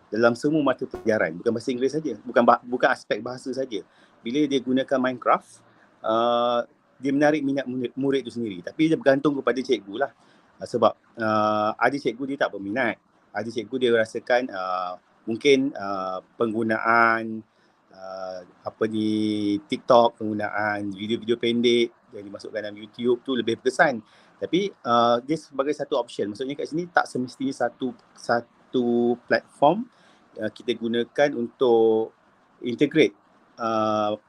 dalam semua mata pelajaran, bukan bahasa Inggeris saja, bukan aspek bahasa saja. Bila dia gunakan Minecraft, dia menarik minat murid itu sendiri. Tapi dia bergantung kepada cikgu lah. Sebab ada cikgu dia tak berminat, ada cikgu dia rasakan mungkin penggunaan TikTok, penggunaan video-video pendek yang dimasukkan dalam YouTube tu lebih berkesan. Tapi dia sebagai satu option. Maksudnya kat sini tak semestinya satu platform kita gunakan untuk integrate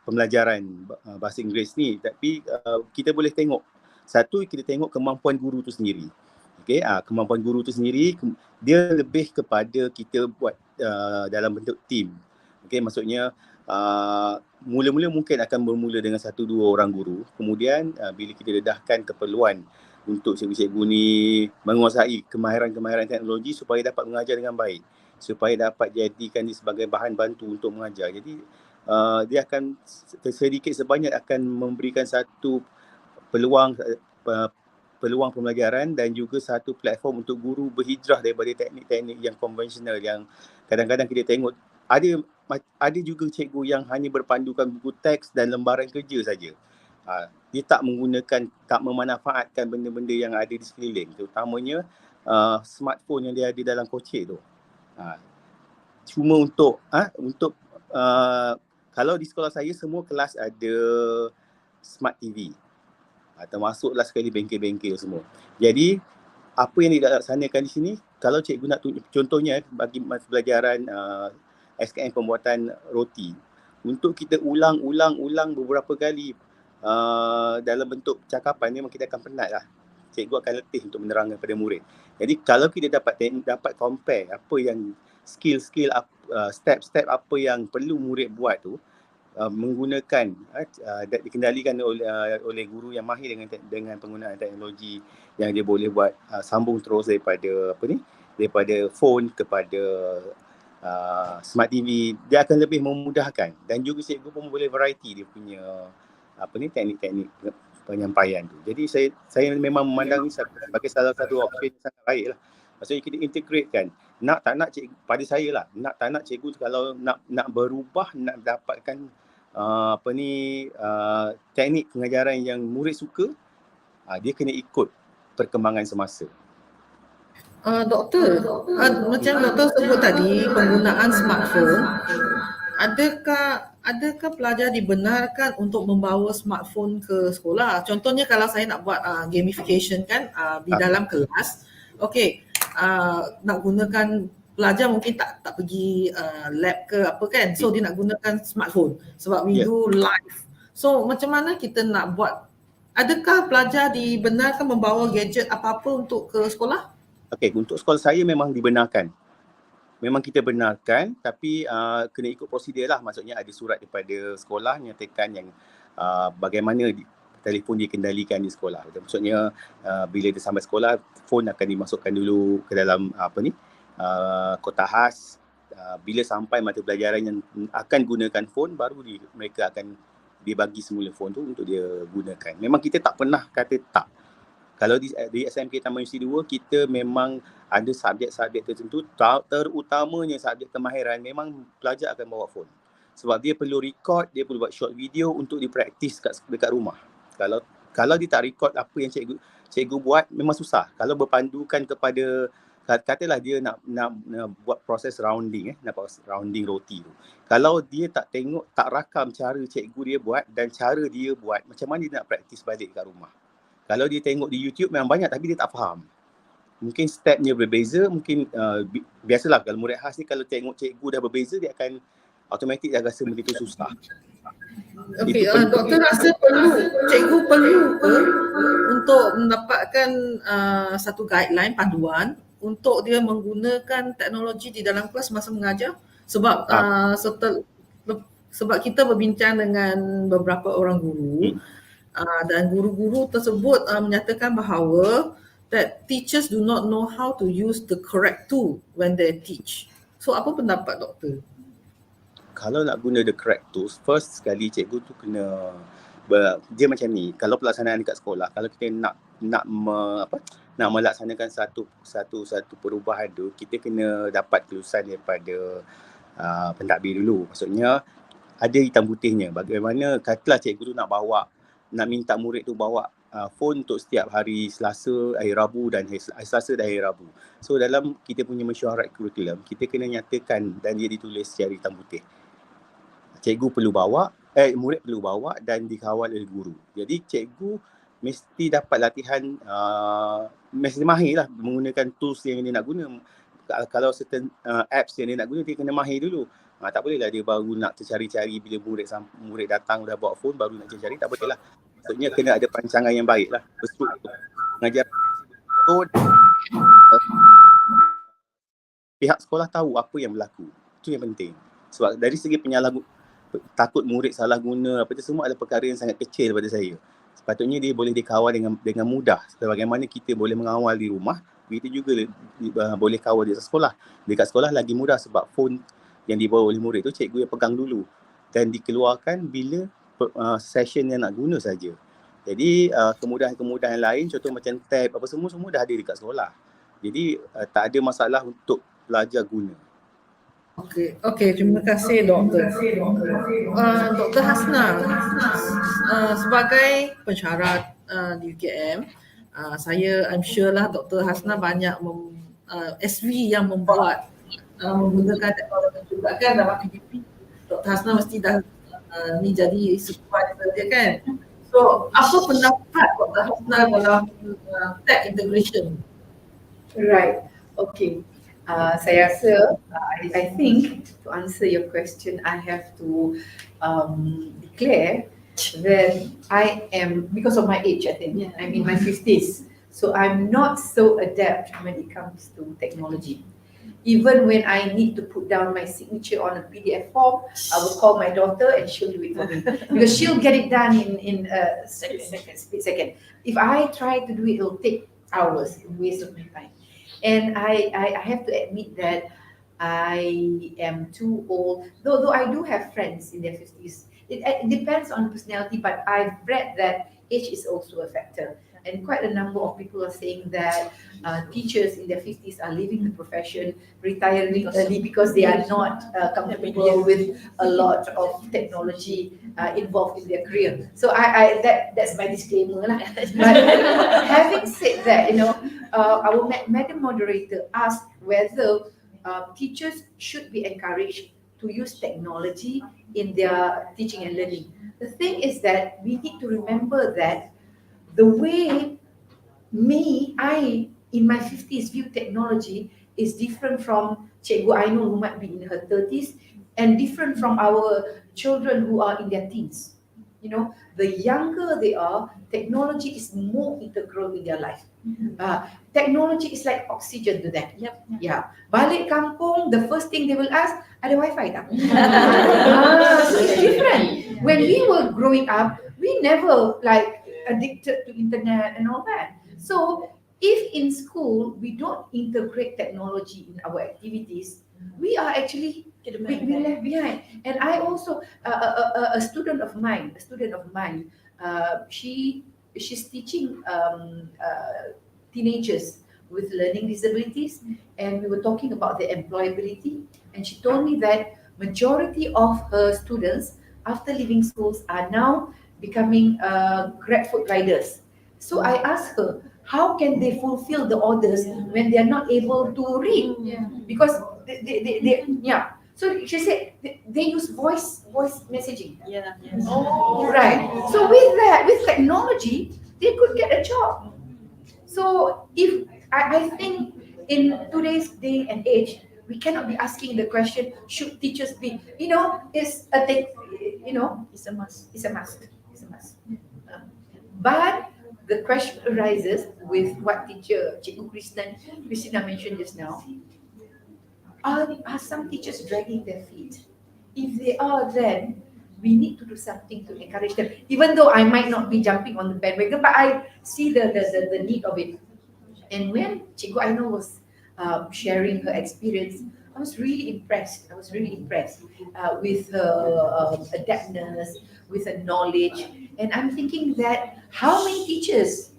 pembelajaran bahasa Inggeris ni. Tapi kita boleh tengok, kita tengok kemampuan guru tu sendiri. Okay, kemampuan guru tu sendiri dia lebih kepada kita buat dalam bentuk team. Okay, maksudnya mula-mula mungkin akan bermula dengan 1-2 orang guru. Kemudian bila kita dedahkan keperluan untuk cikgu-cikgu ni menguasai kemahiran-kemahiran teknologi supaya dapat mengajar dengan baik, supaya dapat jadikan dia sebagai bahan bantu untuk mengajar. Jadi dia akan sedikit sebanyak akan memberikan satu peluang pembelajaran dan juga satu platform untuk guru berhijrah daripada teknik-teknik yang konvensional yang kadang-kadang kita tengok ada juga cikgu yang hanya berpandukan buku teks dan lembaran kerja saja. Dia tak memanfaatkan benda-benda yang ada di sekeliling, terutamanya smartphone yang dia ada dalam kocek tu. Cuma untuk kalau di sekolah saya semua kelas ada smart TV, termasuklah sekali bengkel-bengkel semua. Jadi apa yang dilaksanakan di sini, kalau cikgu nak contohnya bagi pelajaran SKM pembuatan roti, untuk kita ulang beberapa kali dalam bentuk cakapan, memang kita akan penat lah. Cikgu akan letih untuk menerangkan kepada murid. Jadi kalau kita dapat compare apa yang skill-skill, step-step apa yang perlu murid buat tu, menggunakan dikendalikan oleh guru yang mahir dengan penggunaan teknologi, yang dia boleh buat sambung terus daripada phone kepada smart TV, dia akan lebih memudahkan. Dan juga cikgu pun boleh variety dia punya teknik-teknik penyampaian tu. Jadi saya memang memandang ni sebagai salah satu option yang sangat baik lah. Maksudnya kita integratekan. Pada saya lah, tak nak cikgu kalau nak berubah, nak dapatkan teknik pengajaran yang murid suka, dia kena ikut perkembangan semasa. Doktor, macam doktor sebut tadi, penggunaan smartphone, adakah pelajar dibenarkan untuk membawa smartphone ke sekolah? Contohnya kalau saya nak buat gamification kan di dalam kelas, nak gunakan, pelajar mungkin tak pergi lab ke apa kan, so dia nak gunakan smartphone sebab we do live. So macam mana kita nak buat, adakah pelajar dibenarkan membawa gadget apa-apa untuk ke sekolah? Untuk sekolah saya memang dibenarkan. Memang kita benarkan, tapi kena ikut prosedur lah. Maksudnya ada surat daripada sekolah nyatakan yang bagaimana telefon dikendalikan di sekolah. Maksudnya bila dia sampai sekolah, phone akan dimasukkan dulu ke dalam kotak khas. Bila sampai mata pelajaran yang akan gunakan phone, baru mereka akan dibagi semula phone tu untuk dia gunakan. Memang kita tak pernah kata tak. Kalau di SMK Taman Universiti 2, kita memang ada subjek-subjek tertentu, terutamanya subjek kemahiran, memang pelajar akan bawa phone. Sebab dia perlu record, dia perlu buat short video untuk dipraktis dekat rumah. Kalau dia tak record apa yang cikgu buat, memang susah. Kalau berpandukan kepada, katalah dia nak buat proses rounding, nak buat rounding roti tu. Kalau dia tak tengok, tak rakam cara cikgu dia buat dan cara dia buat, macam mana dia nak praktis balik kat rumah? Kalau dia tengok di YouTube memang banyak, tapi dia tak faham. Mungkin stepnya berbeza, mungkin biasalah kalau murid khas ni kalau tengok cikgu dah berbeza, dia akan automatik dah rasa benda tu susah. Doktor rasa cikgu perlu ke untuk mendapatkan satu guideline, panduan untuk dia menggunakan teknologi di dalam kelas masa mengajar? Sebab sebab kita berbincang dengan beberapa orang guru, dan guru-guru tersebut menyatakan bahawa that teachers do not know how to use the correct tool when they teach. So apa pendapat doktor? Kalau nak guna the correct tools, first sekali cikgu tu kena dia macam ni. Kalau pelaksanaan dekat sekolah, kalau kita nak melaksanakan satu perubahan tu, kita kena dapat kelulusan daripada pentadbir dulu. Maksudnya ada hitam putihnya. Bagaimana katalah cikgu tu nak minta murid tu bawa phone untuk setiap hari Selasa, hari Rabu dan Selasa dan hari Rabu. So dalam kita punya mesyuarat kurikulum, kita kena nyatakan dan dia ditulis secara hitam putih. Cikgu perlu bawa, murid perlu bawa dan dikawal oleh guru. Jadi cikgu mesti dapat latihan, mesti mahir lah menggunakan tools yang dia nak guna. Kalau certain apps yang dia nak guna, dia kena mahir dulu. Tak boleh lah dia baru nak tercari-cari bila murid datang dah bawa phone baru nak cari-cari, tak boleh lah. Maksudnya kena ada perancangan yang baik lah. Berstruktur. Mengajar pihak sekolah tahu apa yang berlaku. Itu yang penting. Sebab dari segi takut murid salah guna, apa itu semua adalah perkara yang sangat kecil pada saya. Sepatutnya dia boleh dikawal dengan mudah. Sebagaimana kita boleh mengawal di rumah, begitu juga boleh kawal di sekolah. Dekat sekolah lagi mudah sebab phone yang dibawa oleh murid tu cikgu yang pegang dulu dan dikeluarkan bila session yang nak guna saja. Jadi kemudahan-kemudahan lain, contoh macam tab apa semua dah ada dekat sekolah. Jadi tak ada masalah untuk pelajar guna. Okey, terima kasih doktor. Dr. Hasna, sebagai pensyarah di UKM, I'm sure lah Dr. Hasna banyak SV yang membuat menggunakan teknologi juga kan dalam PDP. Dr. Hasna mesti dah ni jadi supervisor dia kan. So, apa pendapat Dr. Hasna dalam tech integration? Right. Okay. Saya rasa, I think to answer your question, I have to declare that I am, because of my age, I think, I'm in my 50s. So I'm not so adept when it comes to technology. Even when I need to put down my signature on a PDF form, I will call my daughter and she'll do it for me. Because she'll get it done in a split second. If I try to do it, it'll take hours, waste of my time. And I have to admit that I am too old, though I do have friends in their 50s. It depends on personality, but I've read that age is also a factor. And quite a number of people are saying that teachers in their 50s are leaving the profession, retiring early because they are not comfortable with a lot of technology involved in their career. So that's my disclaimer lah. But having said that, our madam moderator asked whether teachers should be encouraged to use technology in their teaching and learning. The thing is that we need to remember that the way I in my 50s view technology is different from Cikgu Ainul who might be in her 30s and different from our children who are in their teens. The younger they are, technology is more integral in their life. Technology is like oxygen to them. Yeah. Balik kampung, the first thing they will ask, ada wifi tak? So it's different. When we were growing up, we never addicted to internet and all that. So if in school we don't integrate technology in our activities, we are actually we left behind. And I also a student of mine, she's teaching teenagers with learning disabilities, and we were talking about the employability, and she told me that majority of her students after leaving schools are now becoming Grab food riders. So I asked her, how can they fulfill the orders when they are not able to read? Because so she said they use voice messaging. Right. So with technology, they could get a job. So if I think in today's day and age, we cannot be asking the question, should teachers be, it's a must. It's a must. But the question arises with what teacher Cikgu Christina mentioned just now. Are some teachers dragging their feet? If they are, then we need to do something to encourage them. Even though I might not be jumping on the bandwagon, but I see the need of it. And when Cikgu Ainul was sharing her experience, I was really impressed. With her adeptness, with her knowledge. And I'm thinking that how many teachers,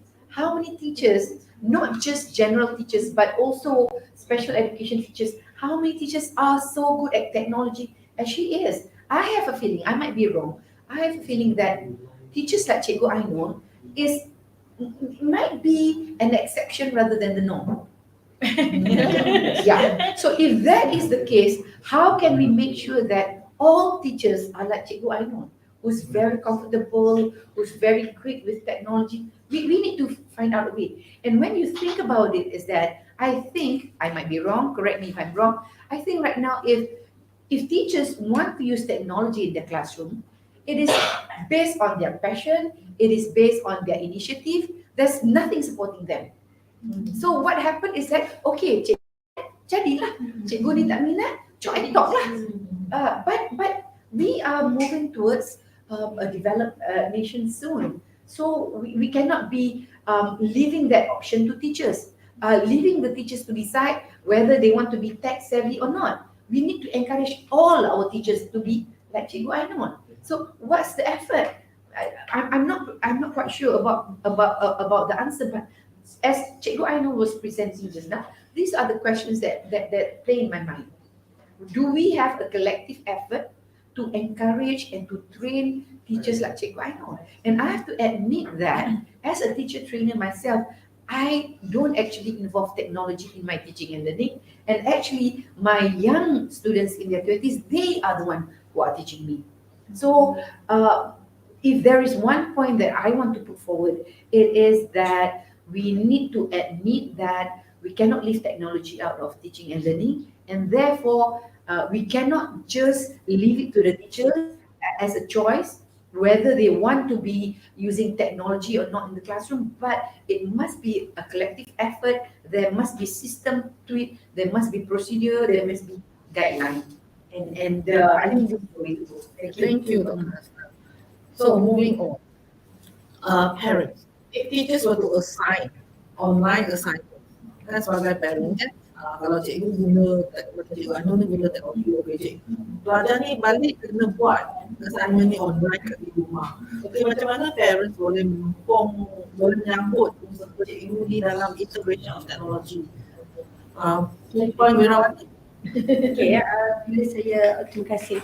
not just general teachers, but also special education teachers, how many teachers are so good at technology as she is? I have a feeling, I might be wrong, I have a feeling that teachers like Cikgu Ainul might be an exception rather than the norm. Yeah. So if that is the case, how can we make sure that all teachers are like Cikgu Ainul, who's very comfortable, who's very quick with technology? We need to find out a way. And when you think about it, is that I think, I might be wrong, correct me if I'm wrong, I think right now if teachers want to use technology in their classroom, it is based on their passion, it is based on their initiative, there's nothing supporting them. So what happened is that, okay, jadilah, cikgu ni tak minat, join TikTok lah. But we are moving towards a developed nation soon. So we cannot be leaving that option to teachers, leaving the teachers to decide whether they want to be tech savvy or not. We need to encourage all our teachers to be like Cikgu Ainul. So what's the effort? I'm not quite sure about the answer, but as Cikgu Ainul was presenting just now, these are the questions that play in my mind. do we have a collective effort to encourage and to train teachers like Cikgu Ainul? And I have to admit that as a teacher trainer myself, I don't actually involve technology in my teaching and learning. And actually, my young students in their 20s, they are the one who are teaching me. So, if there is one point that I want to put forward, it is that we need to admit that we cannot leave technology out of teaching and learning, and therefore we cannot just leave it to the teachers as a choice whether they want to be using technology or not in the classroom, but it must be a collective effort. There must be system to it, there must be procedure, there must be guideline. And I think this is the way to go. Thank you, Dr. Hasna. So moving on, parents. If teachers were to assign online assignment, kan sebagai parent kan, kalau cikgu guna cikgu Ainul ni guna teknologi, okey cikgu, pelajar ni balik kena buat assignment ni online kat di rumah. Okey, macam mana parents boleh menyambut usaha cikgu ni dalam integration of technology? Puan Wirawati. Okey, bila saya terima kasih.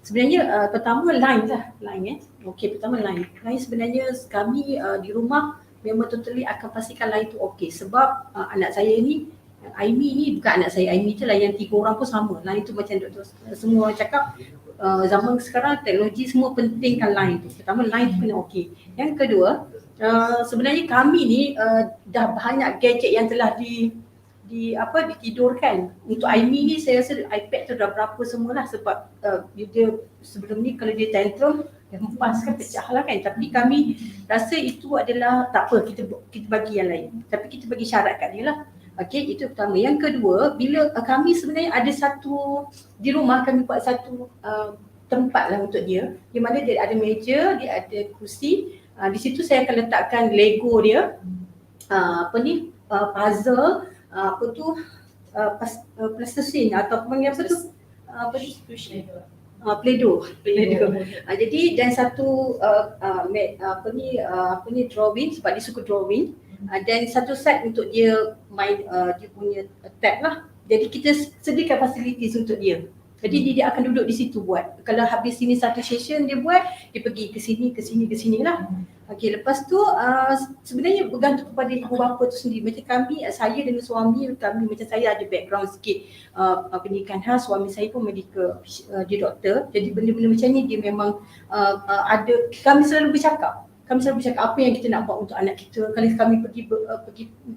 Sebenarnya pertama line lah, line Okey, pertama line. Line sebenarnya kami di rumah memang totally akan pastikan line tu okey, sebab anak saya ni Aimi ni bukan anak saya, Aimi je lah, yang 3 orang pun sama. Line tu macam doktor semua orang cakap, zaman sekarang teknologi semua pentingkan line tu. Pertama line tu kena okey. Yang kedua, sebenarnya kami ni dah banyak gadget yang telah ditidurkan. Untuk Aimi ni saya rasa iPad tu dah berapa semualah, sebab dia sebelum ni kalau dia tantrum dia hempas kan, pecah lah kan. Tapi kami rasa itu adalah tak apa, kita bagi yang lain, tapi kita bagi syarat kat dia lah. Okey, itu pertama. Yang kedua, bila kami sebenarnya ada satu di rumah, kami buat satu tempat lah untuk dia, di mana dia ada meja, dia ada kursi. Di situ saya akan letakkan Lego dia, puzzle, plasticine atau panggil apa tu? Play-Doh. Jadi dan satu drawing, sebab dia suka drawing, dan satu set untuk dia main dia punya tab lah. Jadi kita sediakan facilities untuk dia. Jadi dia akan duduk di situ buat. Kalau habis sini satu session dia buat, dia pergi ke sini lah. Okey, lepas tu sebenarnya bergantung kepada ibu bapa tu sendiri. Macam kami, saya dengan suami kami, macam saya ada background sikit pendidikan khas, suami saya pun medical, dia doktor. Jadi benda-benda macam ni dia memang ada, kami selalu bercakap apa yang kita nak buat untuk anak kita. Kalau kami pergi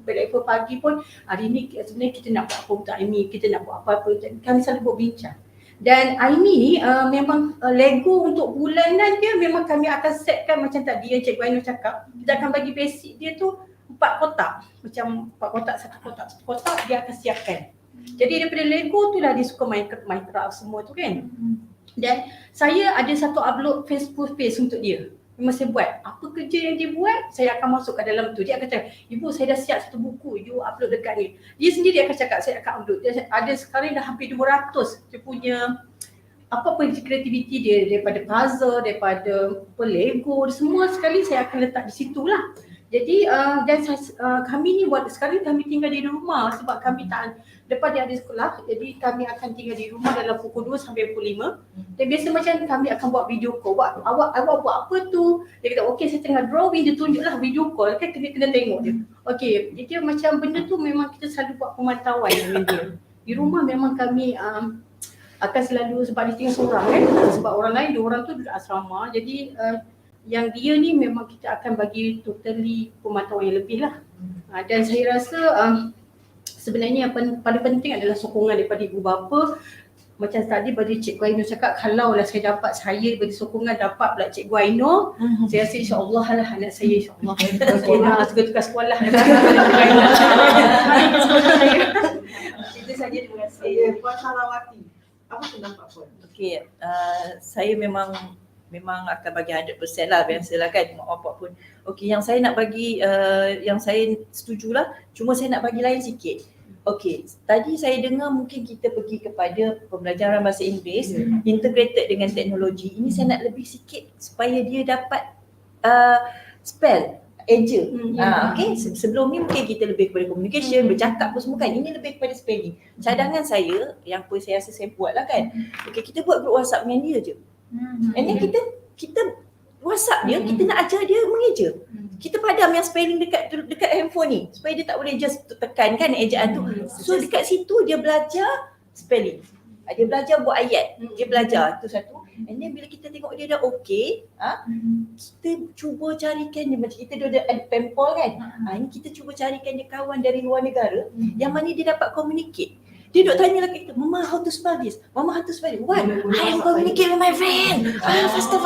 breakfast pagi pun, hari ni sebenarnya kita nak buat apa untuk Aimi, kita nak buat apa-apa, kami selalu berbincang. Dan Aimi ni memang Lego untuk bulanan dia memang kami akan setkan macam tadi yang Cikgu Ainul cakap. Kita akan bagi basic dia tu 4 kotak. Macam 4 kotak, satu kotak dia akan siapkan. Jadi daripada Lego tu lah dia suka Minecraft semua tu kan. Dan saya ada satu upload Facebook page untuk dia. Memang saya buat, apa kerja yang dia buat, saya akan masuk ke dalam tu. Dia akan cakap, ibu saya dah siap satu buku, you upload dekat ni. Dia sendiri akan cakap, saya akan upload. Dia ada sekarang dah hampir 200 dia punya apa kreativiti dia, daripada puzzle, daripada Lego, semua sekali saya akan letak di situ lah. Jadi dan kami ni sekarang kami tinggal di rumah sebab kami tak, lepas dia ada sekolah, jadi kami akan tinggal di rumah dalam pukul 2 sampai pukul 5. Dan biasa macam kami akan buat video call. Awak buat apa tu? Dia kata, okey saya tengah drawing, dia tunjuklah video call, kan kena tengok dia. Okey, dia macam benda tu memang kita selalu buat pemantauan dengan dia. Di rumah memang kami akan selalu, sebab dia tinggal seorang kan, sebab orang lain, 2 orang tu duduk asrama. Jadi yang dia ni memang kita akan bagi totally pemantauan yang lebih lah. Dan saya rasa sebenarnya yang paling penting adalah sokongan daripada ibu bapa. Macam tadi pada Cikgu Ainul cakap, kalau lah saya dapat, saya beri sokongan, dapat pula Cikgu Ainul, saya rasa insyaAllah lah anak saya insyaAllah okey lah, tukar sekolah. Itu saja, terima kasih. Puan Sarawati, apa pendapat Puan? Okey, saya memang akan bagi 100% lah, biasalah kan mak bapak pun. Okey, yang saya nak bagi, yang saya setujulah, cuma saya nak bagi lain sikit. Okey, tadi saya dengar mungkin kita pergi kepada pembelajaran bahasa Inggeris integrated dengan teknologi. Ini saya nak lebih sikit supaya dia dapat spell eja. Okay, sebelum ni mungkin kita lebih kepada communication, bercakap pun semua kan. Ini lebih kepada spelling. Cadangan saya, yang pun saya rasa saya buat lah kan. Okay, kita buat group WhatsApp dengan dia je. And then kita WhatsApp dia, kita nak ajar dia mengeja. Kita padam yang spelling dekat handphone ni supaya dia tak boleh just tekan kan ejaan tu. So dekat situ dia belajar spelling. Dia belajar buat ayat, dia belajar tu satu. And then bila kita tengok dia dah okey, kita cuba carikan dia, macam kita ada pempol kan. Ini kita cuba carikan dia kawan dari luar negara yang mana dia dapat communicate. Dia duk tanya lagi kita, Mama how to spell this? Mama how to spell it? What? I am communicate with my friend. Faster.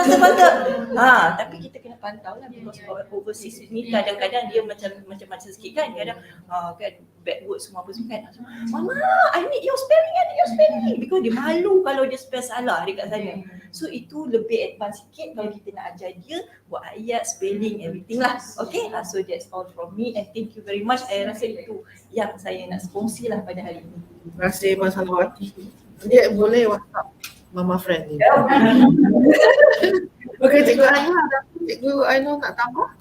Tapi kita kena pantau lah because overseas ni kadang-kadang dia macam sikit kan. Kadang kan bad word semua apa semua kan. Mama, I need your spelling. Because dia malu kalau dia spell salah dekat sana. So itu lebih advance sikit kalau kita nak ajar dia buat ayat, spelling, everything lah. Okay, so that's all from me and thank you very much. Saya rasa itu yang saya nak kongsi lah pada hari ini. Terima kasih Mas Halawati. Dia boleh WhatsApp Mama Friend ni. Okey, Cikgu Ainul ada Cikgu Ainul nak tambah?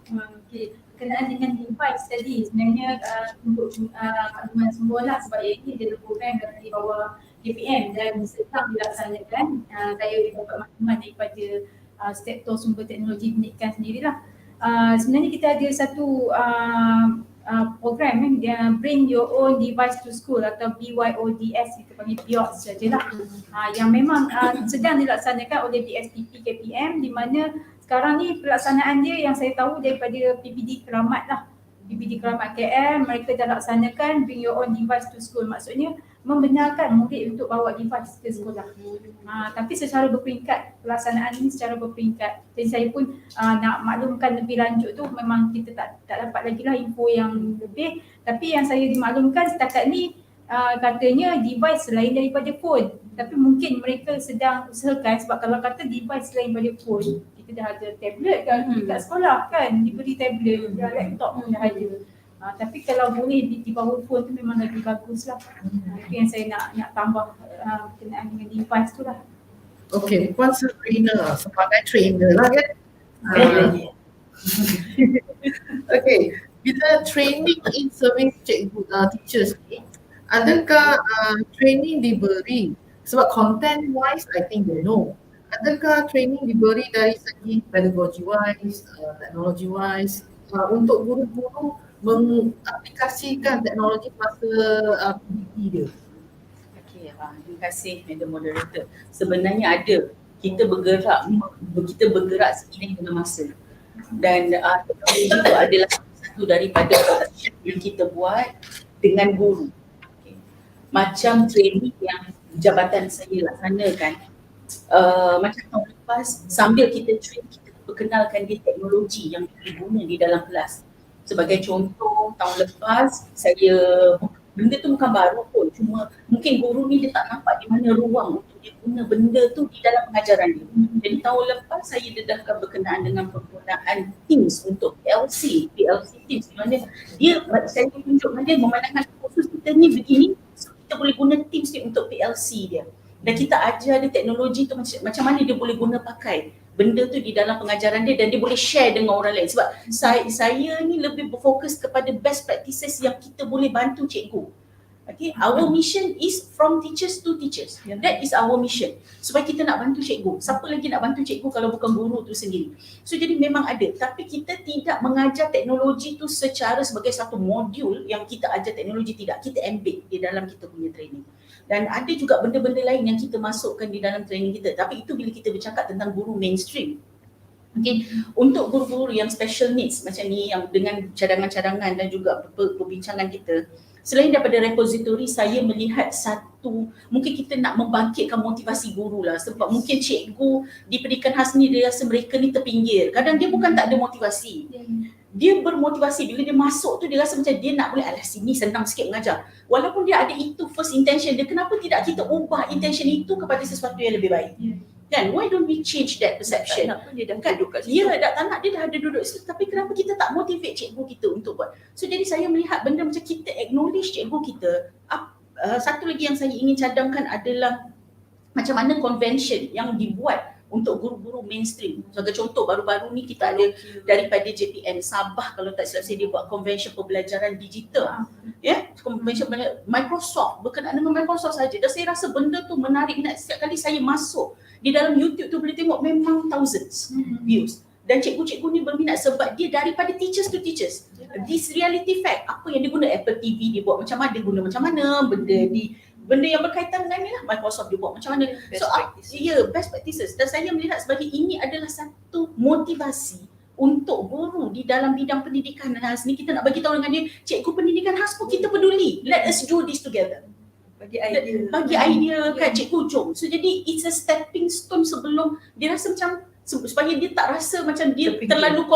Okey, berkenaan dengan device tadi sebenarnya untuk makluman semua lah sebab ini adalah program yang di bawah PPM dan sedang dilaksanakan. Saya dapat makluman daripada Sektor Sumber Teknologi Pendidikan sendirilah. Sebenarnya kita ada satu program yang Bring Your Own Device to School atau BYODS, kita panggil BYODS sajalah, yang memang sedang dilaksanakan oleh BSTP KPM, di mana sekarang ni pelaksanaan dia yang saya tahu daripada PPD Keramat lah. PPD Keramat KL, mereka dah laksanakan Bring Your Own Device to School, maksudnya membenarkan murid untuk bawa device ke sekolah. Tapi secara berperingkat, pelaksanaan ini secara berperingkat. Jadi saya pun nak maklumkan lebih lanjut tu, memang kita tak dapat lagi lah info yang lebih. Tapi yang saya dimaklumkan setakat ni katanya device selain daripada phone. Tapi mungkin mereka sedang usahakan, sebab kalau kata device selain daripada phone, kita dah ada tablet kan dekat sekolah kan, diberi tablet, dah laptop pun dah ada. Tapi kalau boleh di bawah phone tu memang lagi bagus lah. Itu yang saya nak tambah berkenaan dengan device tu lah. Okey, Puan Sabrina sebagai trainer lah kan? Okey, bila training in service cikgu teachers ni, adakah training diberi? Sebab content wise I think they know. Adakah training diberi dari segi pedagogy wise, technology wise, untuk guru-guru mengaplikasikan teknologi masa PDP dia? Okey, terima kasih Madam Moderator. Sebenarnya ada, kita bergerak seiring dengan masa. Dan teknologi itu adalah satu daripada yang kita buat dengan guru. Okay. Macam training yang jabatan saya laksanakan, macam tahun lepas, sambil kita train, kita perkenalkan dia teknologi yang diguna di dalam kelas. Sebagai contoh, tahun lepas benda tu bukan baru pun, cuma mungkin guru ni dia tak nampak di mana ruang untuk dia guna benda tu di dalam pengajaran dia. Jadi tahun lepas saya dedahkan berkenaan dengan penggunaan Teams untuk PLC Teams, di mana saya tunjukkan dia memandangkan khusus kita ni begini, so kita boleh guna Teams ni untuk PLC dia. Dan kita ajar dia teknologi tu macam mana dia boleh guna pakai benda tu di dalam pengajaran dia, dan dia boleh share dengan orang lain. Sebab saya ni lebih berfokus kepada best practices yang kita boleh bantu cikgu. Okay, our mission is from teachers to teachers. That is our mission. Supaya kita nak bantu cikgu. Siapa lagi nak bantu cikgu kalau bukan guru tu sendiri? So jadi memang ada, tapi kita tidak mengajar teknologi tu secara sebagai satu modul yang kita ajar teknologi, tidak. Kita embed di dalam kita punya training. Dan ada juga benda-benda lain yang kita masukkan di dalam training kita. Tapi itu bila kita bercakap tentang guru mainstream. Okay. Untuk guru-guru yang special needs macam ni, yang dengan cadangan-cadangan dan juga perbincangan kita, selain daripada repository, saya melihat satu, mungkin kita nak membangkitkan motivasi guru lah. Sebab mungkin cikgu di pendidikan khas ni, dia rasa mereka ni terpinggir. Kadang dia bukan tak ada motivasi. Dia bermotivasi, bila dia masuk tu dia rasa macam dia nak boleh, alah sini senang sikit mengajar. Walaupun dia ada itu first intention dia, kenapa tidak kita ubah intention itu kepada sesuatu yang lebih baik? Kan, why don't we change that perception? Kenapa dia dah duduk kat situ? Ya, tak nak, dia dah ada duduk situ. Tapi kenapa kita tak motivate cikgu kita untuk buat? So jadi saya melihat benda macam kita acknowledge cikgu kita. Satu lagi yang saya ingin cadangkan adalah macam mana convention yang dibuat untuk guru-guru mainstream. Sebagai contoh, baru-baru ni kita ada daripada JPN Sabah, kalau tak silap saya, dia buat convention pembelajaran digital. Ya, convention Microsoft, berkenaan dengan Microsoft saja. Dan saya rasa benda tu menarik minat. Setiap kali saya masuk di dalam YouTube tu boleh tengok memang thousands views. Dan cikgu-cikgu ni berminat sebab dia daripada teachers to teachers. This reality fact, apa yang dia guna, Apple TV dia buat macam mana, dia guna macam mana, benda yang berkaitan dengan ni lah, Microsoft dia buat macam mana. Best practices. Dan saya melihat sebagai ini adalah satu motivasi untuk guru di dalam bidang pendidikan khas ni. Kita nak bagi tahu dengan dia, cikgu pendidikan khas pun kita peduli. Let us do this together. Bagi idea kan, cikgu jom. So jadi it's a stepping stone sebelum dia rasa macam, supaya dia tak rasa macam dia terlalu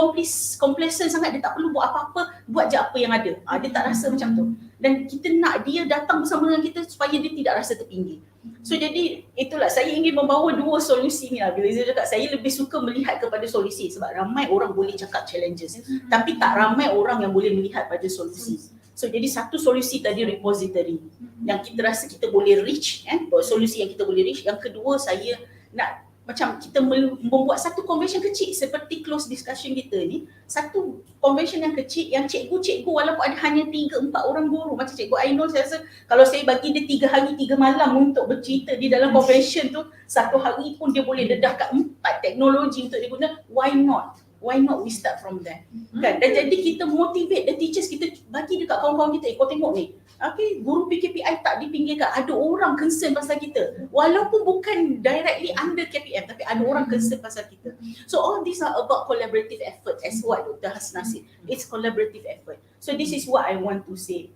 complacent sangat, dia tak perlu buat apa-apa, buat je apa yang ada. Dia tak rasa macam tu. Dan kita nak dia datang bersama dengan kita supaya dia tidak rasa terpinggir. So jadi itulah saya ingin membawa dua solusi ni lah. Bila saya cakap, saya lebih suka melihat kepada solusi sebab ramai orang boleh cakap challenges, tapi tak ramai orang yang boleh melihat pada solusi. So jadi satu solusi tadi repository yang kita rasa kita boleh reach, solusi yang kita boleh reach. Yang kedua, saya nak macam kita membuat satu convention kecil seperti close discussion kita ni, satu convention yang kecil yang cikgu-cikgu walaupun ada hanya 3-4 orang guru, macam cikgu Ainul, saya rasa kalau saya bagi dia 3 hari 3 malam untuk bercerita di dalam convention tu, satu hari pun dia boleh dedahkan 4 teknologi untuk dia guna. Why not we start from there, kan? Dan jadi kita motivate the teachers, kita bagi dekat kawan-kawan kita, kau tengok ni, guru PKPI tak dipinggirkan, ada orang concern pasal kita, walaupun bukan directly under KPM, tapi ada orang concern pasal kita. So all these are about collaborative effort, as what Dr. Hasna said, it's collaborative effort. So this is what I want to say.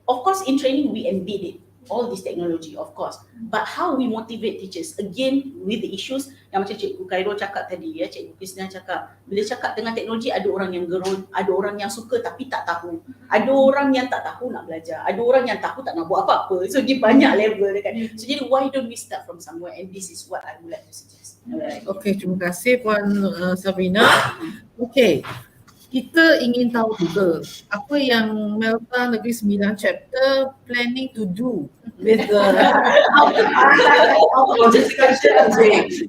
Of course in training we embed it, all this technology, of course, but how we motivate teachers, again with the issues yang macam Cikgu Khairul cakap tadi, ya, Cikgu Krisna cakap, bila cakap dengan teknologi, ada orang yang gerun, ada orang yang suka tapi tak tahu, ada orang yang tak tahu nak belajar, ada orang yang tahu tak nak buat apa-apa. So dia banyak level kan. So jadi why don't we start from somewhere, and this is what I would like to suggest. Okay, terima kasih Puan Sabrina. Okay, kita ingin tahu juga apa yang Melta Negeri Sembilan chapter planning to do with the discussion.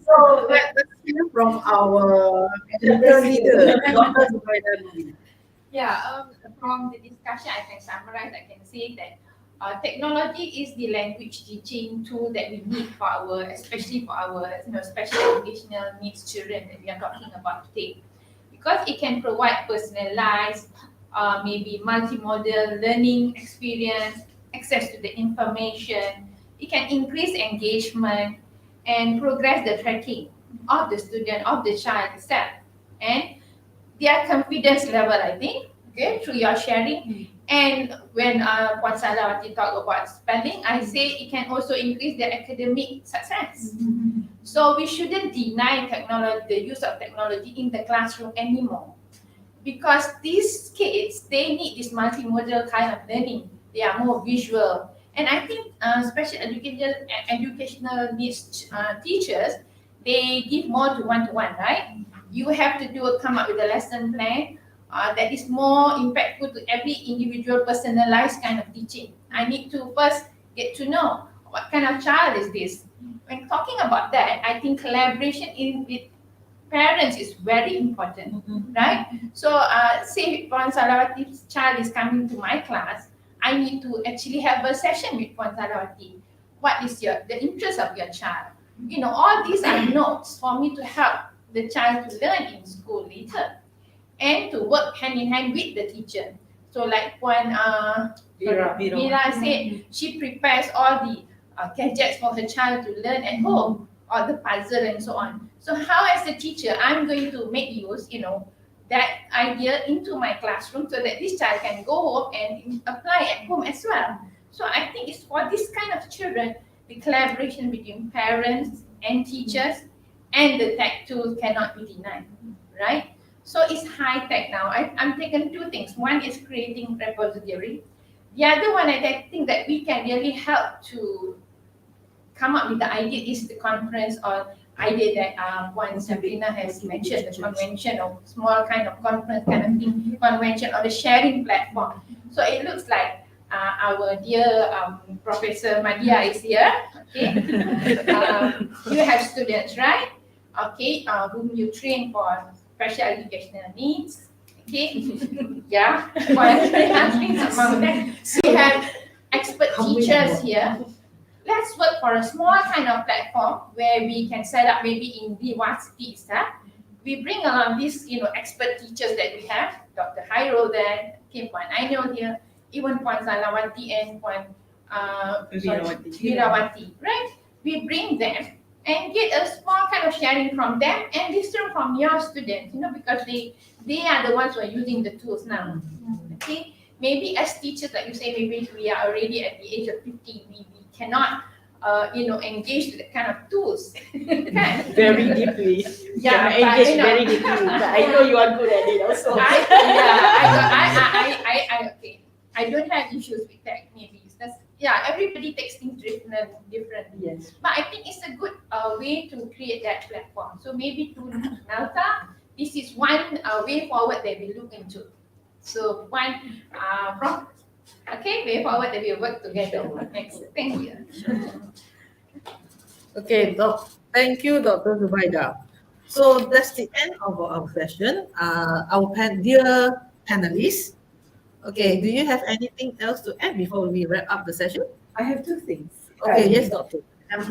So let's hear from our leader, Dr. Zubaida. Yeah, from the discussion I can summarize, I can say that technology is the language teaching tool that we need for our, especially for our special educational needs children that we are talking about today. Because it can provide personalized, maybe multimodal learning experience, access to the information. It can increase engagement and progress the tracking of the student, of the child itself, and their confidence level, I think, okay, through your sharing. And when Puan Salawati talk about spelling, I say it can also increase their academic success. So we shouldn't deny technology, the use of technology in the classroom anymore, because these kids, they need this multimodal kind of learning. They are more visual, and I think special educational needs teachers, they give more to one-to-one, right? You have to come up with a lesson plan that is more impactful to every individual, personalized kind of teaching. I need to first get to know what kind of child is this. When talking about that, I think collaboration with parents is very important, right? So say Puan Salawati's child is coming to my class, I need to actually have a session with Puan Salawati. What is the interest of your child? You know, all these are notes for me to help the child to learn in school later, and to work hand in hand with the teacher. So like Puan Mira said, she prepares all the gadgets for her child to learn at home, or the puzzle and so on. So how as a teacher, I'm going to make use, that idea into my classroom so that this child can go home and apply at home as well. So I think it's for this kind of children, the collaboration between parents and teachers and the tech tools cannot be denied, right? So it's high tech now. I'm taking two things. One is creating repository. The other one, I think that we can really help to come up with the idea is the conference, or idea that Puan Sabrina has mentioned, the convention or small kind of conference kind of thing, convention or the sharing platform. So it looks like our dear Professor Madia is here. Okay, you have students, right? okay, whom you train for special educational needs, okay, yeah, for helping among them. We have expert teachers here. Let's work for a small kind of platform where we can set up maybe in D1 cities. We bring along these, expert teachers that we have, Dr. Hairul there, Kim Puan Ainul here, even Puan Salawati and Puan Virawati, right? We bring them and get a small kind of sharing from them and listen from your students, because they are the ones who are using the tools now. Okay, maybe as teachers, like you say, maybe we are already at the age of 50, we cannot engage with that kind of tools. Very deeply. Yeah, Can engage very deeply. But I know you are good at it also. Okay. I don't have issues with tech, maybe. Everybody takes things differently. Yes. But I think it's a good way to create that platform. So maybe to Malta, this is one way forward that we look into. So one way forward that we work together. Next, thank you. Okay, thank you, Dr. Zubaida. So that's the end of our session. Dear panelists, okay, do you have anything else to add before we wrap up the session? I have two things. Okay, yes, Doctor.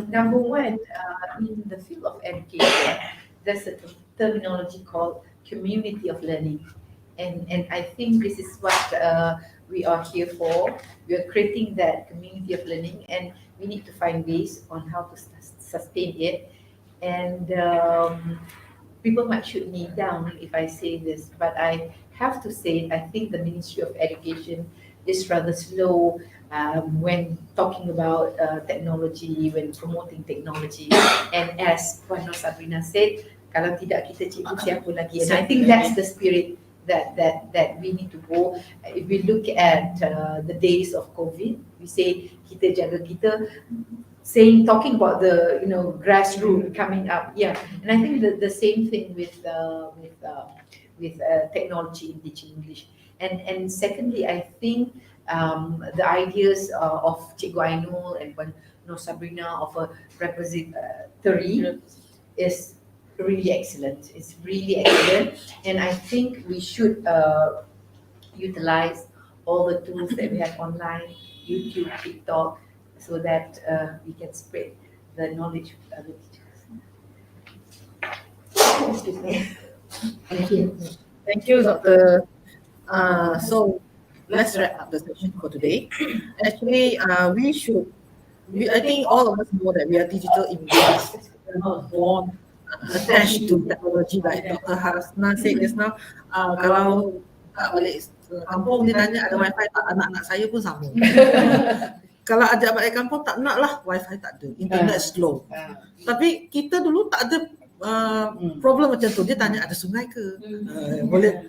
Number one, in the field of education, there's a terminology called community of learning. And I think this is what we are here for. We are creating that community of learning, and we need to find ways on how to sustain it. And people might shoot me down if I say this, but I have to say, I think the Ministry of Education is rather slow when talking about technology, when promoting technology. And as Puan Nur Sabrina said, kalau tidak kita cikgu siapa lagi? And I think that's the spirit that we need to go. If we look at the days of COVID, we say kita jaga kita, talking about the grassroots coming up, and I think the same thing with technology in teaching English. And secondly, I think the ideas of Cikgu Ainul and Nur Sabrina of a repository is really excellent. It's really excellent, and I think we should utilize all the tools that we have online, YouTube, TikTok, so that we can spread the knowledge with other teachers. Excuse me. Thank you. Thank you, Dr. So let's wrap up the session for today. Actually, I think all of us know that we are digital immigrants. We're not born attached to technology like Dr. Hasna said just now. Kalau tak balik kampung, dia tanya ada wifi tak, anak-anak saya pun sama. Kalau ajak balik kampung, tak nak lah, wifi tak ada, internet slow. Tapi kita dulu tak ada problem macam tu. Dia tanya ada sungai ke, boleh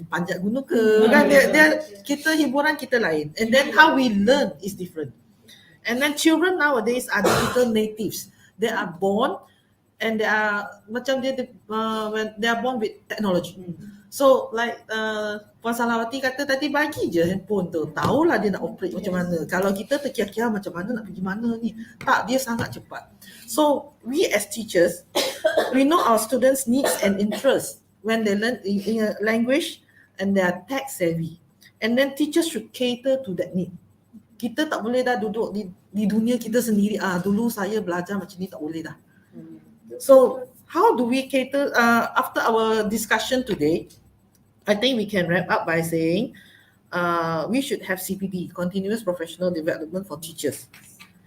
panjat gunung ke, kan kita hiburan kita lain. And then how we learn is different. And then children nowadays are digital natives. They are born and they are macam when they are born with technology. So like Puan Salawati kata tadi, bagi je handphone tu, tahulah dia nak operate macam mana. Kalau kita terkiar-kiar macam mana nak pergi mana ni, tak, dia sangat cepat. So we as teachers, we know our students' needs and interests when they learn in a language and they are tech savvy. And then teachers should cater to that need. Kita tak boleh dah duduk di dunia kita sendiri. Dulu saya belajar macam ni, tak boleh dah. So how do we cater? After our discussion today, I think we can wrap up by saying we should have CPD, Continuous Professional Development for Teachers.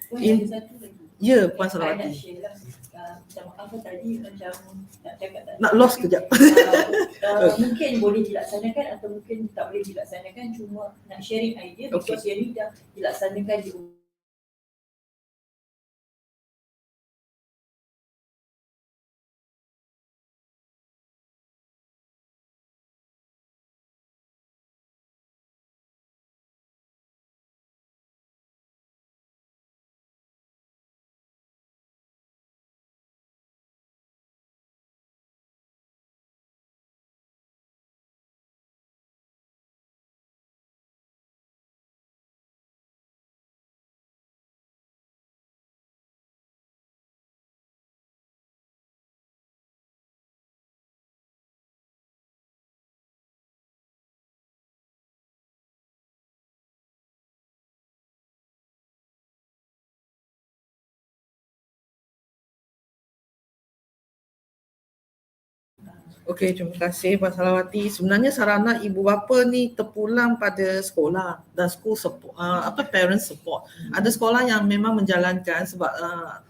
Puan Salawati. Macam apa tadi, macam nak cakap tak? Nak lost kejap. Mungkin boleh dilaksanakan atau mungkin tak boleh dilaksanakan, cuma nak sharing idea because yang ni dah dilaksanakan di Okey, terima kasih Pak Salawati. Sebenarnya sarana ibu bapa ni terpulang pada sekolah dan school support, parent support. Ada sekolah yang memang menjalankan sebab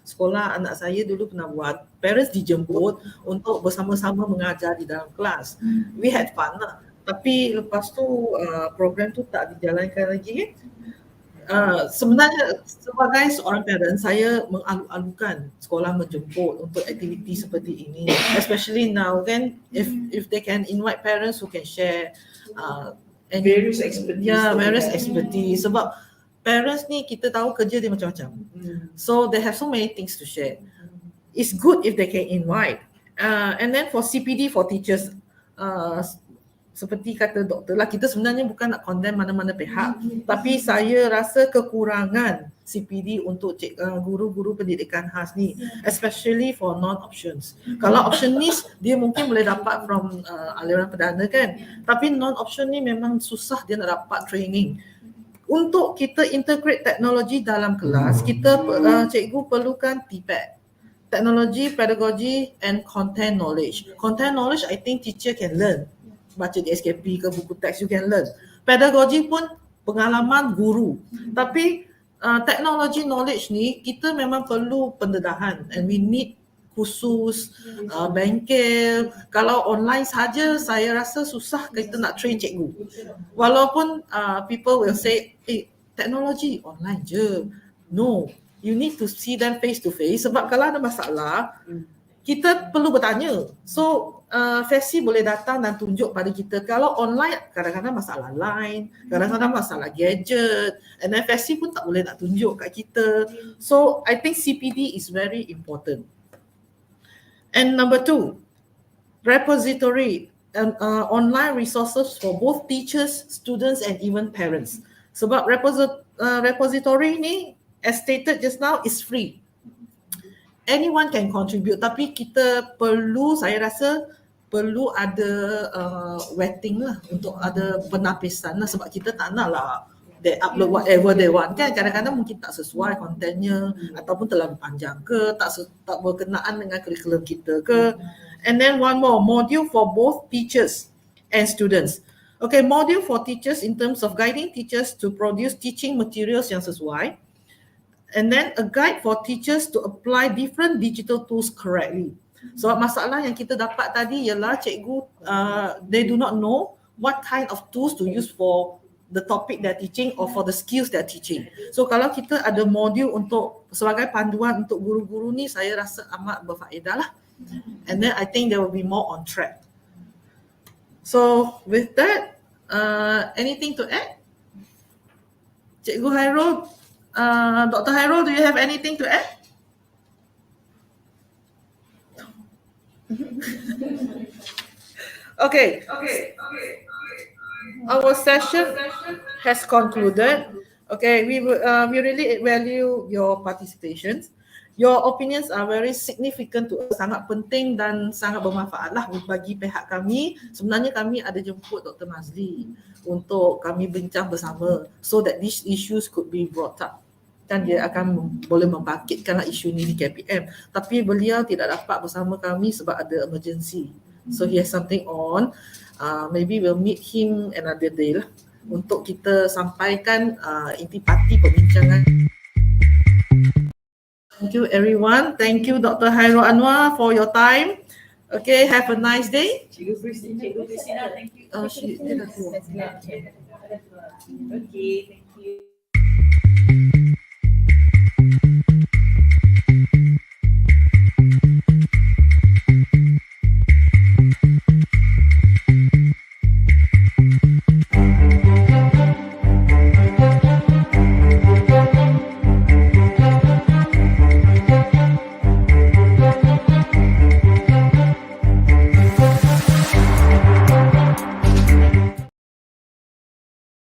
sekolah anak saya dulu pernah buat, parents dijemput untuk bersama-sama mengajar di dalam kelas. We had fun lah. Tapi lepas tu program tu tak dijalankan lagi. Sebenarnya sebagai seorang parent, saya mengalu-alukan sekolah menjemput untuk aktiviti seperti ini, especially now kan, if they can invite parents who can share various expertise. Various expertise. Sebab parents ni kita tahu kerja dia macam-macam, so they have so many things to share. It's good if they can invite, and then for CPD for teachers, seperti kata doktor lah, kita sebenarnya bukan nak condemn mana-mana pihak, tapi saya rasa kekurangan CPD untuk guru-guru pendidikan khas ni, especially for non-options. Kalau optionist, dia mungkin boleh dapat from aliran perdana kan, tapi non-option ni memang susah dia nak dapat training. Untuk kita integrate teknologi dalam kelas, kita cikgu perlukan TPED, Technology, Pedagogy and Content Knowledge. Content knowledge, I think teacher can learn. Baca di SKP ke buku teks, you can learn. Pedagogy pun pengalaman guru. Tapi technology knowledge ni kita memang perlu pendedahan, and we need khusus bengkel. Kalau online saja saya rasa susah kita nak train cikgu. Walaupun people will say teknologi online je. No, you need to see them face to face, sebab kalau ada masalah kita perlu bertanya. So Fesi boleh datang dan tunjuk pada kita. Kalau online kadang-kadang masalah line, kadang-kadang masalah gadget, and then Fesi pun tak boleh nak tunjuk kat kita. So I think CPD is very important. And number 2, repository and online resources for both teachers, students and even parents. Sebab repository ni, as stated just now, is free. Anyone can contribute, tapi kita perlu, saya rasa perlu ada vetting lah, untuk ada penapisan lah, sebab kita tak nak lah they upload whatever they want kan. Kadang-kadang mungkin tak sesuai kontennya, ataupun terlalu panjang ke, tak berkenaan dengan kurikulum kita ke. And then one more, module for both teachers and students. Okay, module for teachers in terms of guiding teachers to produce teaching materials yang sesuai. And then a guide for teachers to apply different digital tools correctly. So masalah yang kita dapat tadi ialah cikgu, they do not know what kind of tools to use for the topic they're teaching or for the skills they're teaching. So kalau kita ada modul untuk sebagai panduan untuk guru-guru ni, saya rasa amat berfaedah lah. And then I think they will be more on track. So with that, anything to add? Cikgu Hairul, Dr. Hairul, do you have anything to add? Okay. Our session has concluded. Okay, we really value your participations. Your opinions are very significant to us, sangat penting dan sangat bermanfaat lah bagi pihak kami. Sebenarnya kami ada jemput Dr. Mazli untuk kami bincang bersama, so that these issues could be brought up. Kan dia akan boleh membangkitkanlah isu ni di KPM. Tapi beliau tidak dapat bersama kami sebab ada emergency. So he has something on. Maybe we'll meet him another day lah untuk kita sampaikan intipati perbincangan. Thank you everyone. Thank you Dr. Hairul Anwar for your time. Okay, have a nice day. Cikgu Christina, thank you. She did. Okay, thank you.